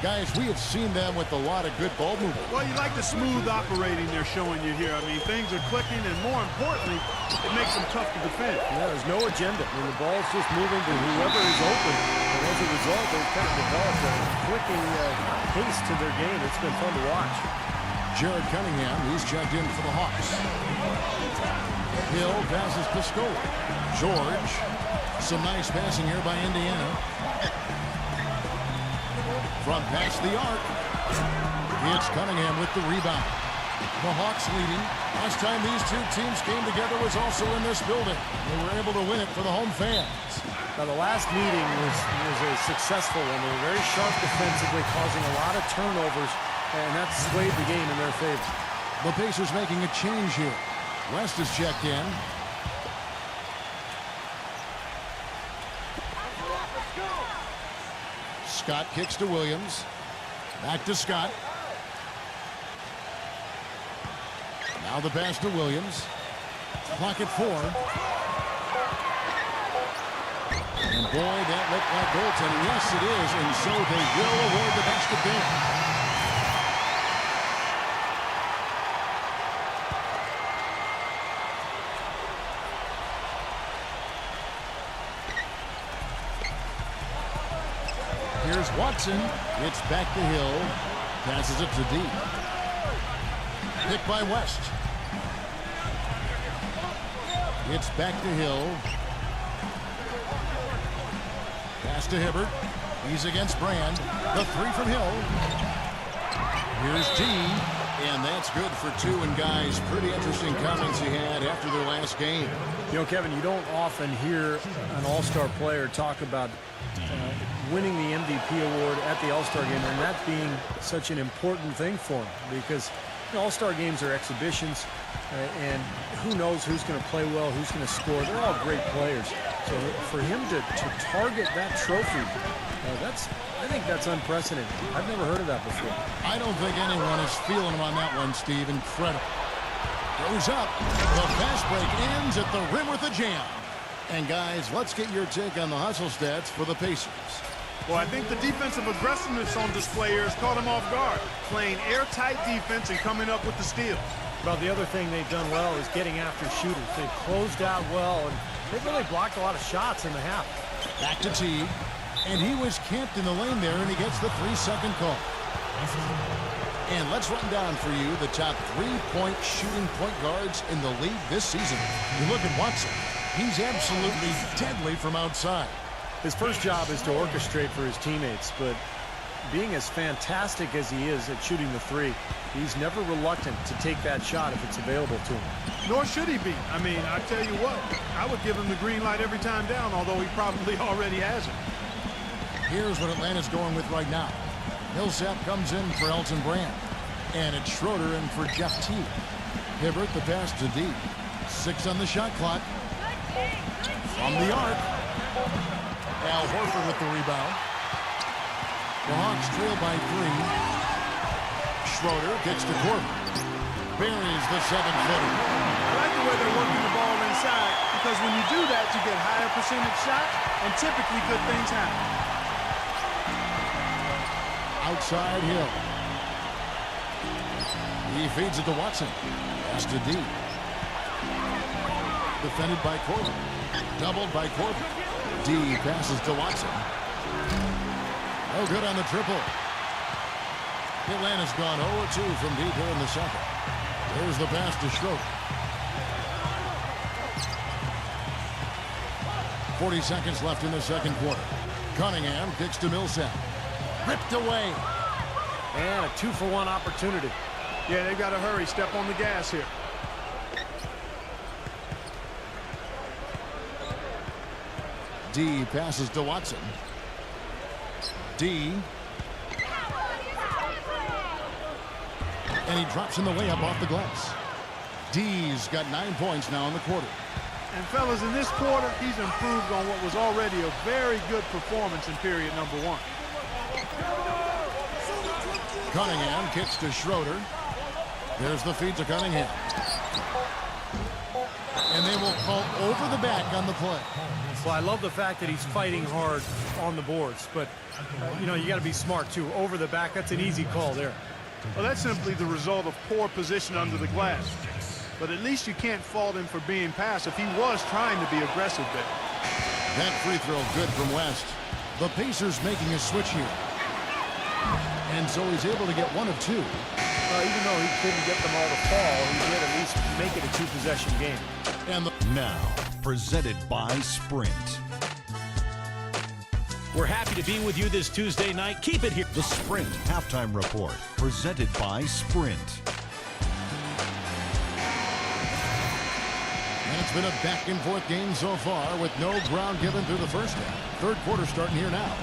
S1: Guys, we have seen them with a lot of good ball movement.
S3: Well, you like the smooth operating they're showing you here. I mean, things are clicking, and more importantly, it makes them tough to defend.
S2: Yeah, there's no agenda. I mean, the ball's just moving to whoever is open. And as a result, they've kind of developed a clicking pace to their game. It's been fun to watch.
S1: Jared Cunningham, he's checked in for the Hawks. Hill passes Piscola. George. Some nice passing here by Indiana. From past the arc. It's Cunningham with the rebound. The Hawks leading. Last time these two teams came together was also in this building. They were able to win it for the home fans.
S2: Now, the last meeting was a successful one. They were very sharp defensively, causing a lot of turnovers, and that swayed the game in their favor.
S1: The Pacers making a change here. West is checked in. Scott kicks to Williams. Back to Scott. Now the pass to Williams. Clock at 4. And boy, that looked like goaltending. Yes, it is. And so they will award the basket there. Here's Watson. It's back to Hill. Passes it to D. Picked by West. It's back to Hill. Pass to Hibbert. He's against Brand. The 3 from Hill. Here's D. And that's good for 2. And guys, pretty interesting comments he had after their last game.
S2: You know, Kevin, you don't often hear an all-star player talk about winning the MVP award at the All-Star game, and that being such an important thing for him, because All-Star games are exhibitions, and who knows who's going to play well, who's going to score. They're all great players. So for him to target that trophy, I think that's unprecedented. I've never heard of that before.
S1: I don't think anyone is feeling him on that one, Steve. Incredible. Goes up. The fast break ends at the rim with a jam. And guys, let's get your take on the hustle stats for the Pacers.
S3: Well, I think the defensive aggressiveness on display here has caught them off guard, playing airtight defense and coming up with the steals.
S2: Well, the other thing they've done well is getting after shooters. They've closed out well, and they've really blocked a lot of shots in the half.
S1: Back to T, and he was camped in the lane there, and he gets the 3-second call. And let's run down for you the top 3-point shooting point guards in the league this season. You look at Watson. He's absolutely deadly from outside.
S2: His first job is to orchestrate for his teammates, but being as fantastic as he is at shooting the 3, he's never reluctant to take that shot if it's available to him.
S3: Nor should he be. I mean, I tell you what, I would give him the green light every time down, although he probably already has it.
S1: Here's what Atlanta's going with right now. Millsap comes in for Elton Brand. And it's Schroeder in for Jeff T. Hibbert the pass to D. 6 on the shot clock. From the arc. Al Horford with the rebound. The Hawks trail by 3. Schroeder gets to Corbin. Buries the 7-footer.
S3: I like the way they're working the ball inside, because when you do that, you get higher percentage shots, and typically good things happen.
S1: Outside Hill. He feeds it to Watson. Pass to D. defended by Corbin. Doubled by Corbin. D passes to Watson. No good on the triple. Atlanta's gone 0-2 from deep here in the second. There's the pass to Schroeder. 40 seconds left in the second quarter. Cunningham kicks to Millsap. Ripped away.
S2: And a 2-for-1 opportunity.
S3: Yeah, they've got to hurry. Step on the gas here.
S1: D passes to Watson. D. And he drops in the layup off the glass. D's got 9 points now in the quarter.
S3: And fellas, in this quarter, he's improved on what was already a very good performance in period number 1.
S1: Cunningham kicks to Schroeder. There's the feed to Cunningham. And they will call over the back on the play.
S2: Well, I love the fact that he's fighting hard on the boards, but, you know, you got to be smart, too. Over the back, that's an easy call there.
S3: Well, that's simply the result of poor position under the glass. But at least you can't fault him for being passive. He was trying to be aggressive there.
S1: That free throw good from West. The Pacers making a switch here. And so he's able to get 1 of 2.
S2: Even though he couldn't get them all to fall, he did at least make it a 2-possession game.
S1: And
S5: Now, presented by Sprint.
S6: We're happy to be with you this Tuesday night. Keep it here.
S5: The Sprint Halftime Report, presented by Sprint.
S1: And it's been a back-and-forth game so far with no ground given through the first half. Third quarter starting here now.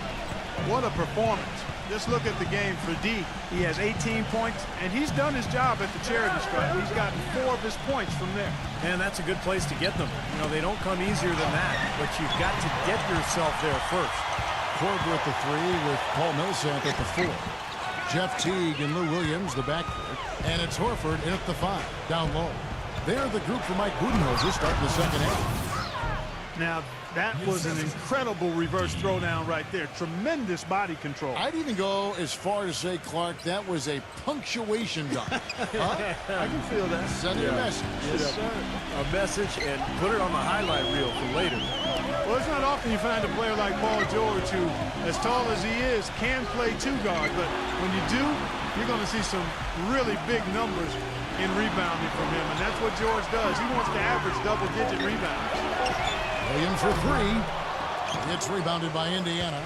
S3: What a performance. Just look at the game for D. He has 18 points, and he's done his job at the charity stripe. He's gotten 4 of his points from there.
S2: And that's a good place to get them. You know, they don't come easier than that, but you've got to get yourself there first.
S1: Korver at the 3 with Paul Millsap at the 4. Jeff Teague and Lou Williams, the backcourt. And it's Horford in at the 5, down low. They're the group for Mike Budenholzer starting the second half.
S3: Now, that was an incredible reverse throwdown right there. Tremendous body control.
S1: I'd even go as far to say, Clark, that was a punctuation dunk. Huh?
S3: I can feel that.
S1: Send a message.
S3: Yes, sir.
S2: A message and put it on the highlight reel for later.
S3: Well, it's not often you find a player like Paul George who, as tall as he is, can play 2 guard. But when you do, you're going to see some really big numbers in rebounding from him. And that's what George does. He wants to average double-digit rebounds.
S1: Williams for 3. It's rebounded by Indiana.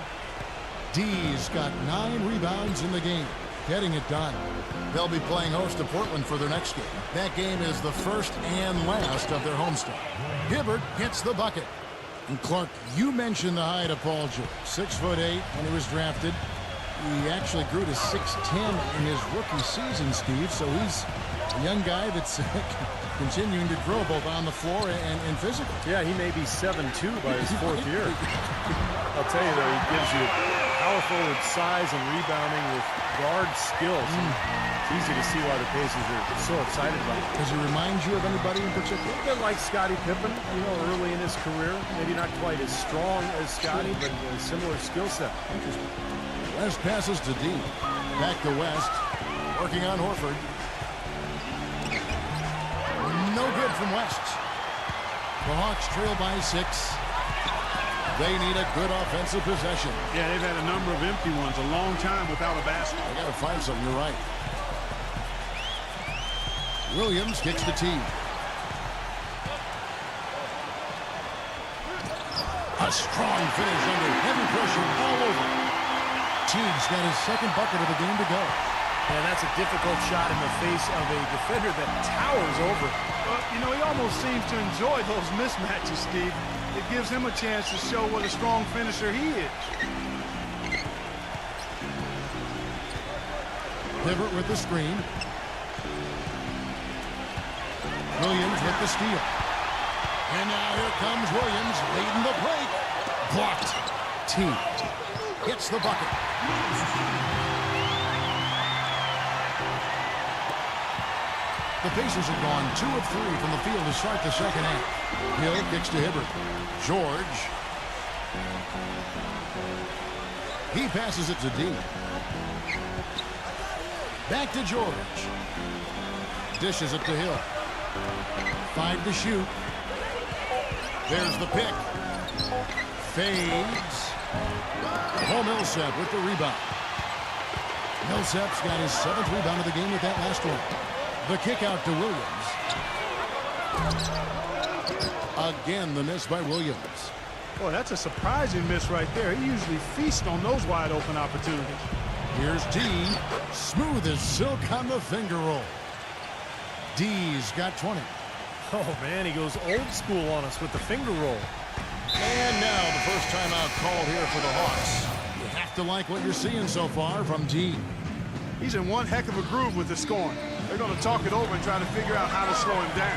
S1: D's got 9 rebounds in the game. Getting it done. They'll be playing host to Portland for their next game. That game is the first and last of their homestand. Hibbert hits the bucket. And Clark, you mentioned the height of Paul George. 6'8" when he was drafted. He actually grew to 6'10" in his rookie season, Steve. So he's a young guy that's continuing to grow both on the floor and physically.
S2: Yeah, he may be 7'2" by his 4th year. I'll tell you, though, he gives you power forward size and rebounding with guard skills. It's easy to see why the Pacers are so excited about it.
S1: Does he remind you of anybody in particular?
S2: A bit like Scottie Pippen, you know, early in his career. Maybe not quite as strong as Scottie, but a similar skill set.
S1: Interesting. West passes to D. Back to West. Working on Horford. No good from West. The Hawks trail by 6. They need a good offensive possession.
S3: Yeah, they've had a number of empty ones, a long time without a basket.
S1: They got to find something. You're right. Williams kicks the tee. A strong finish under heavy pressure all over. Teague's got his second bucket of the game to go.
S2: And that's a difficult shot in the face of a defender that towers over.
S3: You know, he almost seems to enjoy those mismatches, Steve. It gives him a chance to show what a strong finisher he is.
S1: Hibbert with the screen. Williams with the steal. And now here comes Williams leading the break. Blocked. Teague hits the bucket. The Pacers have gone 2 of 3 from the field to start the second half. Hill kicks to Hibbert. George. He passes it to D. Back to George. Dishes it to Hill. 5 to shoot. There's the pick. Fades. Paul Millsap with the rebound. Millsap's got his 7th rebound of the game with that last one. The kick out to Williams. Again, the miss by Williams.
S3: Boy, that's a surprising miss right there. He usually feasts on those wide open opportunities.
S1: Here's D. Smooth as silk on the finger roll. D's got 20.
S2: Oh, man, he goes old school on us with the finger roll.
S1: And now the first timeout call here for the Hawks. You have to like what you're seeing so far from D.
S3: He's in one heck of a groove with the scoring. They're going to talk it over and try to figure out how to slow him down.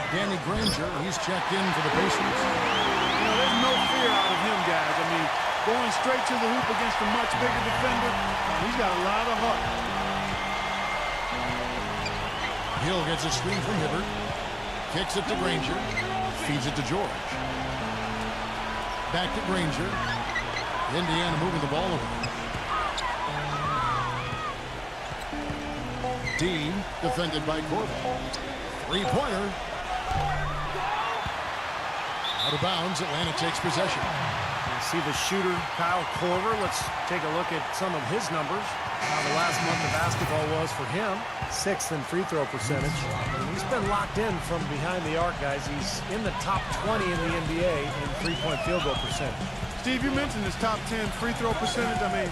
S1: Danny Granger, he's checked in for the Pacers.
S3: You know, there's no fear out of him, guys. I mean, going straight to the hoop against a much bigger defender, he's got a lot of heart.
S1: Hill gets a screen from Hibbert. Kicks it to Granger. Feeds it to George. Back to Granger. Indiana moving the ball over. Dean defended by Corbin. Three-pointer. Out of bounds. Atlanta takes possession.
S2: See the shooter, Kyle Korver. Let's take a look at some of his numbers. How the last month of basketball was for him. 6th in free throw percentage. And he's been locked in from behind the arc, guys. He's in the top 20 in the NBA in three-point field goal percentage.
S3: Steve, you mentioned his top 10 free throw percentage. I mean,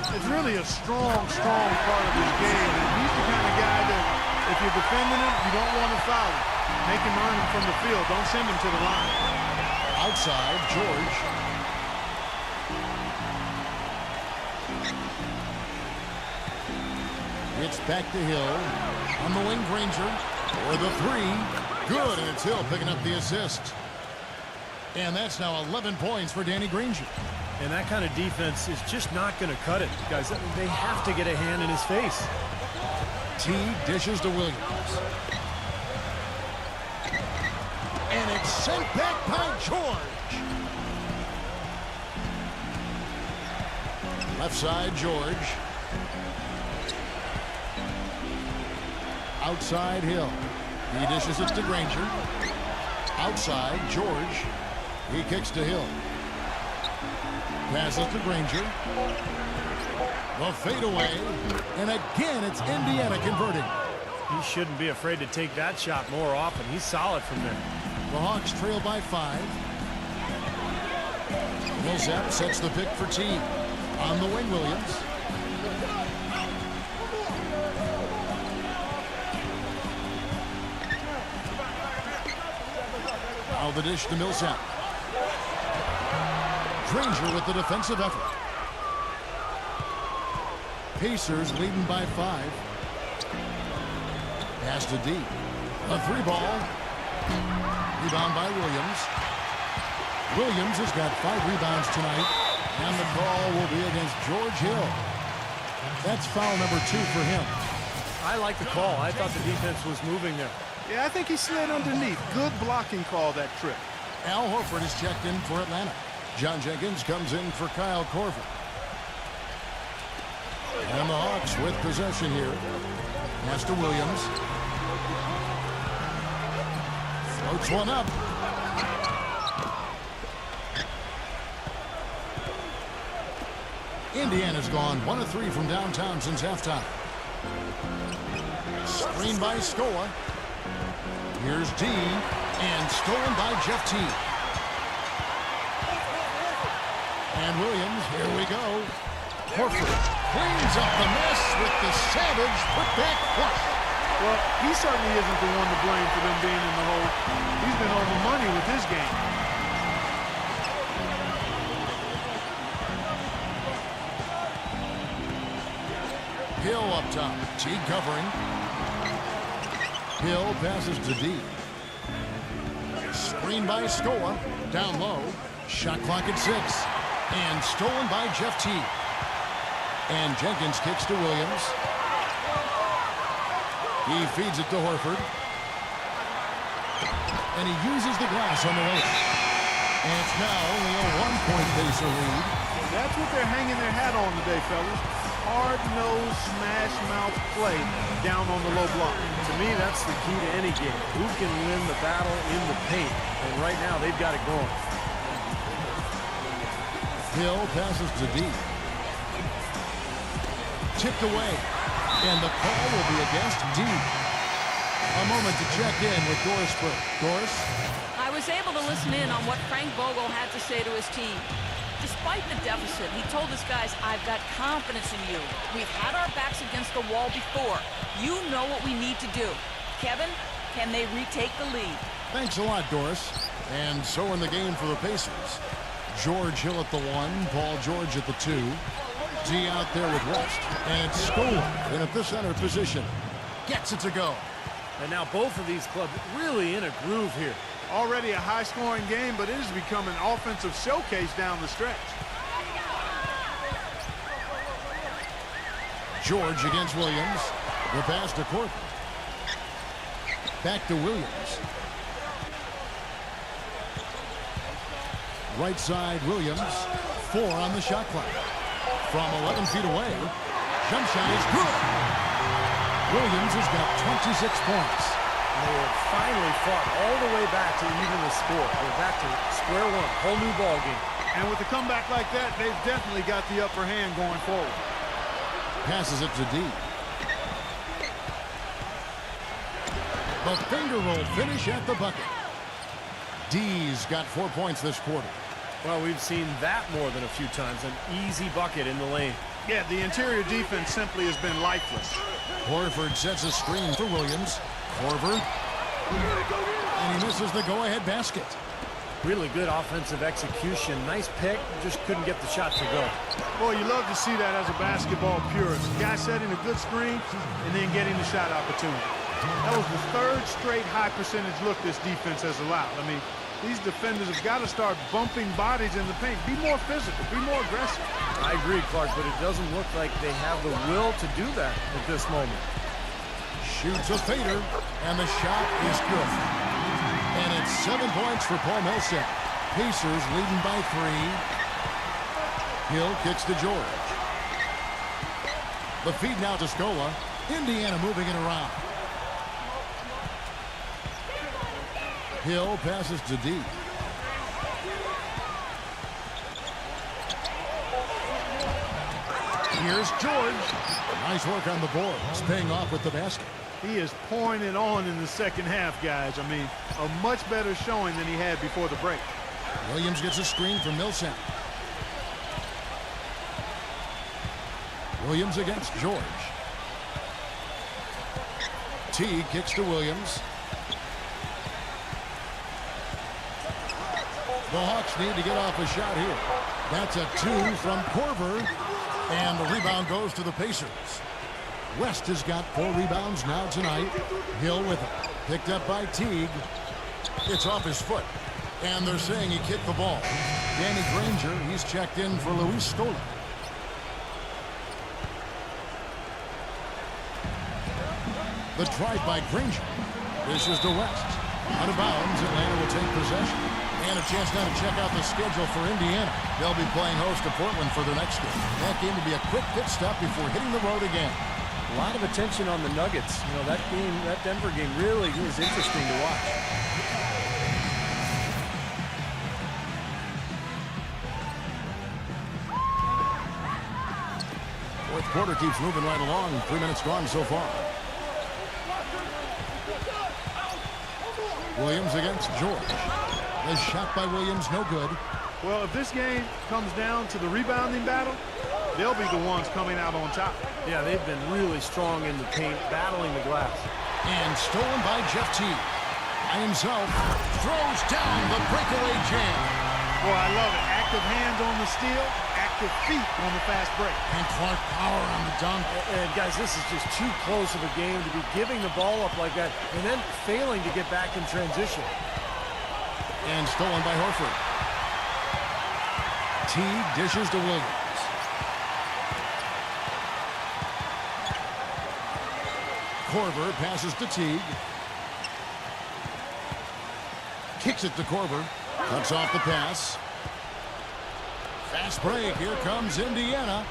S3: it's really a strong part of his game. And he's the kind of guy that if you're defending him, you don't want to foul him. Make him earn him from the field. Don't send him to the line.
S1: Outside, George. It's back to Hill. On the wing, Granger. For the three. Good, and it's Hill picking up the assist. And that's now 11 points for Danny Granger.
S2: And that kind of defense is just not going to cut it, guys. They have to get a hand in his face.
S1: T dishes to Williams. And it's sent back by George. Left side, George. Outside, Hill. He dishes it to Granger. Outside, George. He kicks to Hill. Passes to Granger. The fadeaway. And again, it's Indiana converting.
S2: He shouldn't be afraid to take that shot more often. He's solid from there.
S1: The Hawks trail by 5. Millsap sets the pick for T. On the wing, Williams. Now the dish to Millsap. Granger with the defensive effort. Pacers leading by 5. Pass to D. A 3-ball. Rebound by Williams. Williams has got 5 rebounds tonight. And the call will be against George Hill. That's foul number 2 for him.
S2: I like the call. I thought the defense was moving there.
S3: Yeah, I think he slid underneath. Good blocking call that trip.
S1: Al Horford is checked in for Atlanta. John Jenkins comes in for Kyle Korver. And the Hawks with possession here. Pass to Williams. Floats one up. Indiana's gone 1 of 3 from downtown since halftime. Screen by Scoa. Here's D. And stolen by Jeff T. And Williams, here we go. Horford cleans up the mess with the savage putback flush.
S3: Well, he certainly isn't the one to blame for them being in the hole. He's been on the money with his game.
S1: Hill up top. T covering. Hill passes to D. Screen by Scoa. Down low. Shot clock at 6. And stolen by Jeff T. And Jenkins kicks to Williams. He feeds it to Horford. And he uses the glass on the way. And it's now only a 1-point Pacer lead.
S3: That's what they're hanging their hat on today, fellas. hard-nosed, smash-mouth play down on the low block.
S2: To me, that's the key to any game. Who can win the battle in the paint? And right now, they've got it going.
S1: Hill passes to D. Tipped away. And the call will be against D. A moment to check in with Doris Burke. Doris?
S4: I was able to listen in on what Frank Vogel had to say to his team. Despite the deficit, he told his guys, I've got confidence in you. We've had our backs against the wall before. You know what we need to do. Kevin, can they retake the lead?
S1: Thanks a lot, Doris. And so in the game for the Pacers. George Hill at the 1, Paul George at the 2. D out there with West. And it's Scola in at the center position. Gets it to go.
S2: And now both of these clubs really in a groove here.
S3: Already a high-scoring game, but it has become an offensive showcase down the stretch.
S1: George against Williams. The pass to Corbin. Back to Williams. Right side, Williams. 4 on the shot clock. From 11 feet away. Jump shot is good. Williams has got 26 points.
S2: They have finally fought all the way back to even the score. They're back to square one, whole new ball game.
S3: And with a comeback like that, they've definitely got the upper hand going forward.
S1: Passes it to D. The finger roll finish at the bucket. D's got 4 points this quarter.
S2: Well, we've seen that more than a few times. An easy bucket in the lane.
S3: Yeah, the interior defense simply has been lifeless.
S1: Horford sets a screen for Williams. Korver. And he misses the go-ahead basket.
S2: Really good offensive execution. Nice pick. Just couldn't get the shot to go.
S3: Boy, you love to see that as a basketball purist. Guy setting a good screen and then getting the shot opportunity. That was the 3rd straight high percentage look this defense has allowed. I mean, these defenders have got to start bumping bodies in the paint. Be more physical. Be more aggressive.
S2: I agree, Clark, but it doesn't look like they have the will to do that at this moment.
S1: Shoots a fader, and the shot is good. And it's 7 points for Paul Millsap. Pacers leading by 3. Hill kicks to George. The feed now to Scola. Indiana moving it around. Hill passes to D. Here's George. Nice work on the boards, paying off with the basket.
S3: He is pouring it on in the second half, guys. I mean, a much better showing than he had before the break.
S1: Williams gets a screen from Millsap. Williams against George. T kicks to Williams. The Hawks need to get off a shot here. That's a 2 from Korver. And the rebound goes to the Pacers. West has got 4 rebounds now tonight. Hill with it. Picked up by Teague. It's off his foot. And they're saying he kicked the ball. Danny Granger, he's checked in for Luis Scola. The drive by Granger. This is to West. Out of bounds, Atlanta will take possession. And a chance now to check out the schedule for Indiana. They'll be playing host to Portland for their next game. That game will be a quick pit stop before hitting the road again.
S2: A lot of attention on the Nuggets. You know, that game, that Denver game really is interesting to watch.
S1: Fourth quarter keeps moving right along. 3 minutes gone so far. Williams against George. The shot by Williams, no good.
S3: Well, if this game comes down to the rebounding battle, they'll be the ones coming out on top.
S2: Yeah, they've been really strong in the paint, battling the glass.
S1: And stolen by Jeff T. By himself, throws down the breakaway jam.
S3: Boy, I love it. Active hands on the steal, active feet on the fast break.
S1: And Clark power on the dunk.
S2: And guys, this is just too close of a game to be giving the ball up like that and then failing to get back in transition.
S1: And stolen by Horford. T dishes to Williams. Korver passes to Teague. Kicks it to Korver. Cuts off the pass. Fast break. Here comes Indiana.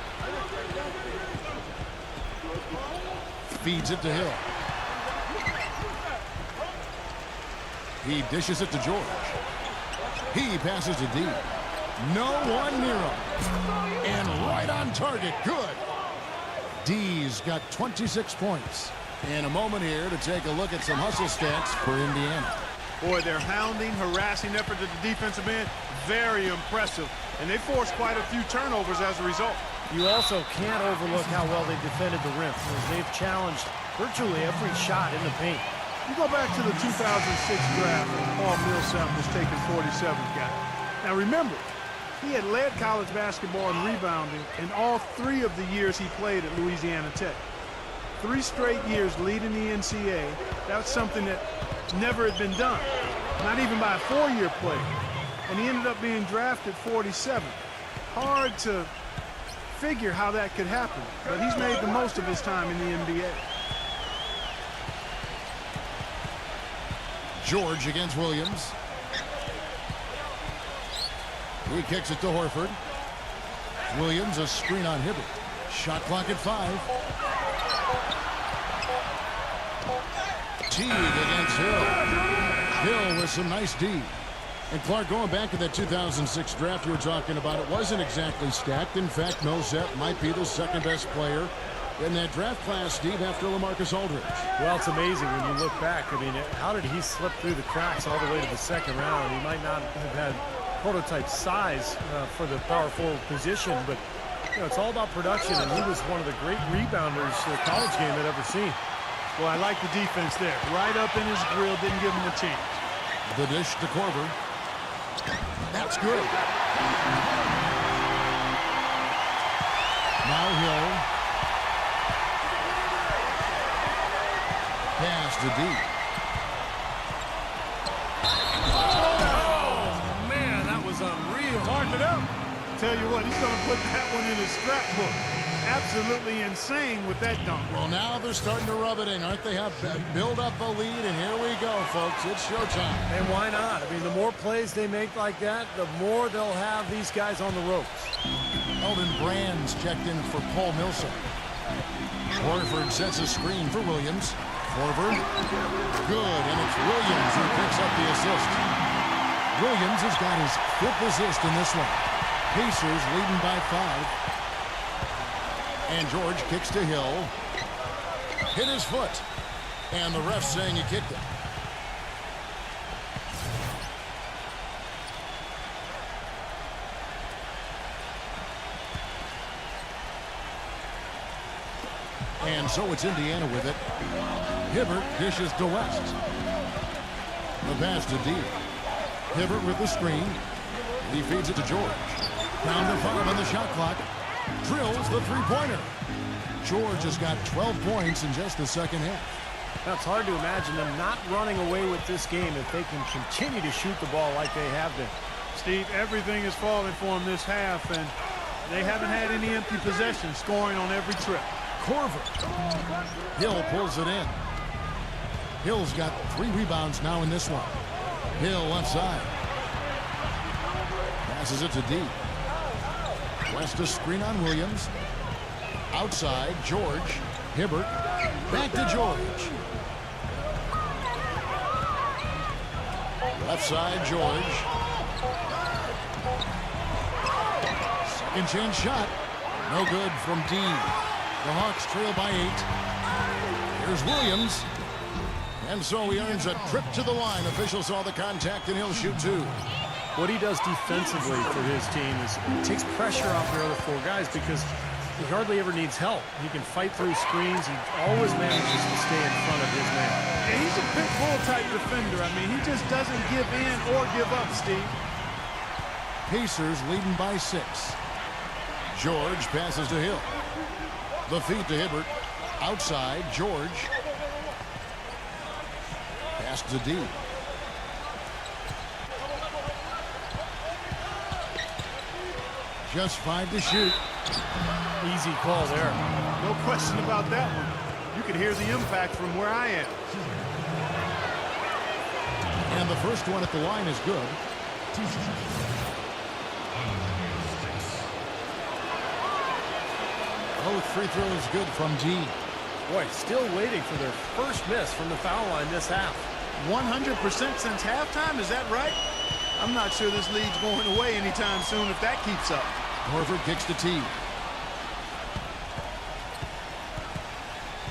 S1: feeds it to Hill. He dishes it to George. He passes to D. No one near him. And right on target. Good. D's got 26 points. In a moment here to take a look at some hustle stats for Indiana.
S3: Boy, their hounding, harassing effort at the defensive end, very impressive. And they forced quite a few turnovers as a result.
S2: You also can't overlook how well they defended the rim, as they've challenged virtually every shot in the paint.
S3: You go back to the 2006 draft when Paul Millsap was taking 47th guy. Now remember, he had led college basketball in rebounding in all 3 of the years he played at Louisiana Tech. 3 straight years leading the NCAA. That's something that never had been done, not even by a 4-year player. And he ended up being drafted 47th. Hard to figure how that could happen, but he's made the most of his time in the NBA.
S1: George against Williams. He kicks it to Horford. Williams, a screen on Hibbert. Shot clock at 5. Teague against Hill. Hill with some nice D. And Clark, going back to that 2006 draft you were talking about, it wasn't exactly stacked. In fact, Millsap might be the second best player in that draft class, Steve, after LaMarcus Aldridge.
S2: Well, it's amazing when you look back. I mean, how did he slip through the cracks all the way to the second round? He might not have had prototype size for the power forward position, but you know, it's all about production, and he was one of the great rebounders the college game had ever seen.
S3: Well, I like the defense there. Right up in his grill, didn't give him a chance.
S1: The dish to Korver. That's good. Now Hill. Pass to D.
S2: Oh, man, that was unreal.
S3: Mark it up. Tell you what, he's going to put that one in his scrapbook. Absolutely insane with that dunk.
S1: Well, now they're starting to rub it in, aren't they? Have build up a lead, and here we go, folks. It's showtime.
S2: And why not? I mean, the more plays they make like that, the more they'll have these guys on the ropes.
S1: Elton Brand's checked in for Paul Millsap. Horford sets a screen for Williams. Horford, good, and it's Williams who picks up the assist. Williams has got his 5th assist in this one. Pacers leading by 5. And George kicks to Hill. Hit his foot. And the ref saying he kicked it. And so it's Indiana with it. Hibbert dishes to West. The pass to D. Hibbert with the screen. He feeds it to George. Down to 5 on the shot clock. Drills the three-pointer. George has got 12 points in just the second half.
S2: Now, it's hard to imagine them not running away with this game if they can continue to shoot the ball like they have been.
S3: Steve, everything is falling for them this half, and they haven't had any empty possessions, scoring on every trip.
S1: Korver. Hill pulls it in. Hill's got 3 rebounds now in this one. Hill left side. Passes it to D. West a screen on Williams. Outside, George. Hibbert. Back to George. Left side, George. Second chance shot. No good from D. The Hawks trail by 8. Here's Williams. And so he earns a trip to the line. Official saw the contact, and he'll shoot 2.
S2: What he does defensively for his team is takes pressure off their other 4 guys because he hardly ever needs help. He can fight through screens. He always manages to stay in front of his man.
S3: And he's a pit bull type defender. I mean, he just doesn't give in or give up, Steve.
S1: Pacers leading by 6. George passes to Hill. The feed to Hibbert. Outside, George. Pass to D. Just 5 to shoot.
S2: Easy call there.
S3: No question about that one. You can hear the impact from where I am.
S1: And the first one at the line is good. Both free throws good from D.
S2: Boy, still waiting for their first miss from the foul line this half.
S3: 100% since halftime, is that right? I'm not sure this lead's going away anytime soon if that keeps up.
S1: Horford kicks to Teague.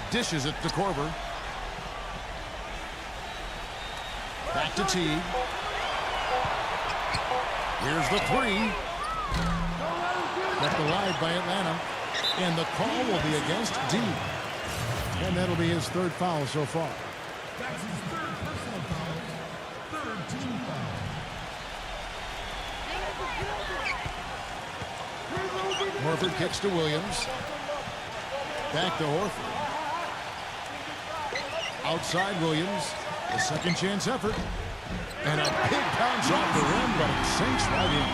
S1: Dishes it to Korver. Back to Teague. Here's the three. Left alive by Atlanta. And the call will be against D. And that'll be his third foul so far.
S11: That's his third personal foul. Third team foul.
S1: Horford kicks to Williams. Back to Horford. Outside Williams. A second chance effort. And a big bounce off the rim, but it sinks right in.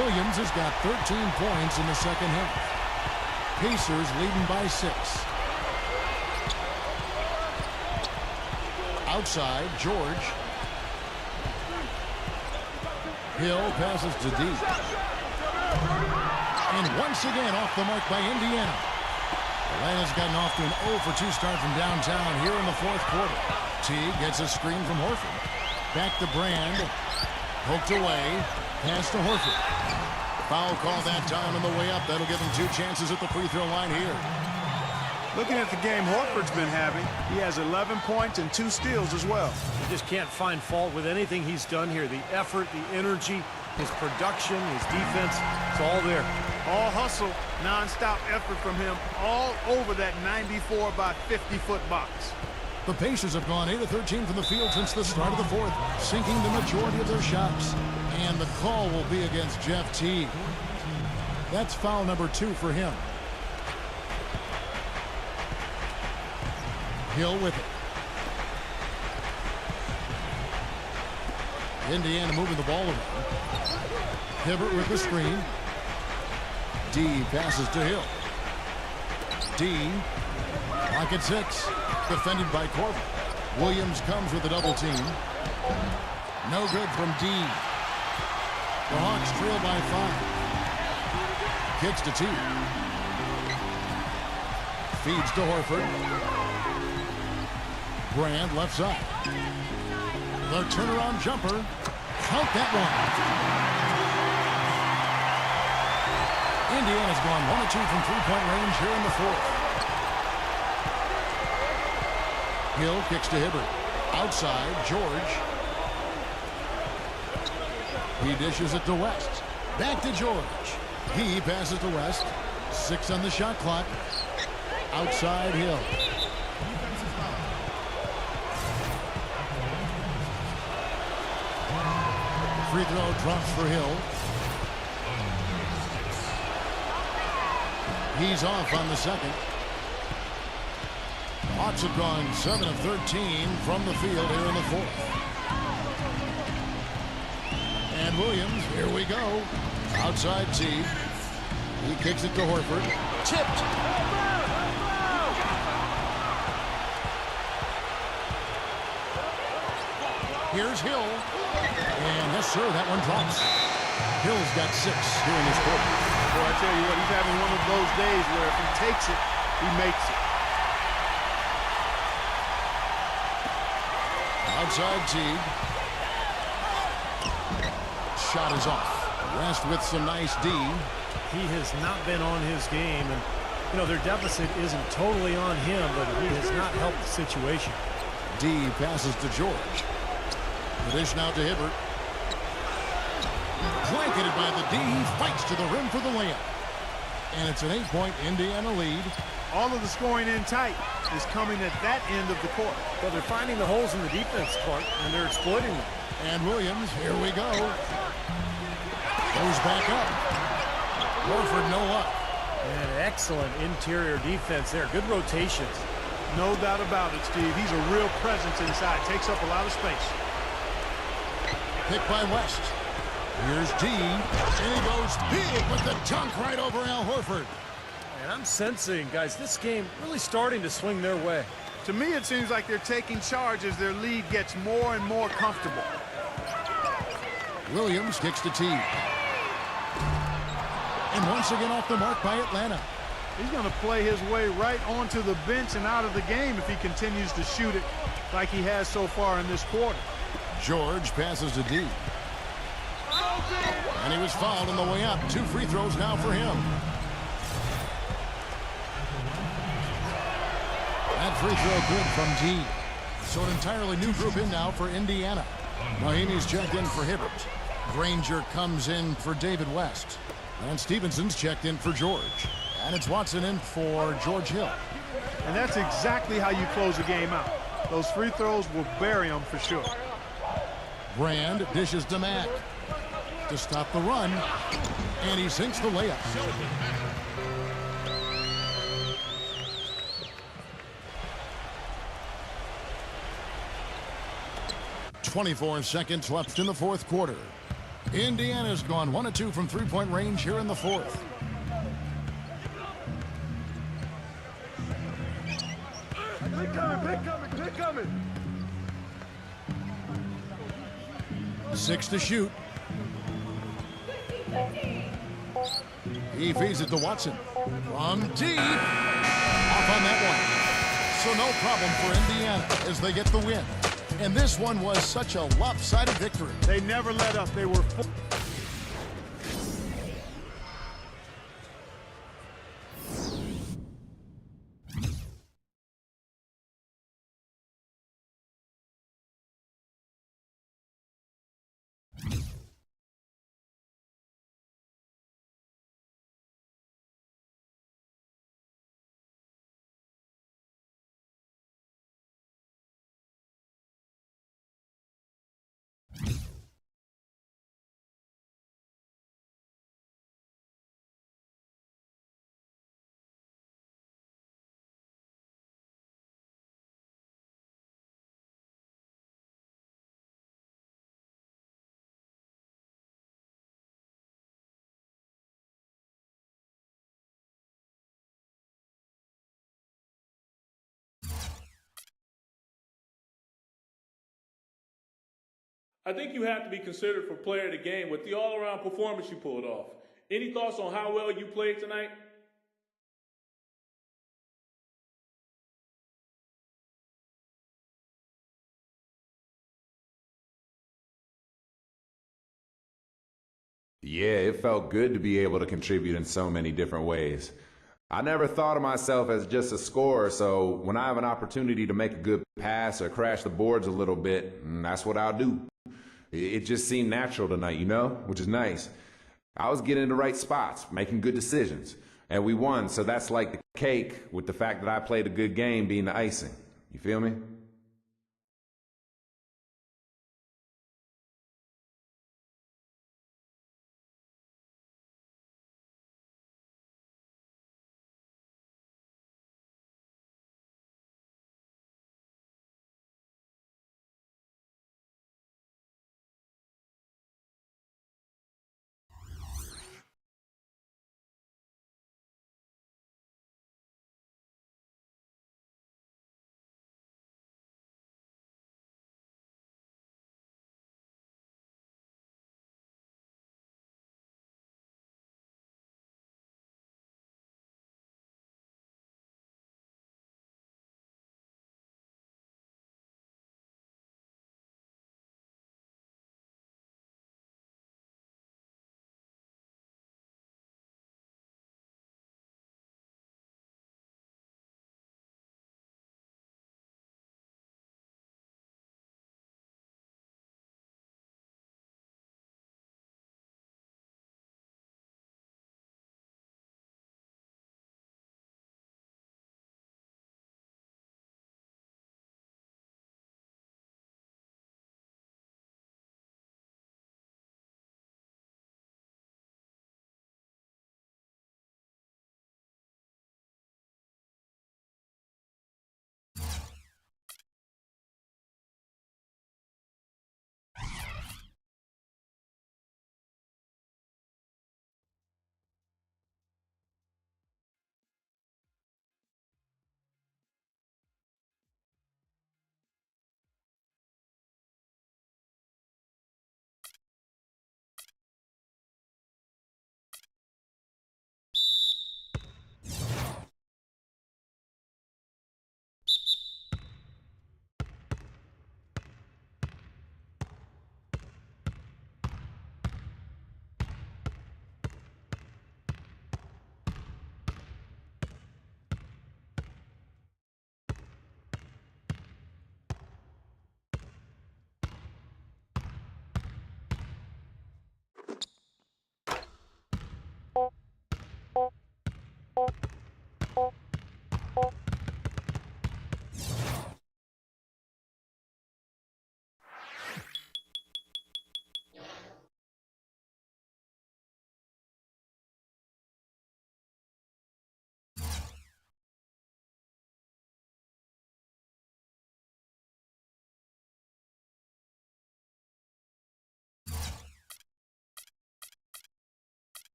S1: Williams has got 13 points in the second half. Pacers leading by 6. Outside, George. Hill passes to D. And once again off the mark by Indiana. Atlanta's gotten off to an 0-for-2 start from downtown here in the fourth quarter. Teague gets a screen from Horford. Back to Brand. Poked away. Pass to Horford. Foul call that time on the way up. That'll give him 2 chances at the free throw line here.
S3: Looking at the game Horford's been having, he has 11 points and 2 steals as well.
S2: You just can't find fault with anything he's done here. The effort, the energy, his production, his defense, it's all there.
S3: All hustle, non-stop effort from him all over that 94 by 50-foot box.
S1: The Pacers have gone 8 of 13 from the field since the start of the fourth, sinking the majority of their shots. And the call will be against Jeff Teague. That's foul number 2 for him. Hill with it. Indiana moving the ball around. Hibbert with the screen. D passes to Hill. D, pocket 6, defended by Korver. Williams comes with a double team. No good from D. The Hawks trail by 5. Kicks to T. Feeds to Horford. Brand left side. The turnaround jumper. Count that one. Indiana's gone 1 of 2 from three-point range here in the fourth. Hill kicks to Hibbert. Outside, George. He dishes it to West. Back to George. He passes to West. 6 on the shot clock. Outside, Hill. Free throw drops for Hill. He's off on the second. Hawks have gone 7 of 13 from the field here in the fourth. And Williams, here we go. Outside Teague. He kicks it to Horford. Tipped. Here's Hill. And yes, sir, that one drops. Hill's got 6 here in this quarter.
S3: Boy, I tell you what, he's having one of those days where if he takes it, he makes it.
S1: Outside Teague. Shot is off. West with some nice D.
S2: He has not been on his game, and you know their deficit isn't totally on him, but he has not helped the situation.
S1: D passes to George. The dish now to Hibbert. Blanketed by the D. He fights to the rim for the layup. And it's an 8-point Indiana lead.
S3: All of the scoring in tight is coming at that end of the court.
S2: Well, they're finding the holes in the defense part, and they're exploiting them.
S1: And Williams, here we go. Goes back up. Horford, no luck.
S2: And excellent interior defense there. Good rotations.
S3: No doubt about it, Steve. He's a real presence inside. Takes up a lot of space.
S1: Picked by West. Here's D. And he goes big with the dunk right over Al Horford.
S2: And I'm sensing, guys, this game really starting to swing their way.
S3: To me, it seems like they're taking charge as their lead gets more and more comfortable.
S1: Williams kicks to Teague. And once again off the mark by Atlanta.
S3: He's going to play his way right onto the bench and out of the game if he continues to shoot it like he has so far in this quarter.
S1: George passes to D. And he was fouled on the way up. 2 free throws now for him. That free throw good from D. So an entirely new group in now for Indiana. Mahinmi's checked in for Hibbert. Granger comes in for David West. And Stevenson's checked in for George. And it's Watson in for George Hill.
S3: And that's exactly how you close a game out. Those free throws will bury them for sure.
S1: Brand dishes to Mack to stop the run. And he sinks the layup. 24 seconds left in the fourth quarter. Indiana's gone 1 of 2 from three-point range here in the fourth.
S3: They're coming.
S1: 6 to shoot. He feeds it to Watson. From deep. Off on that one. So no problem for Indiana as they get the win. And this one was such a lopsided victory.
S3: They never let up. They were full.
S8: I think you have to be considered for player of the game with the all-around performance you pulled off. Any thoughts on how well you played tonight?
S9: Yeah, it felt good to be able to contribute in so many different ways. I never thought of myself as just a scorer, so when I have an opportunity to make a good pass or crash the boards a little bit, that's what I'll do. It just seemed natural tonight, you know, which is nice. I was getting in the right spots, making good decisions, and we won, so that's like the cake with the fact that I played a good game being the icing. You feel me?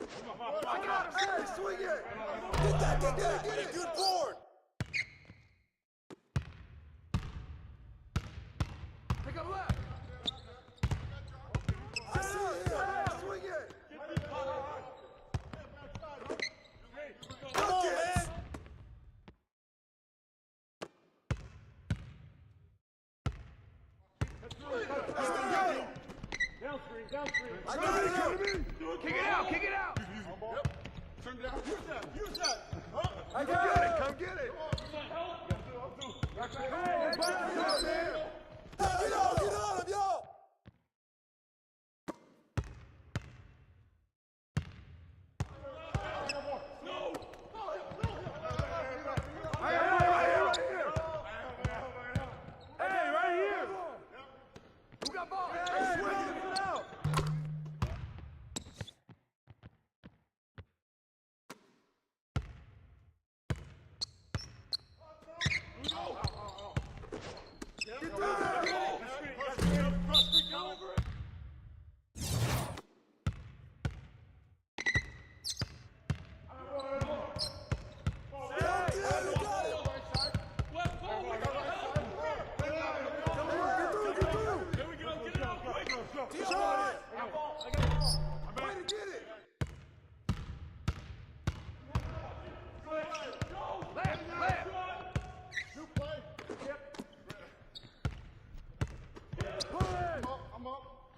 S12: I got him. Hey, swing it. Get that, get it. Good board. Pick up left. I see it here. Swing it. Come on, man. Downstream. I got it. Kick it out. Yep. Turn down. Use that. I got it. Come get it. Hey, get on him, yo.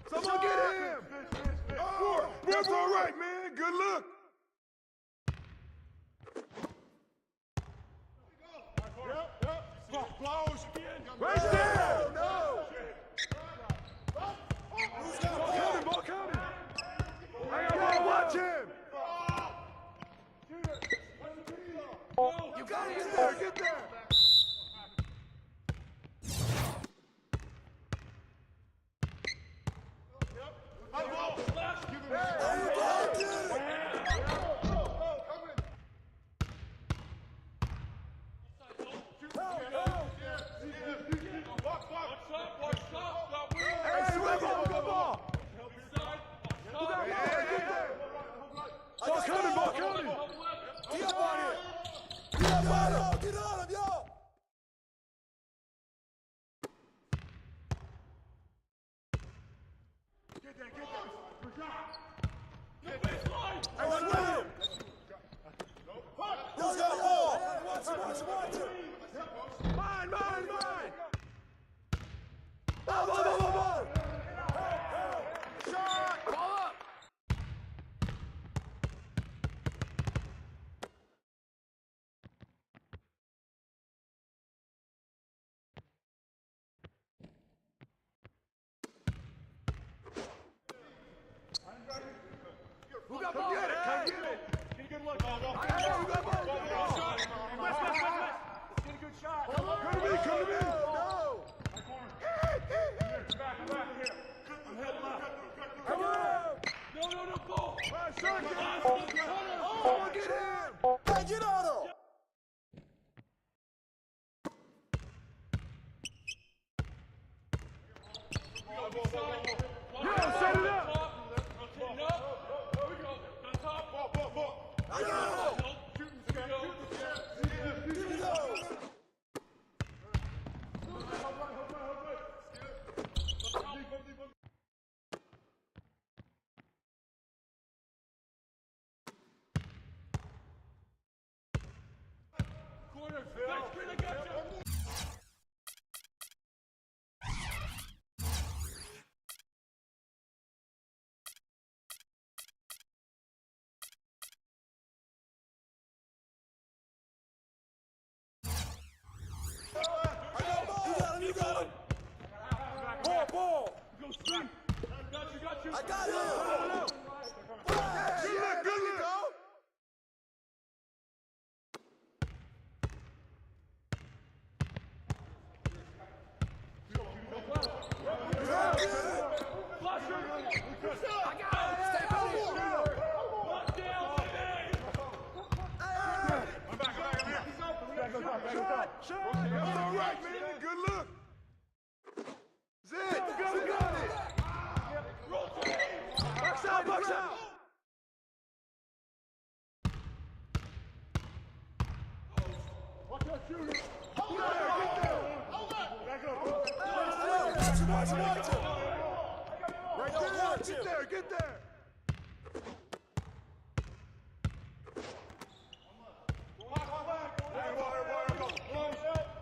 S12: Someone get him! Oh, that's all right, man. Good luck. Right there! No! Ball coming! I got to watch him! You got to get there! Who got ball? Come get it! Get a good look. I got it. Who got ball? West. Get a good shot. Come to me. No. Back here. I'm heading left. Come on. No, ball. Oh, get him. Hey, get on him. Yeah, set it up. You got him. Ball. Go straight. Got you. I got him. Good look. Get there!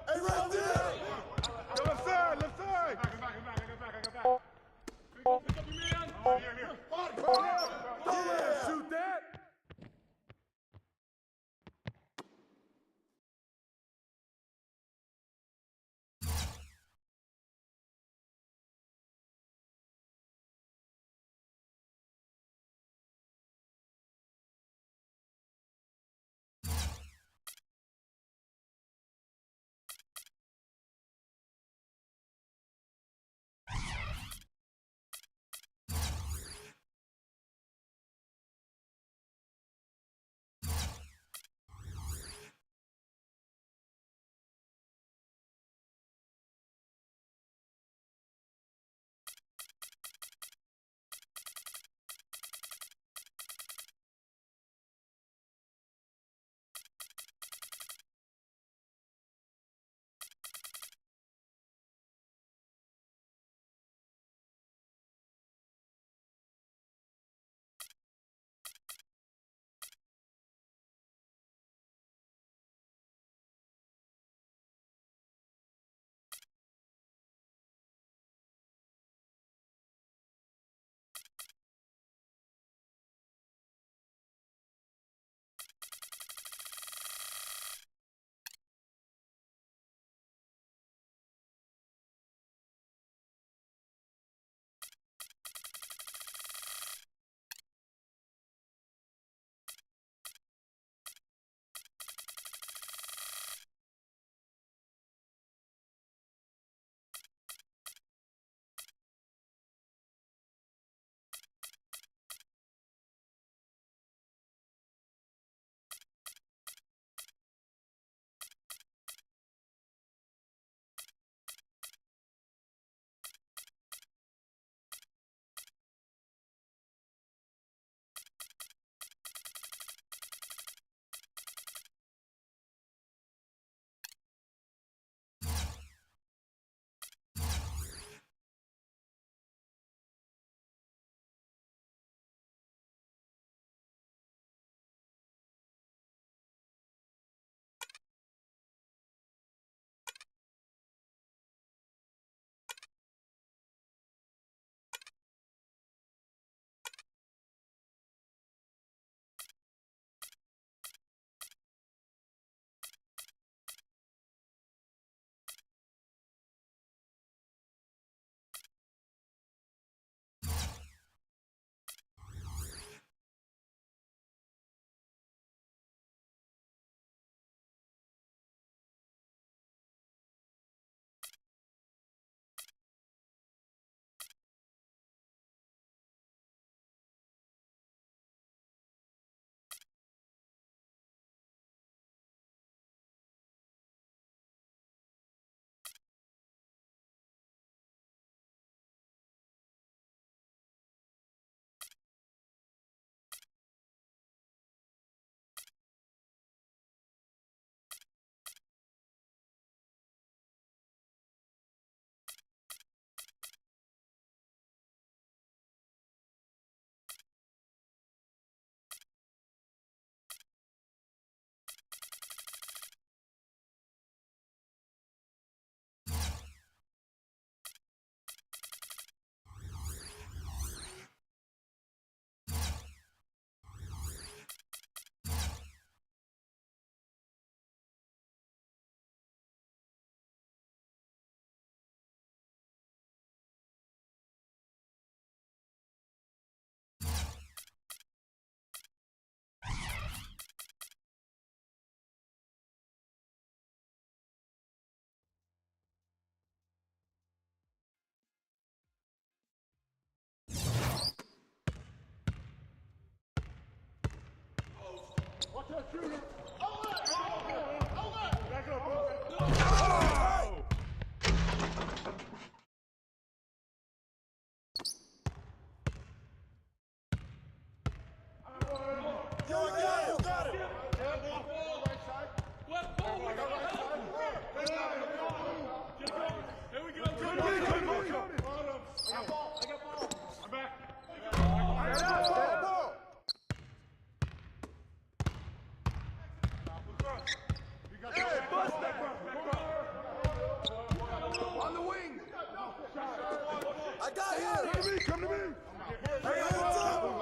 S12: Hey, right there! Go left side, left side! Pick up your man! Here. Shoot that!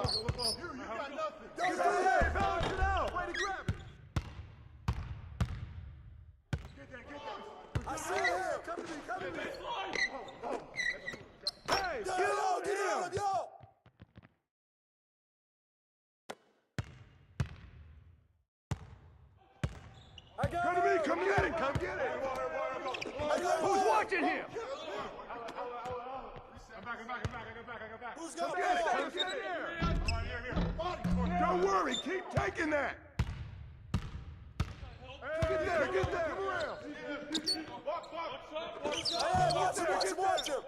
S12: You got nothing. Get there, balance it out. Way to grab it. Get that. I see it here. Come to me. Hey, get out, yo. Come to me, come get it. Who's watching him? I'm back. Who's got it? Get here. Don't worry, keep taking that. Get there. Come around. Hey, watch him.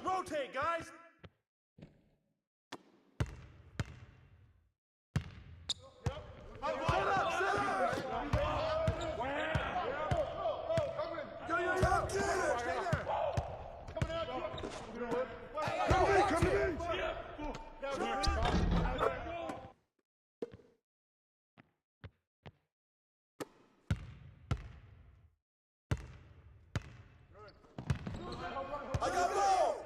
S12: Rotate, guys. I got ball.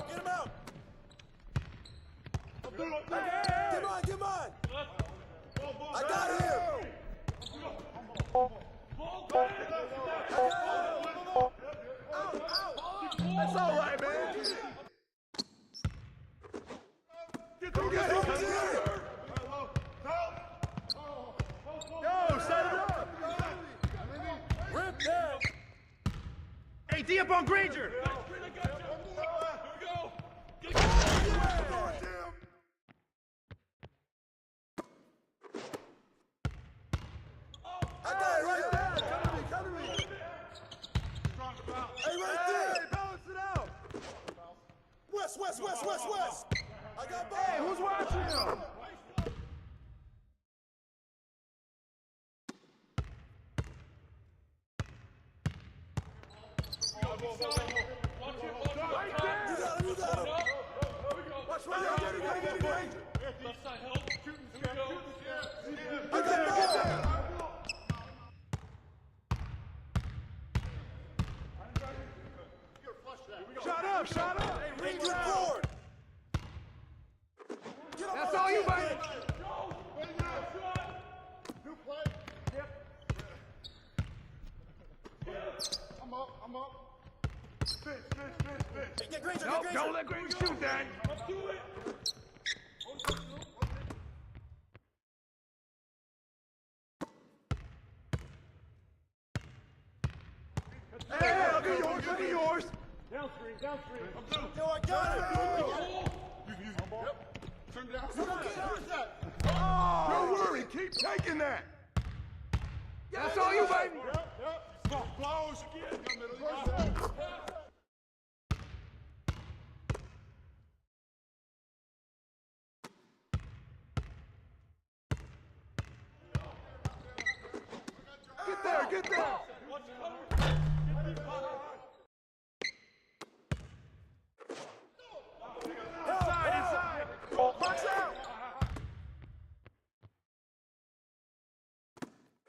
S12: Get him out. Get mine. I got him. That's all right, man. Get it. Yo, set it up. Rip that. Hey, D up on Granger. I got it right there. Come to me. Hey, right there. Hey, balance it out. West. I got ball. Hey, who's watching him? You got him. Watch right there. Left side help. I got ball. Shot up. Hey, ring good board. That's all you, buddy. New play. Yep. I'm up. Fish. Get Granger. Don't let Granger shoot that. Let's do it. Hey, I'll be yours. Downstream. Yo, I got it. You can use it. Yep. Turn down. Don't worry, keep taking that. That's all you, baby. Yep. Close again. Get there. Inside. Box out.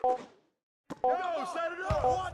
S12: Yo, set it up.